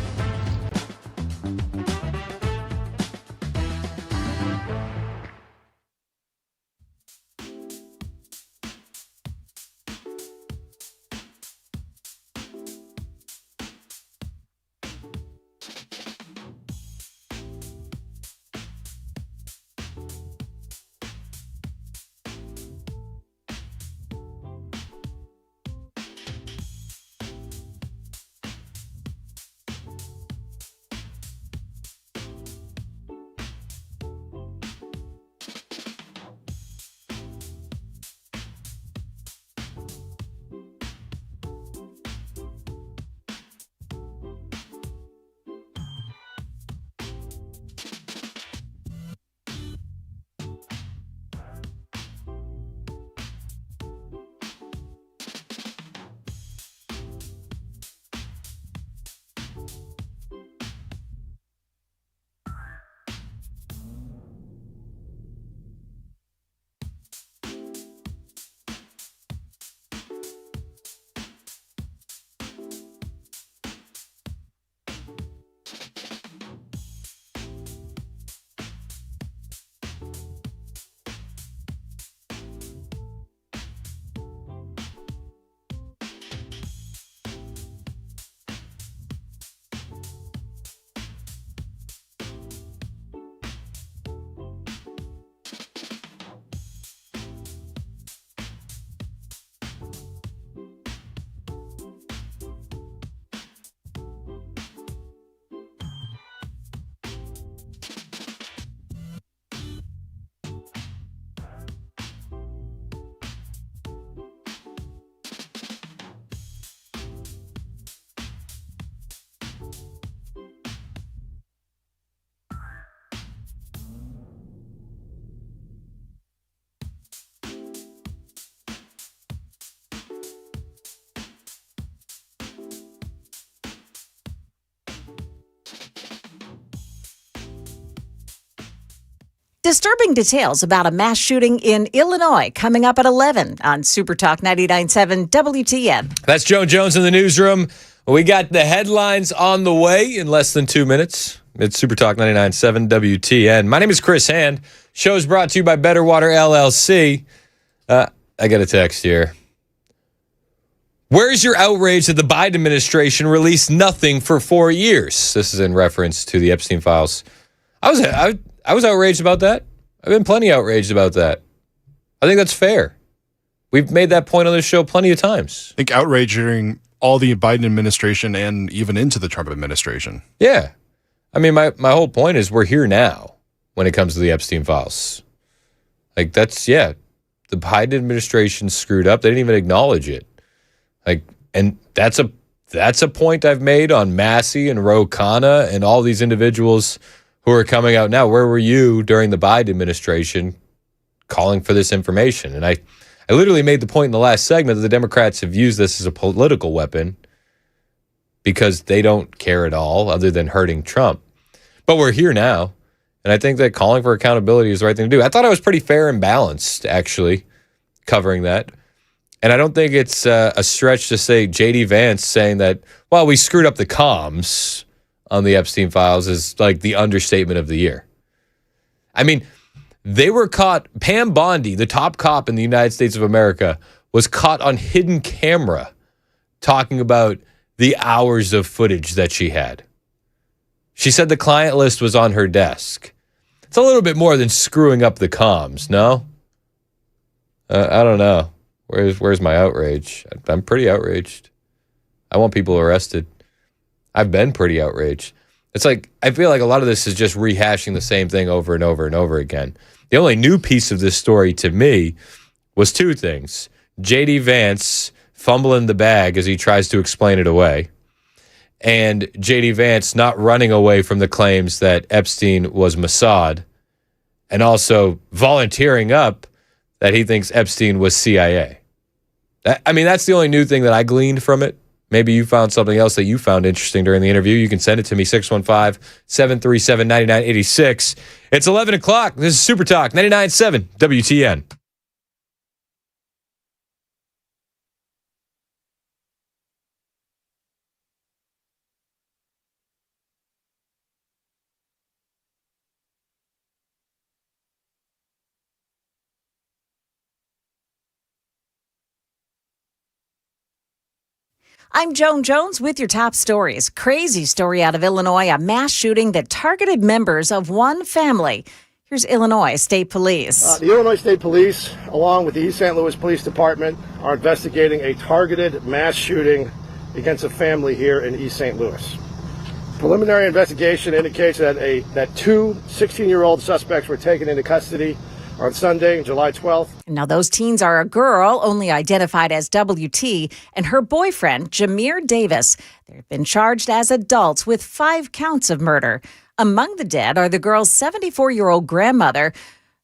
Disturbing details about a mass shooting in Illinois coming up at 11 on Super Talk 99.7 WTN. That's Joan Jones in the newsroom. We got the headlines on the way in less than 2 minutes. It's Super Talk 99.7 WTN. My name is Chris Hand. Show's brought to you by Better Water LLC. I got a text here. Where's your outrage that the Biden administration released nothing for 4 years? This is in reference to the Epstein files. I was outraged about that. I've been plenty outraged about that. I think that's fair. We've made that point on this show plenty of times. I think outrage during all the Biden administration and even into the Trump administration. Yeah. I mean, my whole point is we're here now when it comes to the Epstein files. Like, that's, yeah, the Biden administration screwed up. They didn't even acknowledge it. Like, and that's a point I've made on Massey and Ro Khanna and all these individuals who are coming out now. Where were you during the Biden administration calling for this information? And I literally made the point in the last segment that the Democrats have used this as a political weapon because they don't care at all other than hurting Trump. But we're here now, and I think that calling for accountability is the right thing to do. I thought I was pretty fair and balanced, actually, covering that. And I don't think it's a stretch to say J.D. Vance saying that, well, we screwed up the comms on the Epstein files is like the understatement of the year. I mean, they were caught. Pam Bondi, the top cop in the United States of America, was caught on hidden camera talking about the hours of footage that she had. She said the client list was on her desk. It's a little bit more than screwing up the comms, no? I don't know. Where's my outrage? I'm pretty outraged. I want people arrested. I've been pretty outraged. It's like, I feel like a lot of this is just rehashing the same thing over and over and over again. The only new piece of this story to me was two things. J.D. Vance fumbling the bag as he tries to explain it away, and J.D. Vance not running away from the claims that Epstein was Mossad, and also volunteering up that he thinks Epstein was CIA. I mean, that's the only new thing that I gleaned from it. Maybe you found something else that you found interesting during the interview. You can send it to me, 615-737-9986. It's 11 o'clock. This is Super Talk 99.7 WTN. I'm Joan Jones with your top stories. Crazy story out of Illinois, a mass shooting that targeted members of one family. Here's Illinois State Police. The Illinois State Police, along with the East St. Louis Police Department, are investigating a targeted mass shooting against a family here in East St. Louis. Preliminary investigation indicates that two 16-year-old suspects were taken into custody on Sunday, July 12th. Now, those teens are a girl, only identified as WT, and her boyfriend, Jameer Davis. They've been charged as adults with 5 counts of murder. Among the dead are the girl's 74-year-old grandmother,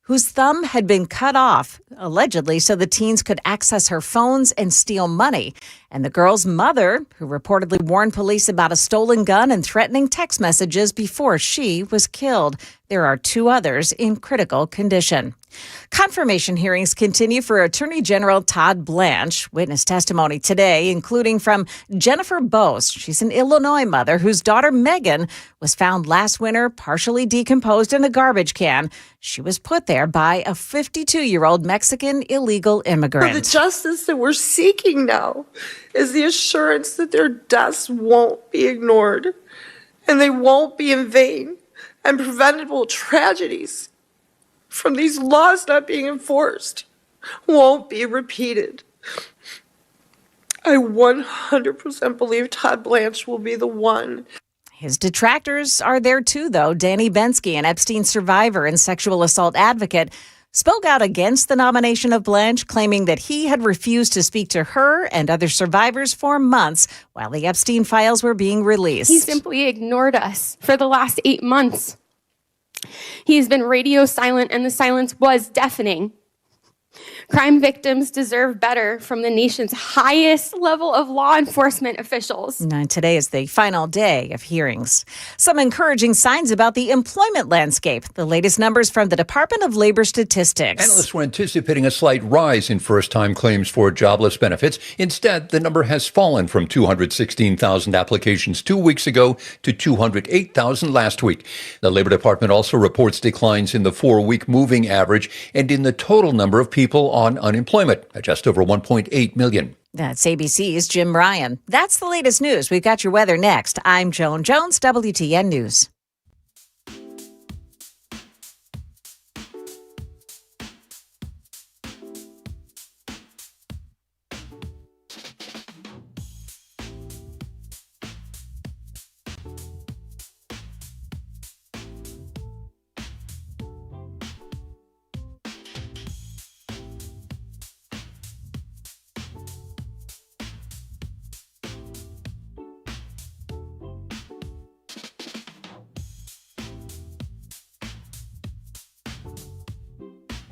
whose thumb had been cut off, allegedly, so the teens could access her phones and steal money. And the girl's mother, who reportedly warned police about a stolen gun and threatening text messages before she was killed. There are 2 others in critical condition. Confirmation hearings continue for Attorney General Todd Blanche. Witness testimony today, including from Jennifer Bose. She's an Illinois mother whose daughter Megan was found last winter partially decomposed in a garbage can. She was put there by a 52-year-old Mexican illegal immigrant. The justice that we're seeking now is the assurance that their deaths won't be ignored and they won't be in vain, and preventable tragedies from these laws not being enforced won't be repeated. I 100% believe Todd Blanche will be the one. His detractors are there too, though. Danny Bensky, an Epstein survivor and sexual assault advocate, spoke out against the nomination of Blanche, claiming that he had refused to speak to her and other survivors for months while the Epstein files were being released. He simply ignored us for the last 8 months. He has been radio silent, and the silence was deafening. Crime victims deserve better from the nation's highest level of law enforcement officials. And today is the final day of hearings. Some encouraging signs about the employment landscape. The latest numbers from the Department of Labor Statistics. Analysts were anticipating a slight rise in first-time claims for jobless benefits. Instead, the number has fallen from 216,000 applications 2 weeks ago to 208,000 last week. The Labor Department also reports declines in the 4-week moving average and in the total number of people on unemployment at just over 1.8 million. That's ABC's Jim Ryan. That's the latest news. We've got your weather next. I'm Joan Jones, WTN News.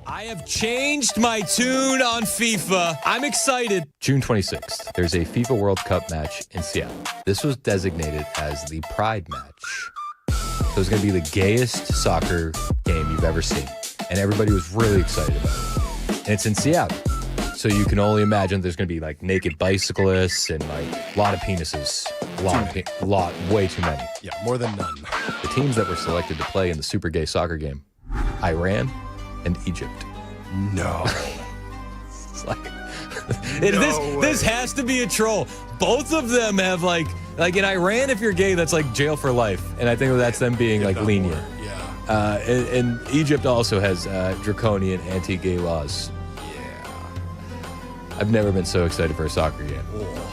I have changed my tune on FIFA. I'm excited. June 26th, there's a FIFA World Cup match in Seattle. This was designated as the Pride match. So it's going to be the gayest soccer game you've ever seen. And everybody was really excited about it. And it's in Seattle. So you can only imagine there's going to be like naked bicyclists and like a lot of penises. Way too many. Yeah, more than none. The teams that were selected to play in the super gay soccer game, Iran and Egypt. No. It's like, this has to be a troll. Both of them have like in Iran, if you're gay, that's like jail for life. And I think that's them being like lenient. More. Yeah. And Egypt also has draconian anti-gay laws. Yeah. I've never been so excited for a soccer game. Oh.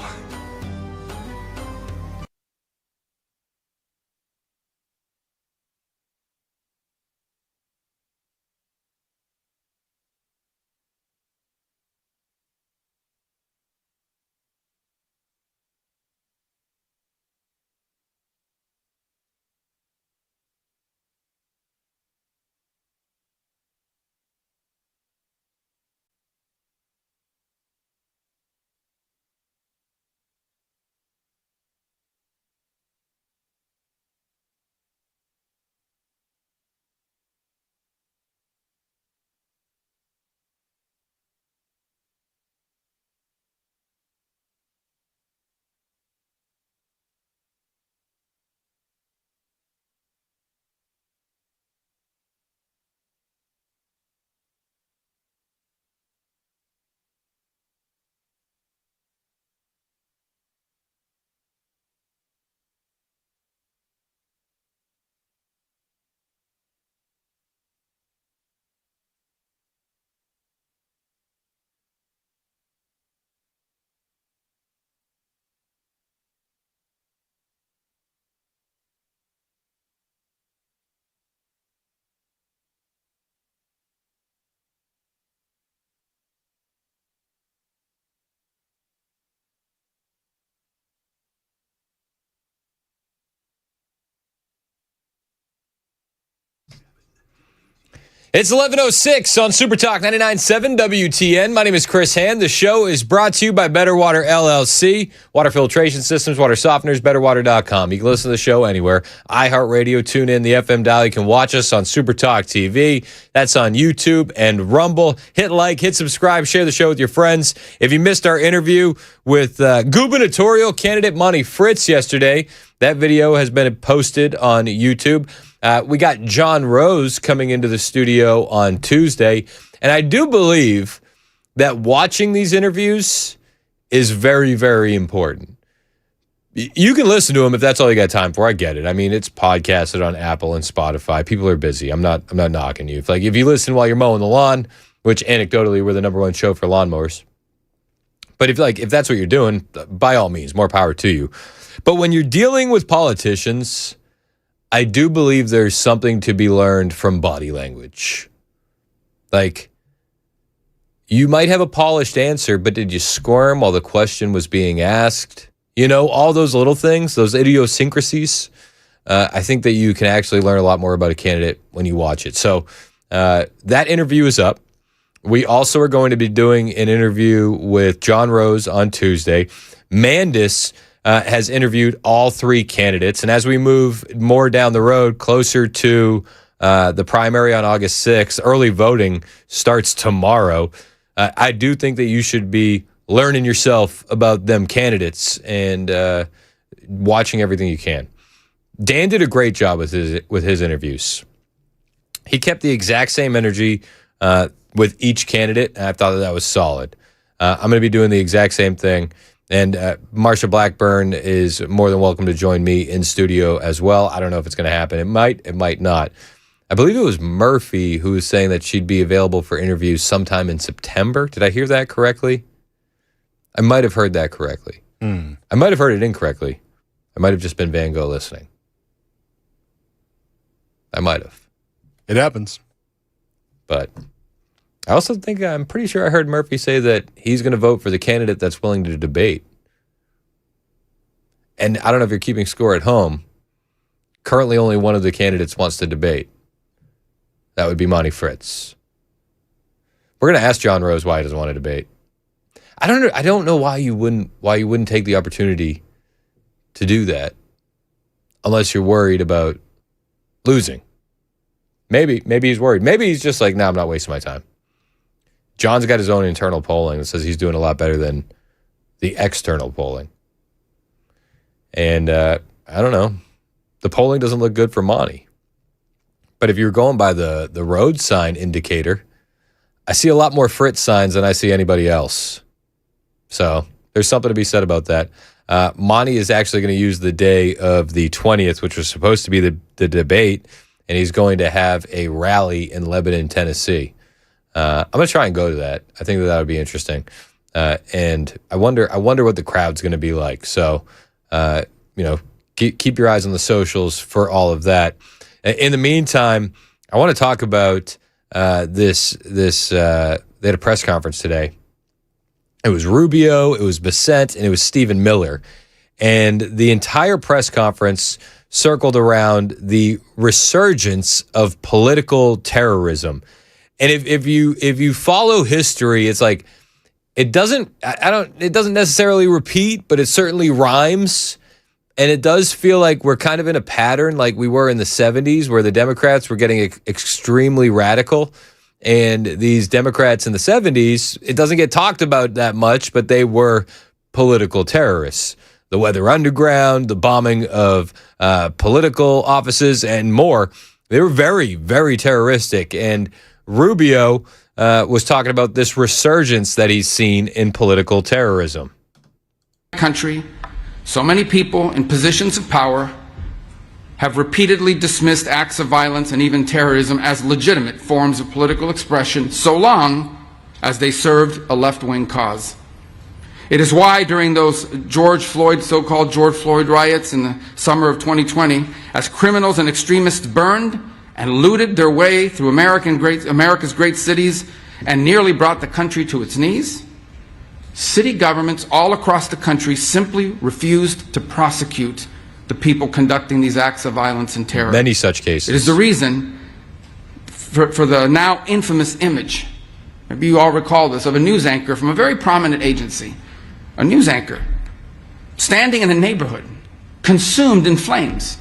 It's 11:06 on Super Talk 99.7 WTN. My name is Chris Hand. The show is brought to you by Better Water LLC. Water filtration systems, water softeners, betterwater.com. You can listen to the show anywhere. iHeartRadio, tune in, the FM dial. You can watch us on Super Talk TV. That's on YouTube and Rumble. Hit like, hit subscribe, share the show with your friends. If you missed our interview with gubernatorial candidate Monty Fritz yesterday, that video has been posted on YouTube. We got John Rose coming into the studio on Tuesday, and I do believe that watching these interviews is very, very important. You can listen to them if that's all you got time for. I get it. I mean, it's podcasted on Apple and Spotify. People are busy. I'm not knocking you. If you listen while you're mowing the lawn, which anecdotally we're the number one show for lawnmowers. But if that's what you're doing, by all means, more power to you. But when you're dealing with politicians, I do believe there's something to be learned from body language. You might have a polished answer, but did you squirm while the question was being asked? All those little things, those idiosyncrasies. I think that you can actually learn a lot more about a candidate when you watch it. So that interview is up. We also are going to be doing an interview with John Rose on Tuesday. Mandis has interviewed all three candidates. And as we move more down the road, closer to the primary on August 6th, early voting starts tomorrow. I do think that you should be learning yourself about them candidates and watching everything you can. Dan did a great job with his interviews. He kept the exact same energy with each candidate, and I thought that was solid. I'm going to be doing the exact same thing, and Marsha Blackburn is more than welcome to join me in studio as well. I don't know if it's going to happen. It might not. I believe it was Murphy who was saying that she'd be available for interviews sometime in September. Did I hear that correctly? I might have heard that correctly. I might have heard it incorrectly. I might have just been Van Gogh listening. I might have. It happens. But I also think I'm pretty sure I heard Murphy say that he's going to vote for the candidate that's willing to debate. And I don't know if you're keeping score at home. Currently, only one of the candidates wants to debate. That would be Monty Fritz. We're going to ask John Rose why he doesn't want to debate. I don't know why you wouldn't take the opportunity to do that, unless you're worried about losing. Maybe he's worried. Maybe he's just like, nah, I'm not wasting my time. John's got his own internal polling that says he's doing a lot better than the external polling. And I don't know. The polling doesn't look good for Monty. But if you're going by the road sign indicator, I see a lot more Fritz signs than I see anybody else. So there's something to be said about that. Monty is actually going to use the day of the 20th, which was supposed to be the debate, and he's going to have a rally in Lebanon, Tennessee. I'm going to try and go to that. I think that would be interesting. And I wonder what the crowd's going to be like. So, keep your eyes on the socials for all of that. In the meantime, I want to talk about this. They had a press conference today. It was Rubio, it was Bissett, and it was Stephen Miller. And the entire press conference circled around the resurgence of political terrorism. And if you follow history, it's like it doesn't necessarily repeat, but it certainly rhymes. And it does feel like we're kind of in a pattern like we were in the 70s, where the Democrats were getting extremely radical. And these Democrats in the 70s, it doesn't get talked about that much, but they were political terrorists. The Weather Underground, the bombing of political offices, and more. They were very, very terroristic. And Rubio was talking about this resurgence that he's seen in political terrorism. Country, so many people in positions of power have repeatedly dismissed acts of violence and even terrorism as legitimate forms of political expression, so long as they served a left-wing cause. It is why during those so-called George Floyd riots in the summer of 2020, as criminals and extremists burned and looted their way through America's great cities and nearly brought the country to its knees, city governments all across the country simply refused to prosecute the people conducting these acts of violence and terror. Many such cases. It is the reason for the now infamous image, maybe you all recall this, of a news anchor from a very prominent agency, a news anchor standing in a neighborhood consumed in flames.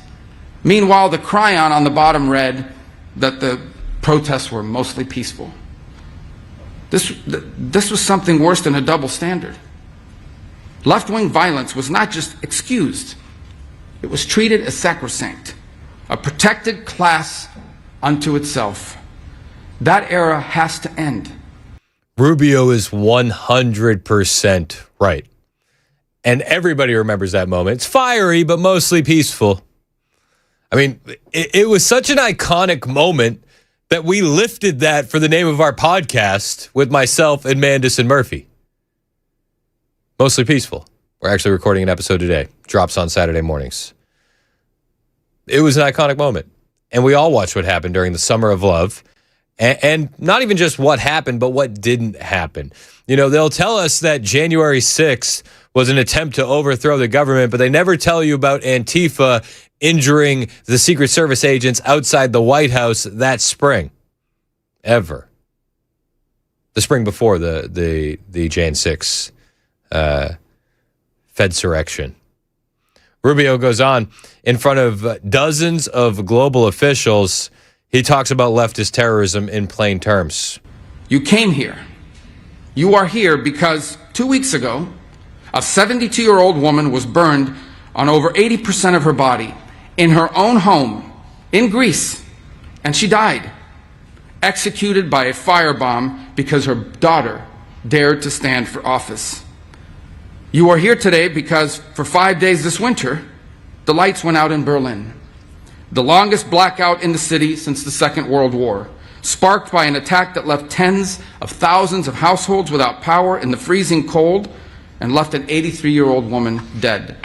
Meanwhile, the chyron on the bottom read that the protests were mostly peaceful. This was something worse than a double standard. Left-wing violence was not just excused, it was treated as sacrosanct, a protected class unto itself. That era has to end. Rubio is 100% right. And everybody remembers that moment. It's fiery, but mostly peaceful. I mean, it was such an iconic moment that we lifted that for the name of our podcast with myself and Mandis and Murphy. Mostly peaceful. We're actually recording an episode today. Drops on Saturday mornings. It was an iconic moment. And we all watched what happened during the Summer of Love. And not even just what happened, but what didn't happen. You know, they'll tell us that January 6th was an attempt to overthrow the government, but they never tell you about Antifa injuring the Secret Service agents outside the White House that spring. Ever. the spring before the Jan 6 Fedsurrection. Rubio goes on in front of dozens of global officials. He talks about leftist terrorism in plain terms. You came here. You are here because 2 weeks ago, a 72-year-old woman was burned on over 80% of her body in her own home in Greece, and she died, executed by a firebomb because her daughter dared to stand for office. You are here today because for 5 days this winter, the lights went out in Berlin, the longest blackout in the city since the Second World War, sparked by an attack that left tens of thousands of households without power in the freezing cold and left an 83-year-old woman dead.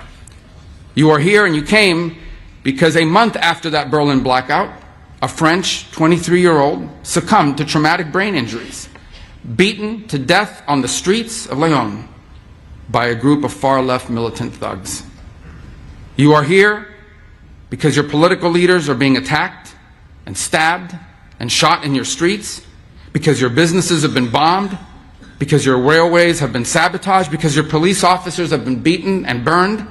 You are here and you came because a month after that Berlin blackout, a French 23-year-old succumbed to traumatic brain injuries, beaten to death on the streets of Lyon by a group of far-left militant thugs. You are here because your political leaders are being attacked and stabbed and shot in your streets, because your businesses have been bombed, because your railways have been sabotaged, because your police officers have been beaten and burned.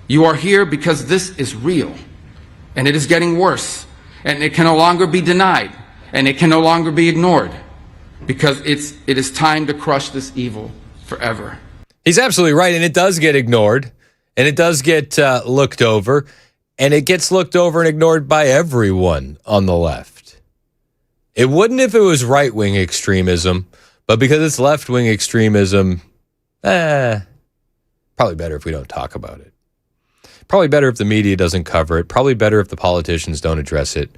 You are here because this is real, and it is getting worse, and it can no longer be denied, and it can no longer be ignored, because it is time to crush this evil forever. He's absolutely right, and it does get ignored, and it does get looked over, and it gets looked over and ignored by everyone on the left. It wouldn't if it was right-wing extremism, but because it's left-wing extremism, probably better if we don't talk about it. Probably better if the media doesn't cover it. Probably better if the politicians don't address it,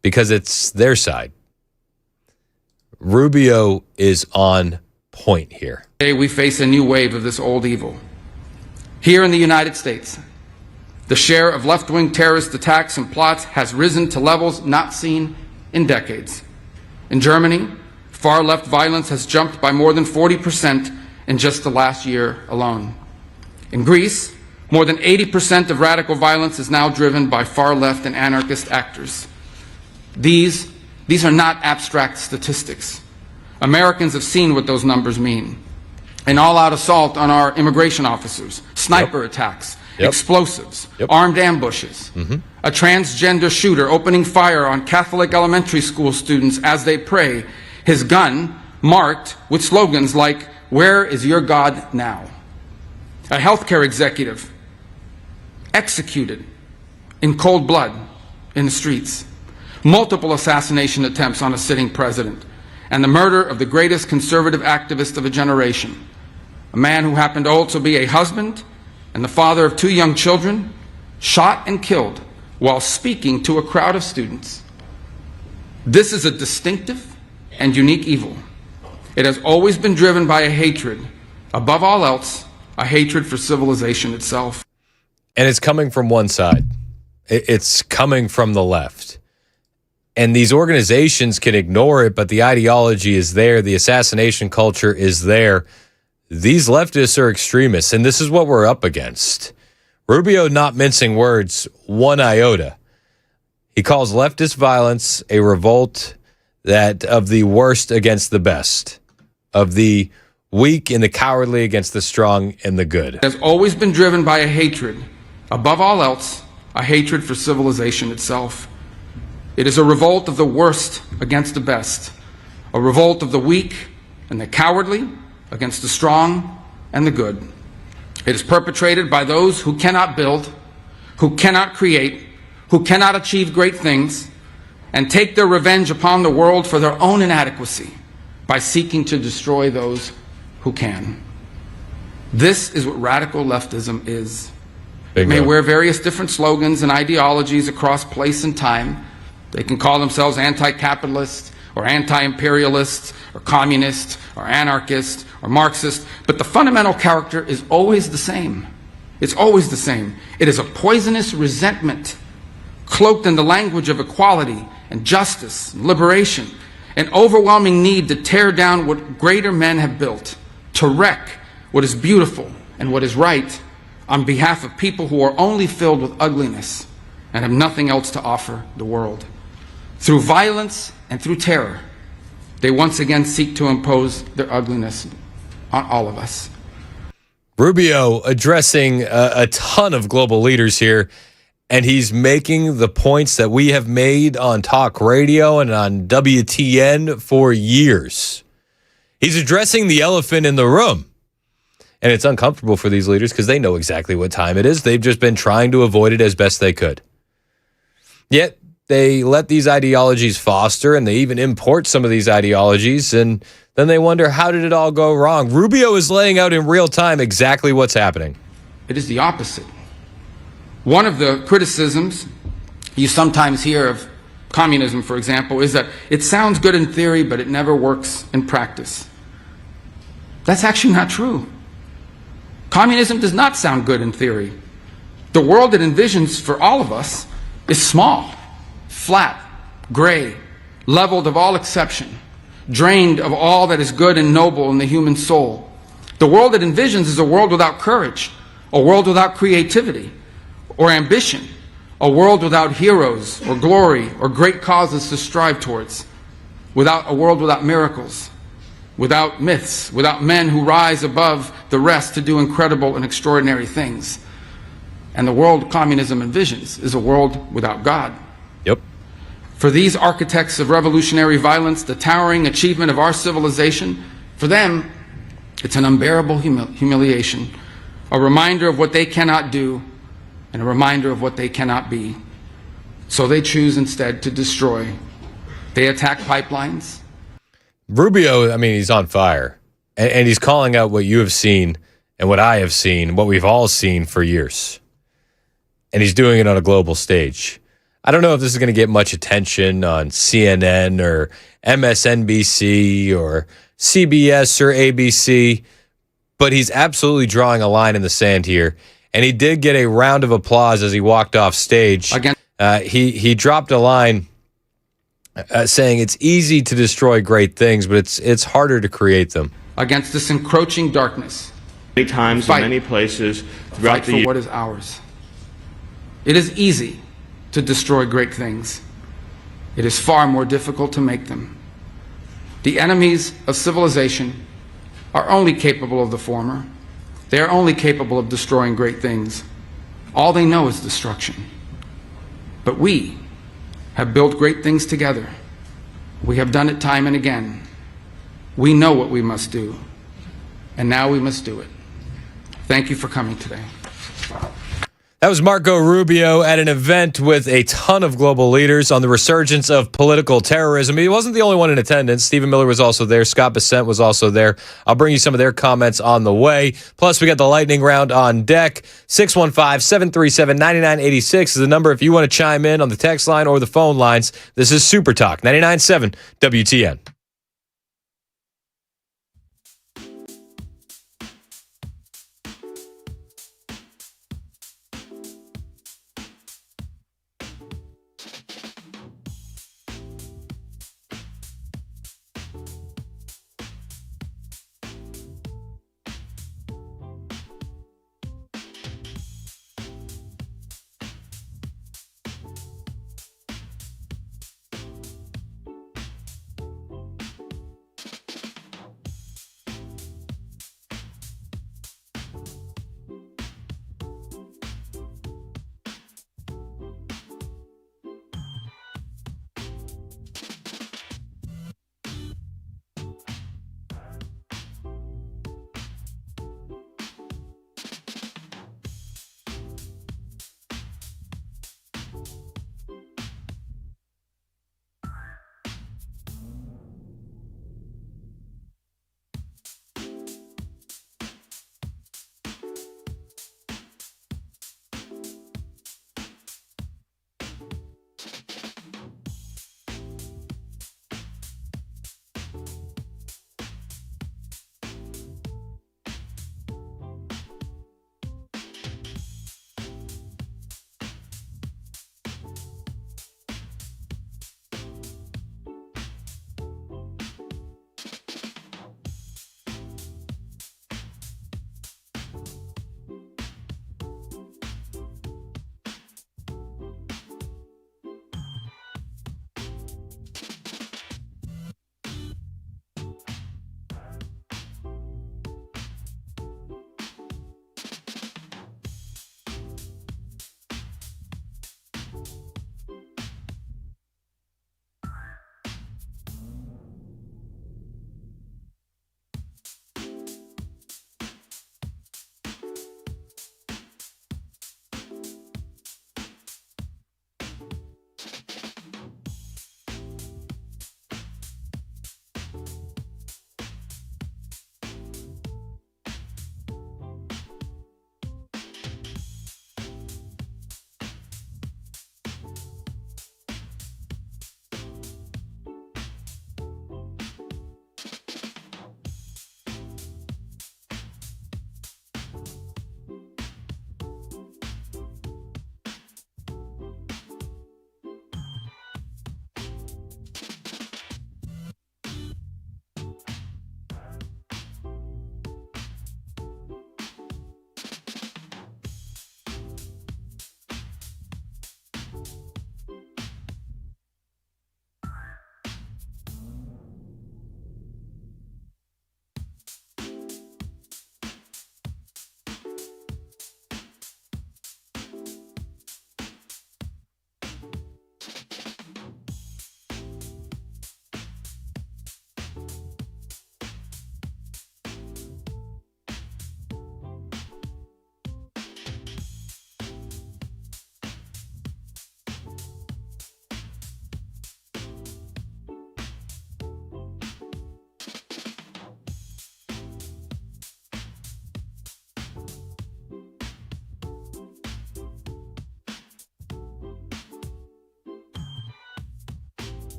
because it's their side. Rubio is on point here. Today we face a new wave of this old evil. Here in the United States, the share of left-wing terrorist attacks and plots has risen to levels not seen in decades. In Germany, far-left violence has jumped by more than 40% in just the last year alone. In Greece, more than 80% of radical violence is now driven by far-left and anarchist actors. These are not abstract statistics. Americans have seen what those numbers mean. An all-out assault on our immigration officers, sniper attacks, explosives, armed ambushes, a transgender shooter opening fire on Catholic elementary school students as they pray, his gun marked with slogans like, "Where is your God now?" A healthcare executive executed in cold blood in the streets. Multiple assassination attempts on a sitting president, and the murder of the greatest conservative activist of a generation, a man who happened to also be a husband and the father of 2 young children, shot and killed while speaking to a crowd of students. This is a distinctive and unique evil. It has always been driven by a hatred, above all else, a hatred for civilization itself. And it's coming from one side. It's coming from the left. And these organizations can ignore it, but the ideology is there. The assassination culture is there. These leftists are extremists, and this is what we're up against. Rubio not mincing words one iota. He calls leftist violence a revolt that of the worst against the best, of the weak and the cowardly against the strong and the good. It has always been driven by a hatred, above all else, a hatred for civilization itself. It is a revolt of the worst against the best, a revolt of the weak and the cowardly against the strong and the good. It is perpetrated by those who cannot build, who cannot create, who cannot achieve great things, and take their revenge upon the world for their own inadequacy by seeking to destroy those who can. This is what radical leftism is. It may wear various different slogans and ideologies across place and time. They can call themselves anti-capitalist or anti-imperialist or communist or anarchist or Marxist, but the fundamental character is always the same. It's always the same. It is a poisonous resentment cloaked in the language of equality and justice and liberation, an overwhelming need to tear down what greater men have built, to wreck what is beautiful and what is right on behalf of people who are only filled with ugliness and have nothing else to offer the world. Through violence and through terror, they once again seek to impose their ugliness on all of us. Rubio addressing a ton of global leaders here, and he's making the points that we have made on talk radio and on WTN for years. He's addressing the elephant in the room. And it's uncomfortable for these leaders because they know exactly what time it is. They've just been trying to avoid it as best they could. Yet they let these ideologies foster, and they even import some of these ideologies, and then they wonder, how did it all go wrong? Rubio is laying out in real time exactly what's happening. It is the opposite. One of the criticisms you sometimes hear of communism, for example, is that it sounds good in theory, but it never works in practice. That's actually not true. Communism does not sound good in theory. The world it envisions for all of us is small, flat, gray, leveled of all exception, drained of all that is good and noble in the human soul. The world it envisions is a world without courage, a world without creativity or ambition, a world without heroes or glory or great causes to strive towards, a world without miracles, without myths, without men who rise above the rest to do incredible and extraordinary things. And the world communism envisions is a world without God. Yep. For these architects of revolutionary violence, the towering achievement of our civilization, for them, it's an unbearable humiliation, a reminder of what they cannot do, and a reminder of what they cannot be. So they choose instead to destroy. They attack pipelines. Rubio, I mean, he's on fire. And he's calling out what you have seen and what I have seen, what we've all seen for years. And he's doing it on a global stage. I don't know if this is going to get much attention on CNN or MSNBC or CBS or ABC, but he's absolutely drawing a line in the sand here. And he did get a round of applause as he walked off stage. He dropped a line saying it's easy to destroy great things, but it's harder to create them. Against this encroaching darkness. Many times in many places throughout the year. For what is ours. It is easy to destroy great things. It is far more difficult to make them. The enemies of civilization are only capable of the former. They are only capable of destroying great things. All they know is destruction. But we have built great things together. We have done it time and again. We know what we must do, and now we must do it. Thank you for coming today. That was Marco Rubio at an event with a ton of global leaders on the resurgence of political terrorism. He wasn't the only one in attendance. Stephen Miller was also there. Scott Bessent was also there. I'll bring you some of their comments on the way. Plus, we got the lightning round on deck. 615-737-9986 is the number if you want to chime in on the text line or the phone lines. This is Super Talk 99.7 WTN.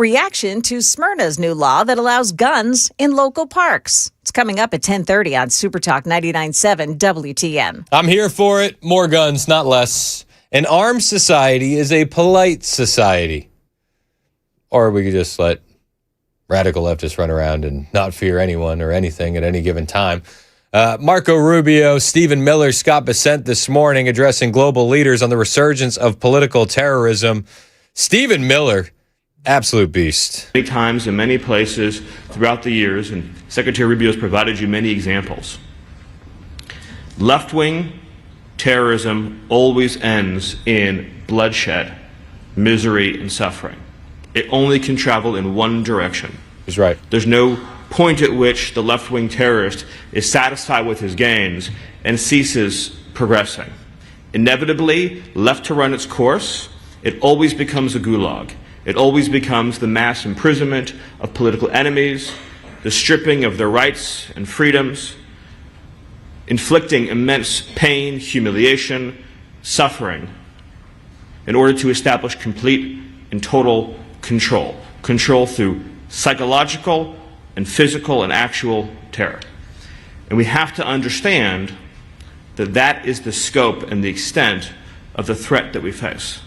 reaction to Smyrna's new law that allows guns in local parks. It's coming up at 10:30 on Super Talk 99.7 WTN. I'm here for it. More guns, not less. An armed society is a polite society. Or we could just let radical leftists run around and not fear anyone or anything at any given time. Marco Rubio, Stephen Miller, Scott Bessent this morning addressing global leaders on the resurgence of political terrorism. Stephen Miller, absolute beast. Many times in many places throughout the years, and Secretary Rubio has provided you many examples, left-wing terrorism always ends in bloodshed, misery, and suffering. It only can travel in one direction. He's right. There's no point at which the left-wing terrorist is satisfied with his gains and ceases progressing. Inevitably, left to run its course, it always becomes a gulag. It always becomes the mass imprisonment of political enemies, the stripping of their rights and freedoms, inflicting immense pain, humiliation, suffering, in order to establish complete and total control. Control through psychological and physical and actual terror. And we have to understand that that is the scope and the extent of the threat that we face.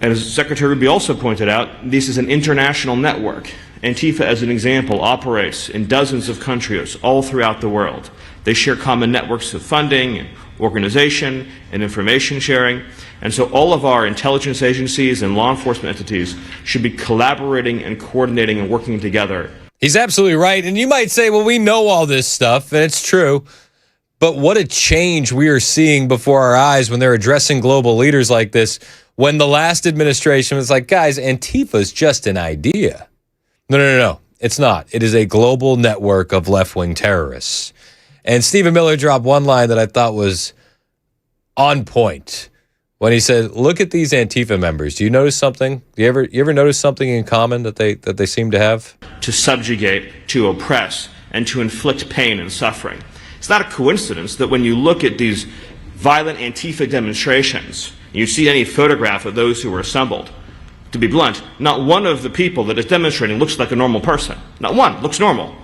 And as Secretary Rubio also pointed out, this is an international network. Antifa, as an example, operates in dozens of countries all throughout the world. They share common networks of funding and organization and information sharing. And so all of our intelligence agencies and law enforcement entities should be collaborating and coordinating and working together. He's absolutely right. And you might say, well, we know all this stuff, and it's true. But what a change we are seeing before our eyes when they're addressing global leaders like this, when the last administration was like, guys, Antifa is just an idea. No. It's not. It is a global network of left-wing terrorists. And Stephen Miller dropped one line that I thought was on point when he said, look at these Antifa members. Do you notice something? Do you ever notice something in common that they seem to have? To subjugate, to oppress, and to inflict pain and suffering. It's not a coincidence that when you look at these violent Antifa demonstrations, you see any photograph of those who were assembled. To be blunt, not one of the people that is demonstrating looks like a normal person. Not one looks normal.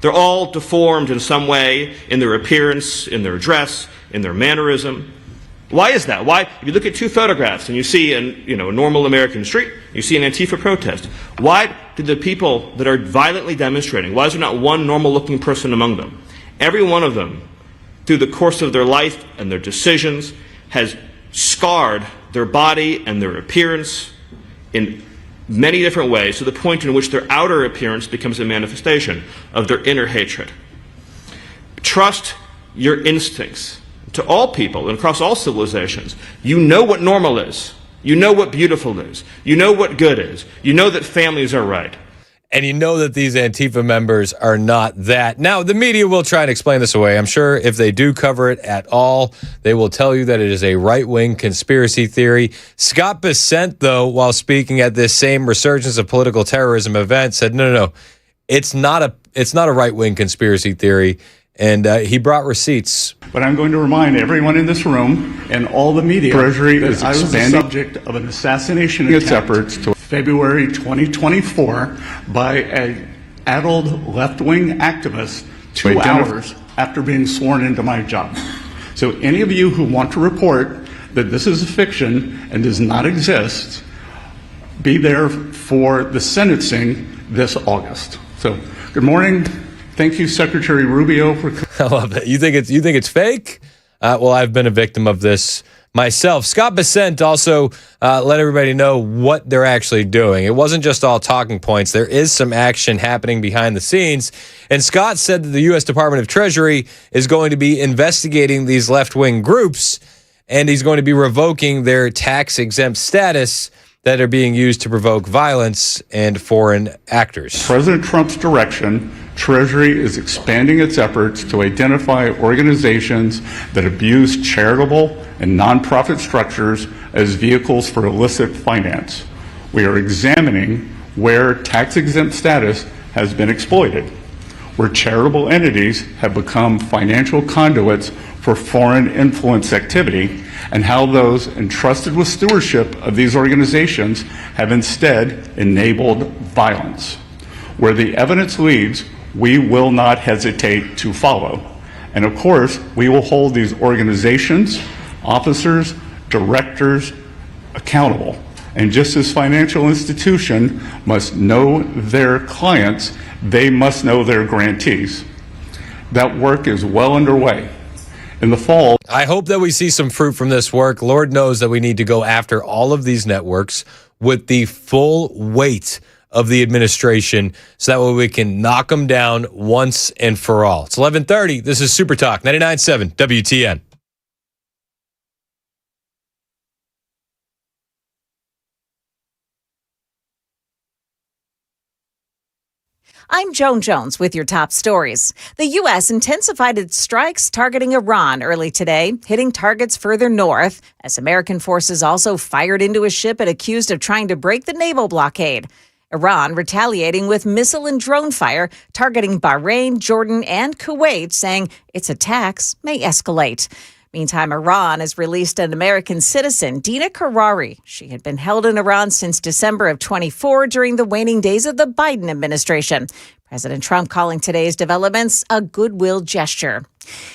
They're all deformed in some way in their appearance, in their dress, in their mannerism. Why is that? Why? If you look at two photographs and you see a normal American street, you see an Antifa protest. Why do the people that are violently demonstrating, why is there not one normal-looking person among them? Every one of them, through the course of their life and their decisions, has scarred their body and their appearance in many different ways, to the point in which their outer appearance becomes a manifestation of their inner hatred. Trust your instincts. To all people and across all civilizations, you know what normal is. You know what beautiful is. You know what good is. You know that families are right. And you know that these Antifa members are not that. Now, the media will try and explain this away. I'm sure if they do cover it at all, they will tell you that it is a right-wing conspiracy theory. Scott Bessent, though, while speaking at this same resurgence of political terrorism event, said, no, it's not a right-wing conspiracy theory. And he brought receipts. But I'm going to remind everyone in this room and all the media Treasury that I was the subject of an assassination attempt to February 2024 by an adult left-wing activist 2 hours after being sworn into my job. So any of you who want to report that this is a fiction and does not exist, be there for the sentencing this August. So good morning. Thank you, Secretary Rubio, for. I love that. You think it's fake? Well, I've been a victim of this myself. Scott Bessent also let everybody know what they're actually doing. It wasn't just all talking points. There is some action happening behind the scenes. And Scott said that the U.S. Department of Treasury is going to be investigating these left-wing groups, and he's going to be revoking their tax-exempt status that are being used to provoke violence and foreign actors. President Trump's direction, Treasury is expanding its efforts to identify organizations that abuse charitable and nonprofit structures as vehicles for illicit finance. We are examining where tax-exempt status has been exploited. where charitable entities have become financial conduits for foreign influence activity, and how those entrusted with stewardship of these organizations have instead enabled violence. Where the evidence leads, we will not hesitate to follow. And of course, we will hold these organizations, officers, directors accountable. And just as financial institution must know their clients, they must know their grantees. That work is well underway. In the fall, I hope that we see some fruit from this work. Lord knows that we need to go after all of these networks with the full weight of the administration so that way we can knock them down once and for all. It's 11:30. This is Super Talk 99.7 WTN. I'm Joan Jones with your top stories. The U.S. intensified its strikes targeting Iran early today, hitting targets further north, as American forces also fired into a ship it accused of trying to break the naval blockade. Iran retaliating with missile and drone fire, targeting Bahrain, Jordan, and Kuwait, saying its attacks may escalate. Meantime, Iran has released an American citizen, Dina Karari. She had been held in Iran since December of 24 during the waning days of the Biden administration. President Trump calling today's developments a goodwill gesture.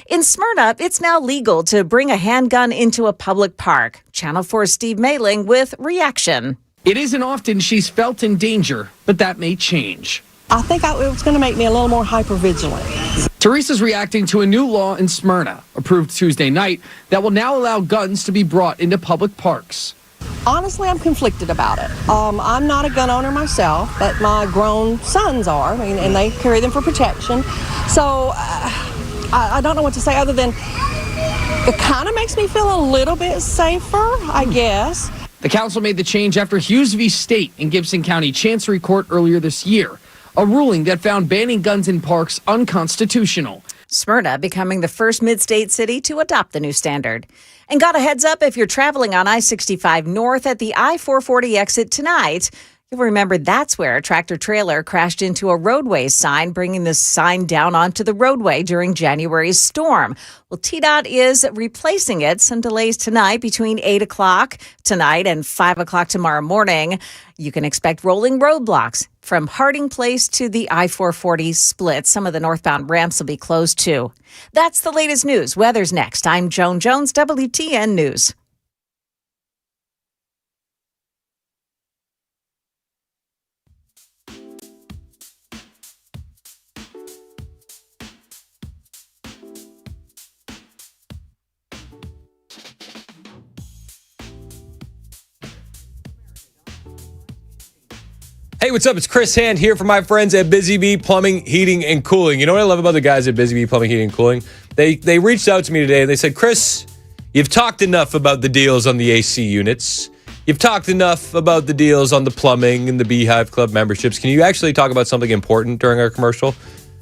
In Smyrna, it's now legal to bring a handgun into a public park. Channel 4's Steve Mailing with reaction. It isn't often she's felt in danger, but that may change. I think it was going to make me a little more hypervigilant. Teresa's reacting to a new law in Smyrna, approved Tuesday night, that will now allow guns to be brought into public parks. Honestly, I'm conflicted about it. I'm not a gun owner myself, but my grown sons are, and they carry them for protection. So I don't know what to say other than it kind of makes me feel a little bit safer, I guess. The council made the change after Hughes v. State in Gibson County Chancery Court earlier this year, a ruling that found banning guns in parks unconstitutional. Smyrna becoming the first mid-state city to adopt the new standard. And got a heads up if you're traveling on I-65 north at the I-440 exit tonight. You'll remember that's where a tractor-trailer crashed into a roadways sign, bringing the sign down onto the roadway during January's storm. Well, TDOT is replacing it. Some delays tonight between 8 o'clock tonight and 5 o'clock tomorrow morning. You can expect rolling roadblocks from Harding Place to the I-440 split. Some of the northbound ramps will be closed too. That's the latest news. Weather's next. I'm Joan Jones, WTN News. Hey, what's up? It's Chris Hand here for my friends at Busy Bee Plumbing, Heating, and Cooling. You know what I love about the guys at Busy Bee Plumbing, Heating, and Cooling? They reached out to me today and they said, Chris, you've talked enough about the deals on the AC units. You've talked enough about the deals on the plumbing and the Beehive Club memberships. Can you actually talk about something important during our commercial?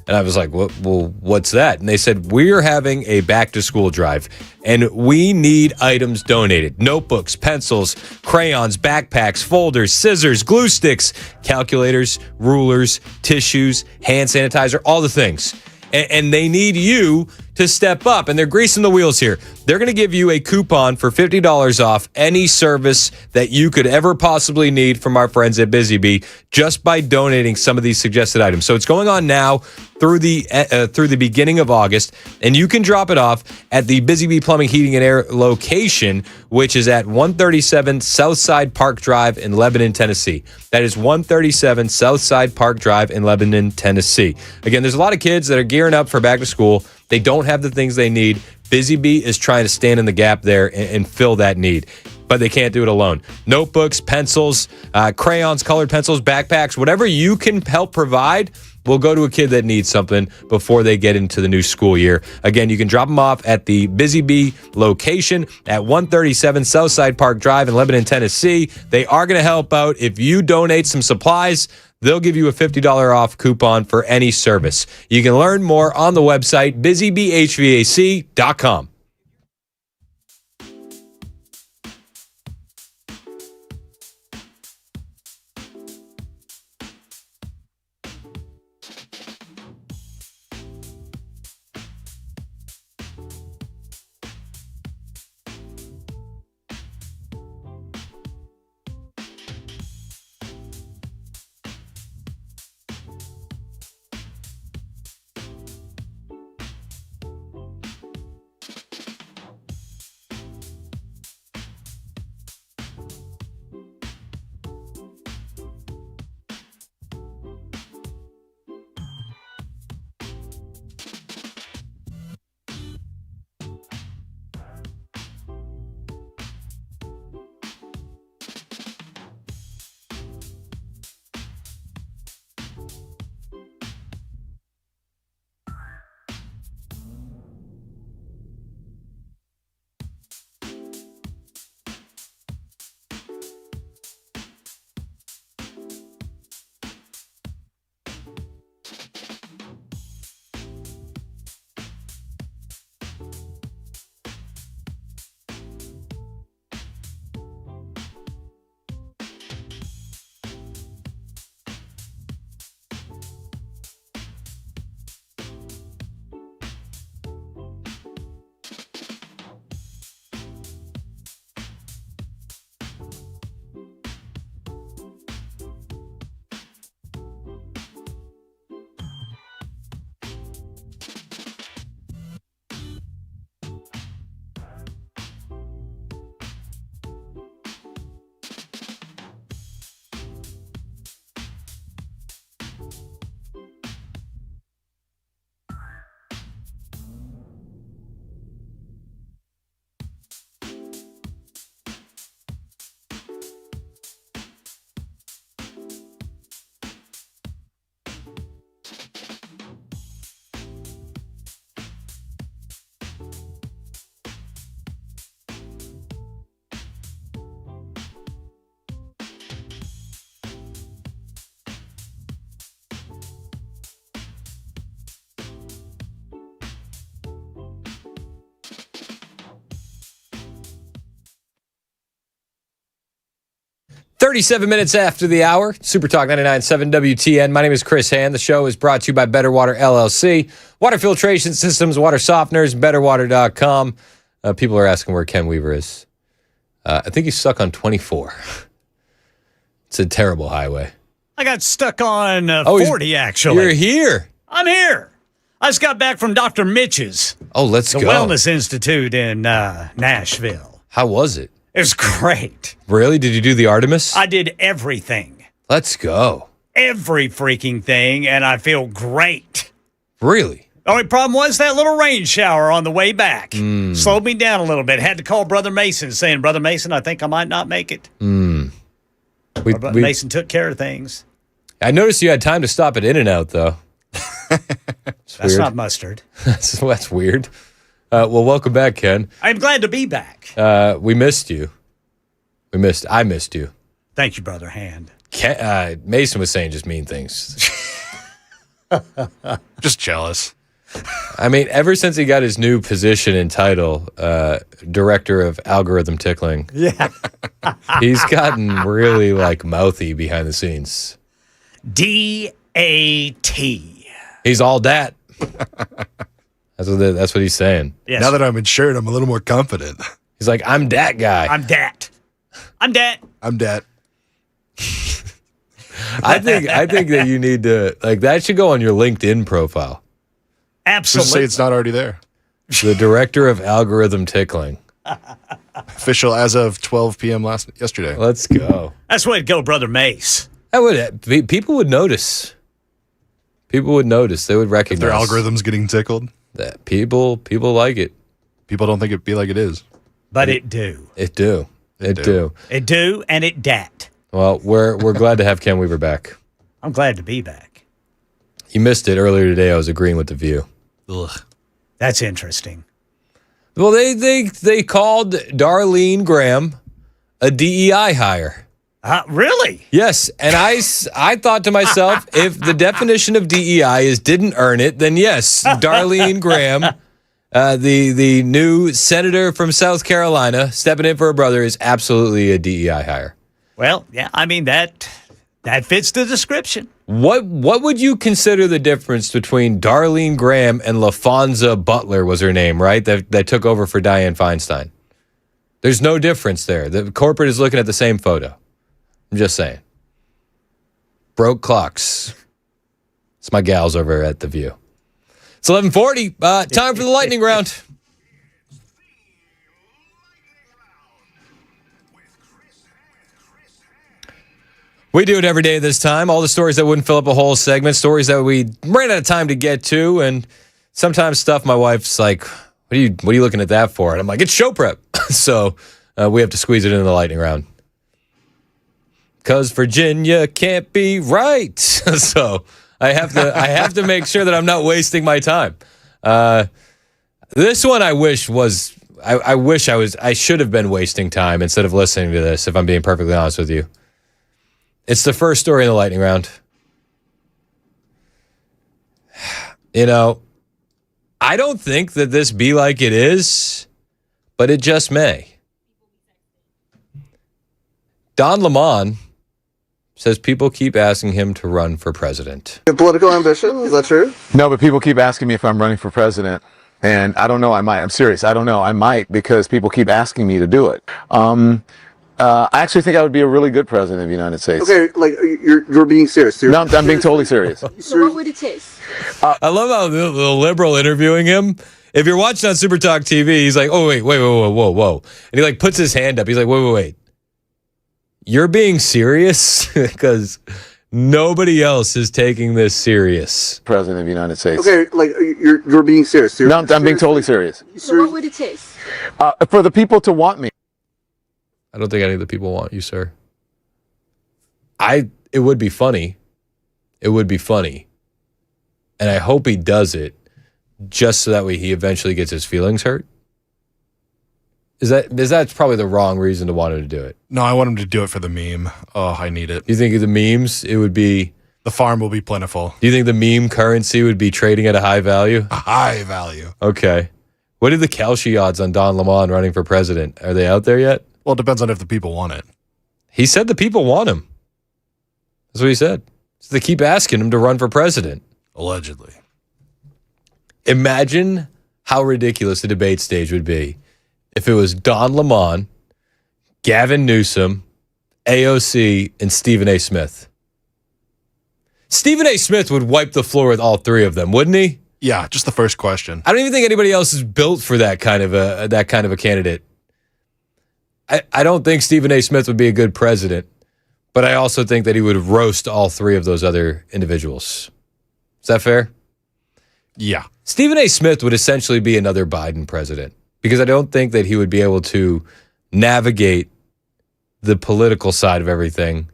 And I was like, what's that? And they said, we're having a back-to-school drive, and we need items donated. Notebooks, pencils, crayons, backpacks, folders, scissors, glue sticks, calculators, rulers, tissues, hand sanitizer, all the things. And they need you to step up, and they're greasing the wheels here. They're going to give you a coupon for $50 off any service that you could ever possibly need from our friends at Busy Bee just by donating some of these suggested items. So it's going on now through the beginning of August, and you can drop it off at the Busy Bee Plumbing, Heating, and Air location, which is at 137 Southside Park Drive in Lebanon, Tennessee. That is 137 Southside Park Drive in Lebanon, Tennessee. Again, there's a lot of kids that are gearing up for back to school. They don't have the things they need. Busy Bee is trying to stand in the gap there and fill that need, but they can't do it alone. Notebooks, pencils, crayons, colored pencils, backpacks, whatever you can help provide will go to a kid that needs something before they get into the new school year. Again, you can drop them off at the Busy Bee location at 137 Southside Park Drive in Lebanon, Tennessee. They are going to help out. If you donate some supplies, they'll give you a $50 off coupon for any service. You can learn more on the website, busybeehvac.com. 37 minutes after the hour, Super Talk 99.7 WTN. My name is Chris Hand. The show is brought to you by Better Water LLC. Water filtration systems, water softeners, betterwater.com. People are asking where Ken Weaver is. I think he's stuck on 24. It's a terrible highway. I got stuck on 40, actually. You're here. I'm here. I just got back from Dr. Mitch's. Oh, let's the go. The Wellness Institute in Nashville. How was it? It was great. Really? Did you do the Artemis? I did everything. Let's go. Every freaking thing, and I feel great. Really? The only problem was that little rain shower on the way back. Slowed me down a little bit. Had to call Brother Mason saying, Brother Mason, I think I might not make it. Brother Mason took care of things. I noticed you had time to stop at In-N-Out, though. That's not mustard. That's weird. Well, welcome back, Ken. I'm glad to be back. We missed you. I missed you. Thank you, Brother Hand. Mason was saying just mean things. Just jealous. I mean, ever since he got his new position and title, Director of Algorithm Tickling, he's gotten really mouthy behind the scenes. D-A-T. He's all dat. That's what he's saying. Yes. Now that I'm insured, I'm a little more confident. He's like, I'm dat guy. I'm dat. I'm dat. I'm dat. I think that you need to that should go on your LinkedIn profile. Absolutely. Just say it's not already there. The Director of Algorithm Tickling. Official as of 12 p.m. yesterday. Let's go. That's the way to go, Brother Mace. People would notice. People would notice. They would recognize. If their algorithm's getting tickled. That people like it. People don't think it be like it is. But it do. It do. It do. It do, and it dat. Well, we're glad to have Ken Weaver back. I'm glad to be back. You missed it earlier today. I was agreeing with The View. Ugh. That's interesting. Well, they called Darlene Graham a DEI hire. Really? Yes, and I thought to myself, if the definition of DEI is didn't earn it, then yes, Darlene Graham, the new senator from South Carolina, stepping in for her brother, is absolutely a DEI hire. Well, yeah, I mean that fits the description. What would you consider the difference between Darlene Graham and LaFonza Butler was her name, right? That took over for Dianne Feinstein. There's no difference there. The corporate is looking at the same photo. I'm just saying. Broke clocks. It's my gals over at The View. It's 11:40. Time for the lightning round. We do it every day this time. All the stories that wouldn't fill up a whole segment, stories that we ran out of time to get to, and sometimes stuff my wife's like, what are you looking at that for? And I'm like, it's show prep. So we have to squeeze it into the lightning round. Because Virginia can't be right. So I have to make sure that I'm not wasting my time. This one I should have been wasting time instead of listening to this, if I'm being perfectly honest with you. It's the first story in the lightning round. You know, I don't think that this be like it is, but it just may. Don Lemon says people keep asking him to run for president. Your political ambition, is that true? No, but people keep asking me if I'm running for president. And I don't know, I might. I'm serious. I don't know. I might because people keep asking me to do it. I actually think I would be a really good president of the United States. Okay, like you're being serious. No, I'm being totally serious. So what would it take? I love how the liberal interviewing him. If you're watching on Super Talk TV, he's like, oh, wait, whoa. And he puts his hand up. He's like, wait. You're being serious? Because nobody else is taking this serious. President of the United States. Okay, like you're being serious. No, I'm being totally serious. So what would it take? For the people to want me. I don't think any of the people want you, sir. It would be funny. It would be funny. And I hope he does it just so that way he eventually gets his feelings hurt. Is that probably the wrong reason to want him to do it? No, I want him to do it for the meme. Oh, I need it. You think of the memes, it would be... The farm will be plentiful. Do you think the meme currency would be trading at a high value? A high value. Okay. What are the Kalshi odds on Don Lemon running for president? Are they out there yet? Well, it depends on if the people want it. He said the people want him. That's what he said. So they keep asking him to run for president. Allegedly. Imagine how ridiculous the debate stage would be if it was Don Lemon, Gavin Newsom, AOC, and Stephen A. Smith. Stephen A. Smith would wipe the floor with all three of them, wouldn't he? Yeah, just the first question. I don't even think anybody else is built for that kind of a candidate. I don't think Stephen A. Smith would be a good president, but I also think that he would roast all three of those other individuals. Is that fair? Yeah. Stephen A. Smith would essentially be another Biden president because I don't think that he would be able to navigate the political side of everything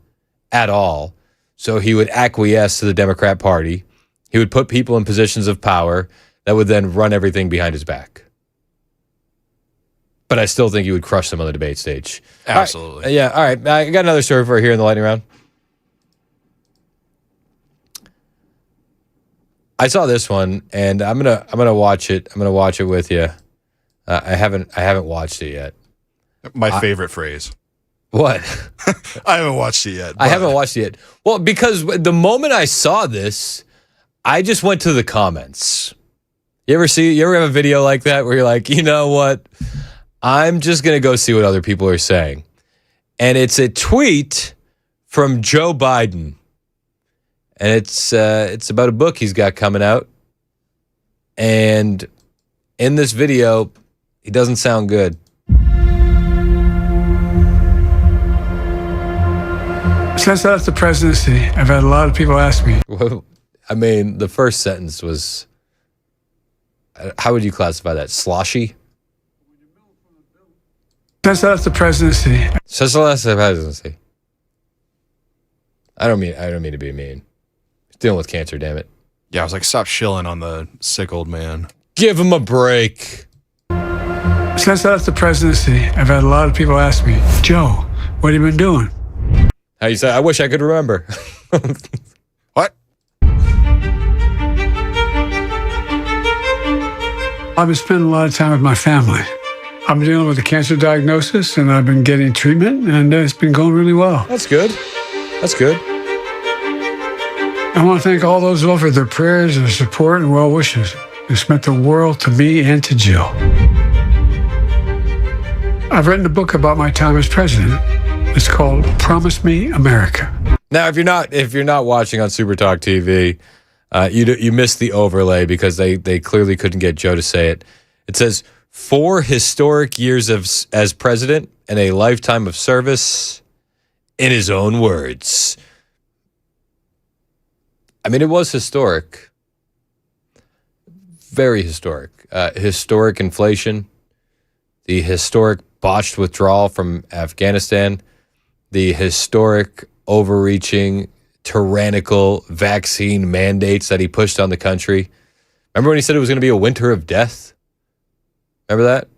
at all. So he would acquiesce to the Democrat Party. He would put people in positions of power that would then run everything behind his back. But I still think he would crush them on the debate stage. Absolutely. All right. Yeah, all right. I got another story for here in the lightning round. I saw this one, and I'm gonna watch it. I'm gonna watch it with you. I haven't watched it yet. My favorite phrase. What? I haven't watched it yet. I haven't watched it yet. Well, because the moment I saw this, I just went to the comments. You ever have a video like that where you're like, you know what? I'm just going to go see what other people are saying. And it's a tweet from Joe Biden. And it's about a book he's got coming out. And in this video, he doesn't sound good. Since I left the presidency, I've had a lot of people ask me. Well, I mean, the first sentence was, how would you classify that? Sloshy? Since I left the presidency. Since I left the presidency. I don't mean to be mean. He's dealing with cancer, damn it. Yeah, I was like, stop shilling on the sick old man. Give him a break. Since I left the presidency, I've had a lot of people ask me, Joe, what have you been doing? How you say? I wish I could remember. What? I've been spending a lot of time with my family. I'm dealing with a cancer diagnosis, and I've been getting treatment, and it's been going really well. That's good. That's good. I want to thank all those who offered their prayers, their support, and well wishes. It's meant the world to me and to Jill. I've written a book about my time as president. It's called Promise Me America. Now, if you're not watching on Super Talk TV, you missed the overlay because they clearly couldn't get Joe to say it. It says 4 historic years as president and a lifetime of service, in his own words. I mean, it was historic, very historic. Historic inflation, the historic botched withdrawal from Afghanistan, the historic, overreaching, tyrannical vaccine mandates that he pushed on the country. Remember when he said it was going to be a winter of death? Remember that?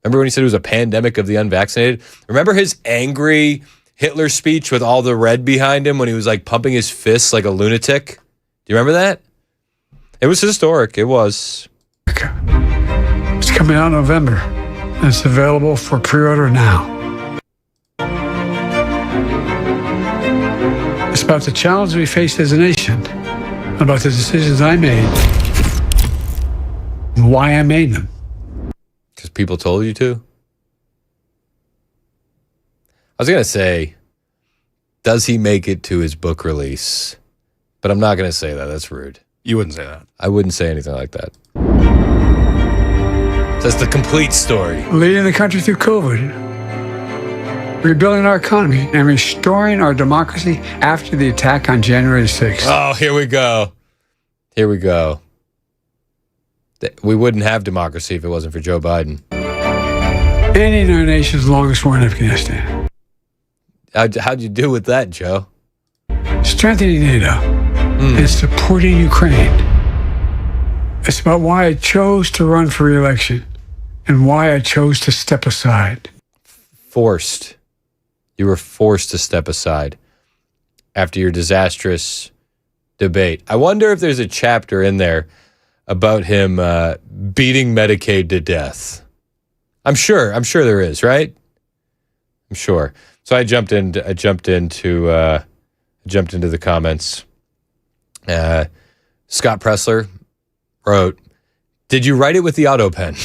Remember when he said it was a pandemic of the unvaccinated? Remember his angry Hitler speech with all the red behind him when he was like pumping his fists like a lunatic? Do you remember that? It was historic. It was. It's coming out in November. And it's available for pre-order now. It's about the challenge we face as a nation, about the decisions I made, and why I made them. Because people told you to? I was going to say, does he make it to his book release? But I'm not going to say that. That's rude. You wouldn't say that. I wouldn't say anything like that. That's the complete story. Leading the country through COVID, rebuilding our economy, and restoring our democracy after the attack on January 6th. Oh, here we go. Here we go. We wouldn't have democracy if it wasn't for Joe Biden. Ending our nation's longest war in Afghanistan. How'd you do with that, Joe? Strengthening NATO and supporting Ukraine. It's about why I chose to run for re-election and why I chose to step aside. Forced. You were forced to step aside after your disastrous debate. I wonder if there's a chapter in there about him beating Medicaid to death. I'm sure there is, right? I'm sure. So I jumped into the comments. Scott Pressler wrote, "Did you write it with the auto pen?"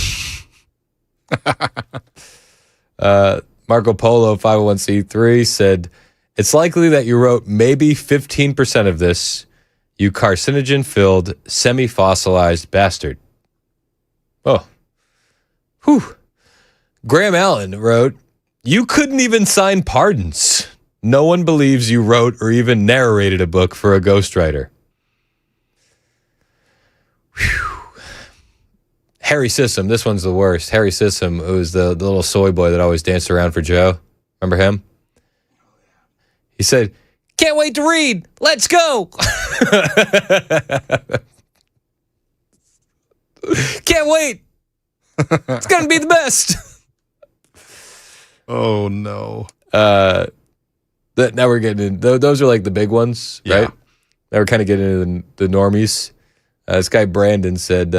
Marco Polo 501c3 said, "It's likely that you wrote maybe 15% of this, you carcinogen-filled, semi-fossilized bastard." Oh. Whew. Graham Allen wrote, "You couldn't even sign pardons. No one believes you wrote or even narrated a book for a ghostwriter." Whew. Harry Sissom, this one's the worst. Harry Sissom, who was the little soy boy that always danced around for Joe. Remember him? He said, "Can't wait to read. Let's go." Can't wait. It's going to be the best. Oh, no. Now we're getting in. Those are like the big ones, right? Now we're kind of getting into the normies. This guy, Brandon, said,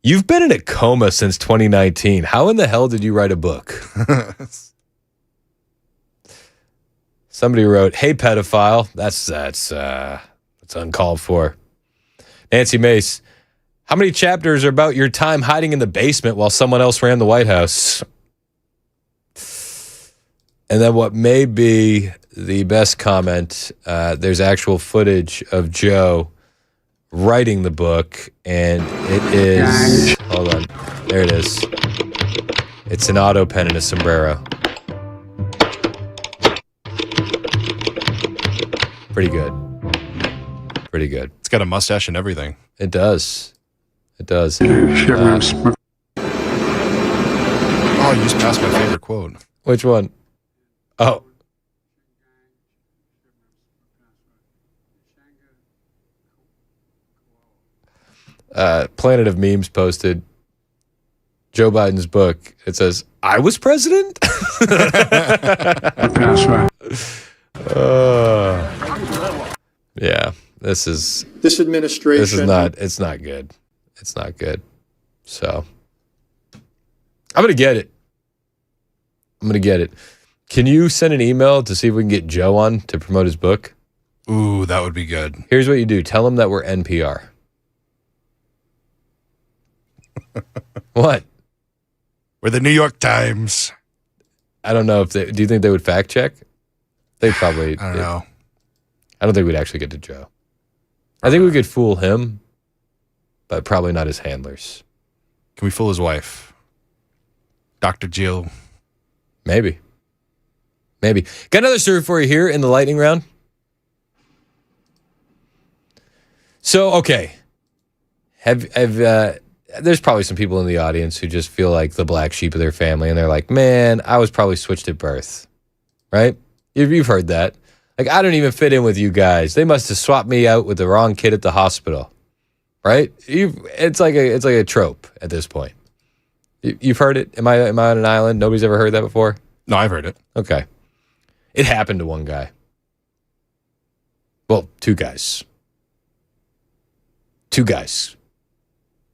"You've been in a coma since 2019. How in the hell did you write a book?" Somebody wrote, "Hey, pedophile." That's uncalled for. Nancy Mace, "How many chapters are about your time hiding in the basement while someone else ran the White House?" And then what may be the best comment, there's actual footage of Joe writing the book, and it is, hold on, there it is. It's an auto pen and a sombrero. Pretty good. Pretty good. It's got a mustache and everything. It does. It does. Oh, you just passed my favorite quote. Which one? Oh. Planet of Memes posted Joe Biden's book. It says, "I was president?" Yeah, this administration. This is not, it's not good. It's not good. So I'm going to get it. Can you send an email to see if we can get Joe on to promote his book? Ooh, that would be good. Here's what you do. Tell him that we're NPR. What? We're the New York Times. I don't know if do you think they would fact check? They probably. I don't know. I don't think we'd actually get to Joe. I think we could fool him, but probably not his handlers. Can we fool his wife? Dr. Jill? Maybe. Got another story for you here in the lightning round. So, okay. There's probably some people in the audience who just feel like the black sheep of their family, and they're like, "Man, I was probably switched at birth." Right? You've heard that. Like, I don't even fit in with you guys. They must have swapped me out with the wrong kid at the hospital. Right? It's like a trope at this point. You've heard it? Am I on an island? Nobody's ever heard that before? No, I've heard it. Okay. It happened to one guy. Well, two guys.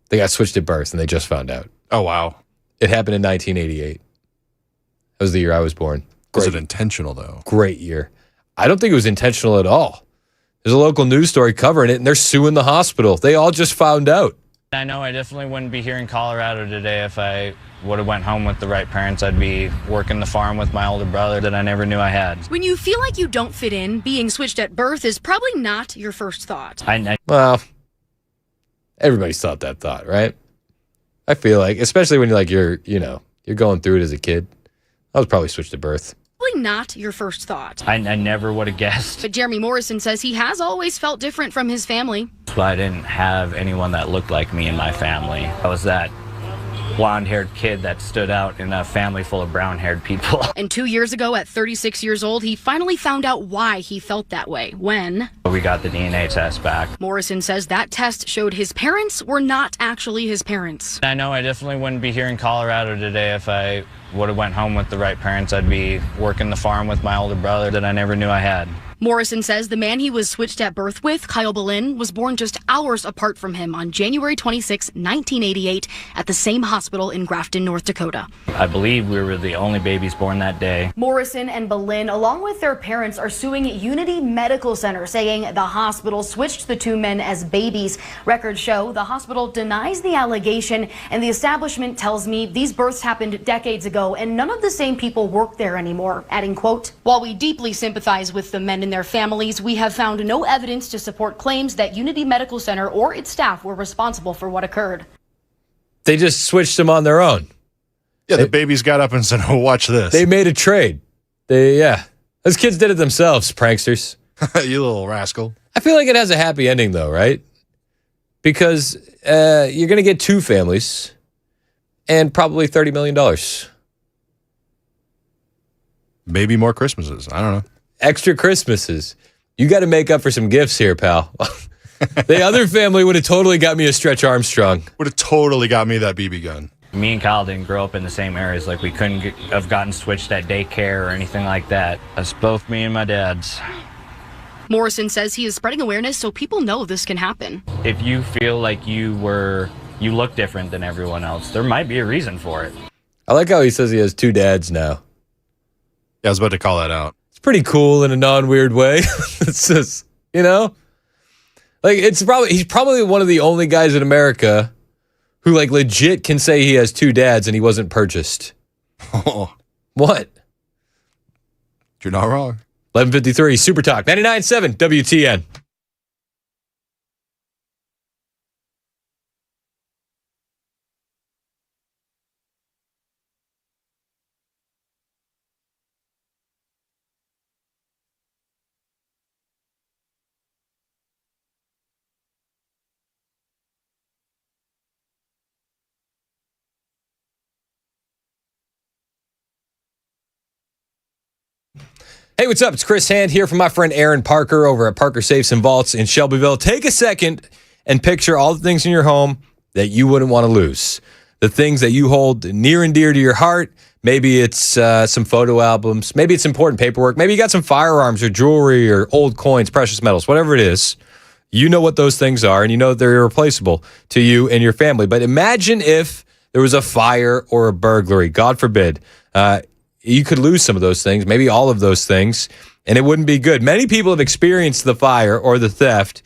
They got switched at birth, and they just found out. Oh, wow. It happened in 1988. That was the year I was born. Was it intentional, though? Great year. I don't think it was intentional at all. There's a local news story covering it, and they're suing the hospital. They all just found out. I know I definitely wouldn't be here in Colorado today if I would have went home with the right parents. I'd be working the farm with my older brother that I never knew I had. When you feel like you don't fit in, being switched at birth is probably not your first thought. Well, everybody's thought that thought, right? I feel like, especially when you're going through it as a kid. I was probably switched at birth. Probably not your first thought. I never would have guessed. But Jeremy Morrison says he has always felt different from his family. But I didn't have anyone that looked like me in my family. I was that blonde-haired kid that stood out in a family full of brown-haired people. And 2 years ago, at 36 years old, he finally found out why he felt that way when We got the DNA test back. Morrison says that test showed his parents were not actually his parents. I know I definitely wouldn't be here in Colorado today if I would have went home with the right parents, I'd be working the farm with my older brother that I never knew I had. Morrison says the man he was switched at birth with, Kyle Boleyn, was born just hours apart from him on January 26, 1988, at the same hospital in Grafton, North Dakota. I believe we were the only babies born that day. Morrison and Boleyn, along with their parents, are suing Unity Medical Center, saying the hospital switched the two men as babies. Records show the hospital denies the allegation, and the establishment tells me these births happened decades ago, and none of the same people work there anymore. Adding, quote, "While we deeply sympathize with the men and their families, we have found no evidence to support claims that Unity Medical Center or its staff were responsible for what occurred." They just switched them on their own. Yeah, the babies got up and said, "Oh, watch this." They made a trade. Those kids did it themselves, pranksters. You little rascal. I feel like it has a happy ending, though, right? Because you're going to get two families and probably $30 million. Maybe more Christmases. I don't know. Extra Christmases. You got to make up for some gifts here, pal. The other family would have totally got me a Stretch Armstrong. Would have totally got me that BB gun. Me and Kyle didn't grow up in the same areas. Like, we couldn't have gotten switched at daycare or anything like that. That's both me and my dad's. Morrison says he is spreading awareness so people know this can happen. If you feel like you look different than everyone else, there might be a reason for it. I like how he says he has two dads now. Yeah, I was about to call that out. It's pretty cool in a non-weird way. It's just, like he's probably one of the only guys in America who like legit can say he has two dads and he wasn't purchased. Oh. What? You're not wrong. 11:53 Super Talk 99.7 WTN. Hey, what's up? It's Chris Hand here from my friend Aaron Parker over at Parker Safes and Vaults in Shelbyville. Take a second and picture all the things in your home that you wouldn't want to lose. The things that you hold near and dear to your heart. Maybe it's some photo albums. Maybe it's important paperwork. Maybe you got some firearms or jewelry or old coins, precious metals, whatever it is. You know what those things are, and you know they're irreplaceable to you and your family. But imagine if there was a fire or a burglary, God forbid. You could lose some of those things, maybe all of those things, and it wouldn't be good. Many people have experienced the fire or the theft,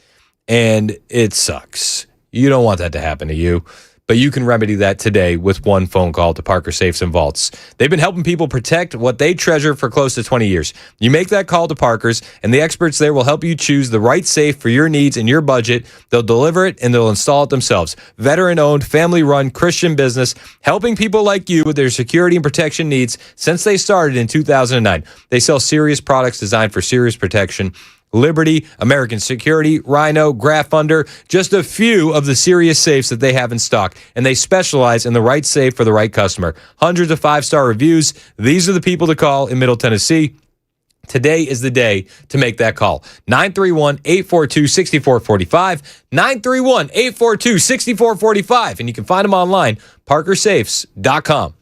and it sucks. You don't want that to happen to you, but you can remedy that today with one phone call to Parker Safes and Vaults. They've been helping people protect what they treasure for close to 20 years. You make that call to Parker's, and the experts there will help you choose the right safe for your needs and your budget. They'll deliver it, and they'll install it themselves. Veteran-owned, family-run Christian business, helping people like you with their security and protection needs since they started in 2009. They sell serious products designed for serious protection. Liberty, American Security, Rhino, Graphunder, just a few of the serious safes that they have in stock. And they specialize in the right safe for the right customer. Hundreds of 5-star reviews. These are the people to call in Middle Tennessee. Today is the day to make that call. 931-842-6445. 931-842-6445. And you can find them online, parkersafes.com.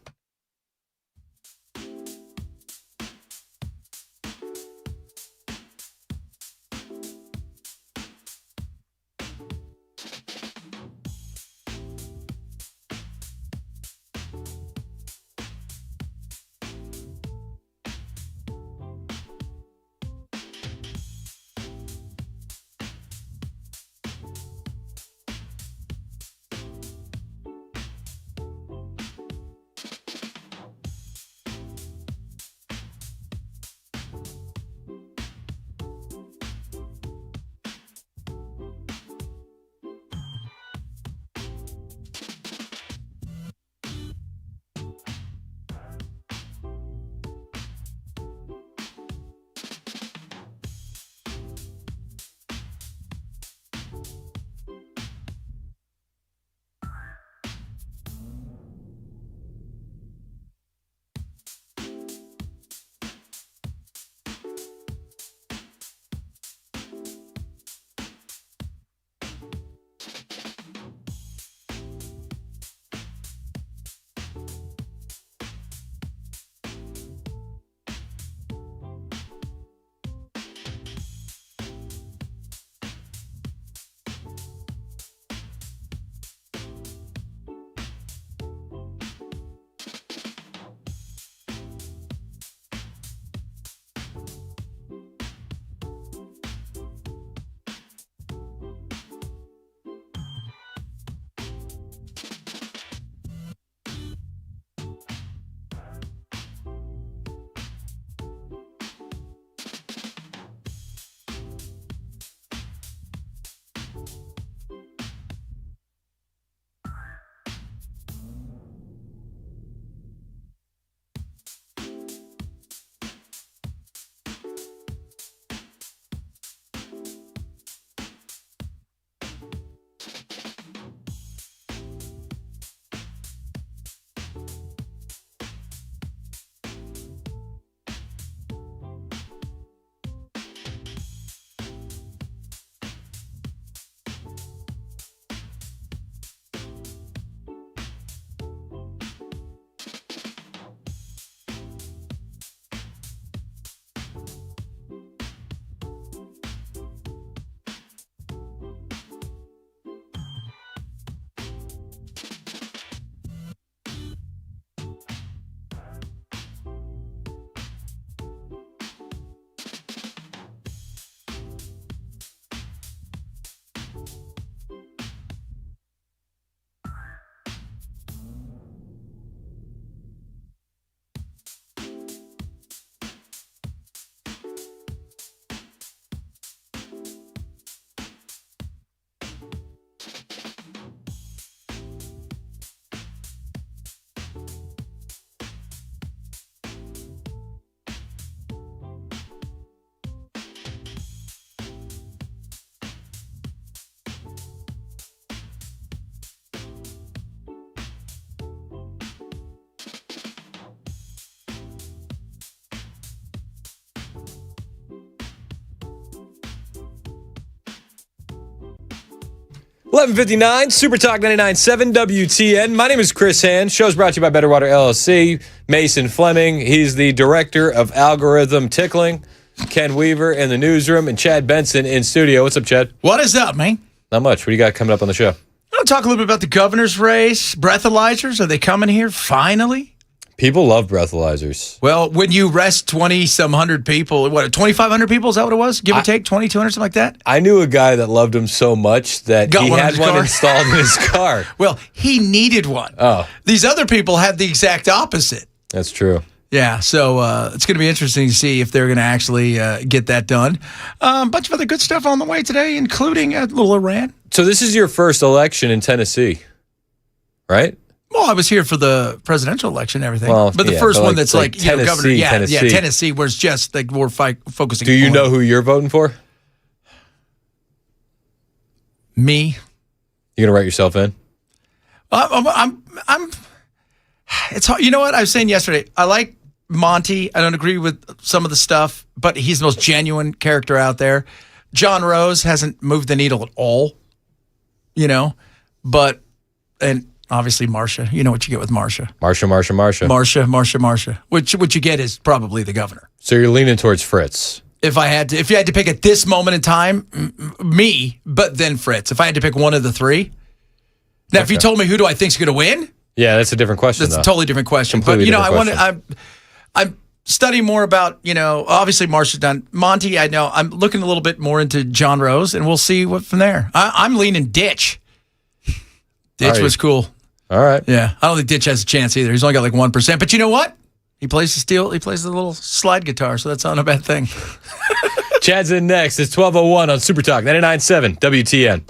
11:59, Super Talk 99.7 WTN. My name is Chris Hand. Show's brought to you by Better Water LLC. Mason Fleming, he's the director of algorithm tickling. Ken Weaver in the newsroom, and Chad Benson in studio. What's up, Chad? What is up, man? Not much. What do you got coming up on the show? I'll talk a little bit about the governor's race. Breathalyzers, are they coming here finally? People love breathalyzers. Well, when you rest 20-some hundred people, what, 2,500 people, is that what it was? Give or take, 2,200, something like that? I knew a guy that loved them so much that he had one installed in his car. Well, he needed one. Oh. These other people had the exact opposite. That's true. Yeah, so it's going to be interesting to see if they're going to actually get that done. A bunch of other good stuff on the way today, including a little Iran. So this is your first election in Tennessee, right? Well, I was here for the presidential election and everything. Well, but the first one that's like Tennessee, governor. Yeah, Tennessee. Tennessee, where it's just like we're focusing. Do you know who you're voting for? Me. You gonna write yourself in? I'm. It's hard. You know what I was saying yesterday? I like Monty. I don't agree with some of the stuff, but he's the most genuine character out there. John Rose hasn't moved the needle at all. You know, and obviously Marcia. You know what you get with Marcia. Marcia. What you get is probably the governor. So you're leaning towards Fritz. If you had to pick at this moment in time, me, but then Fritz. If I had to pick one of the three. Now, if you told me who do I think's going to win? Yeah, that's a different question. That's a totally different question. Completely I'm studying more about, obviously Marcia's done. Monty, I know. I'm looking a little bit more into John Rose, and we'll see what from there. I'm leaning Ditch. Ditch was cool. All right. Yeah, I don't think Ditch has a chance either. He's only got like 1%. But you know what? He plays the steel. He plays the little slide guitar, so that's not a bad thing. Chad's in next. It's 12:01 on Super Talk 99.7 WTN.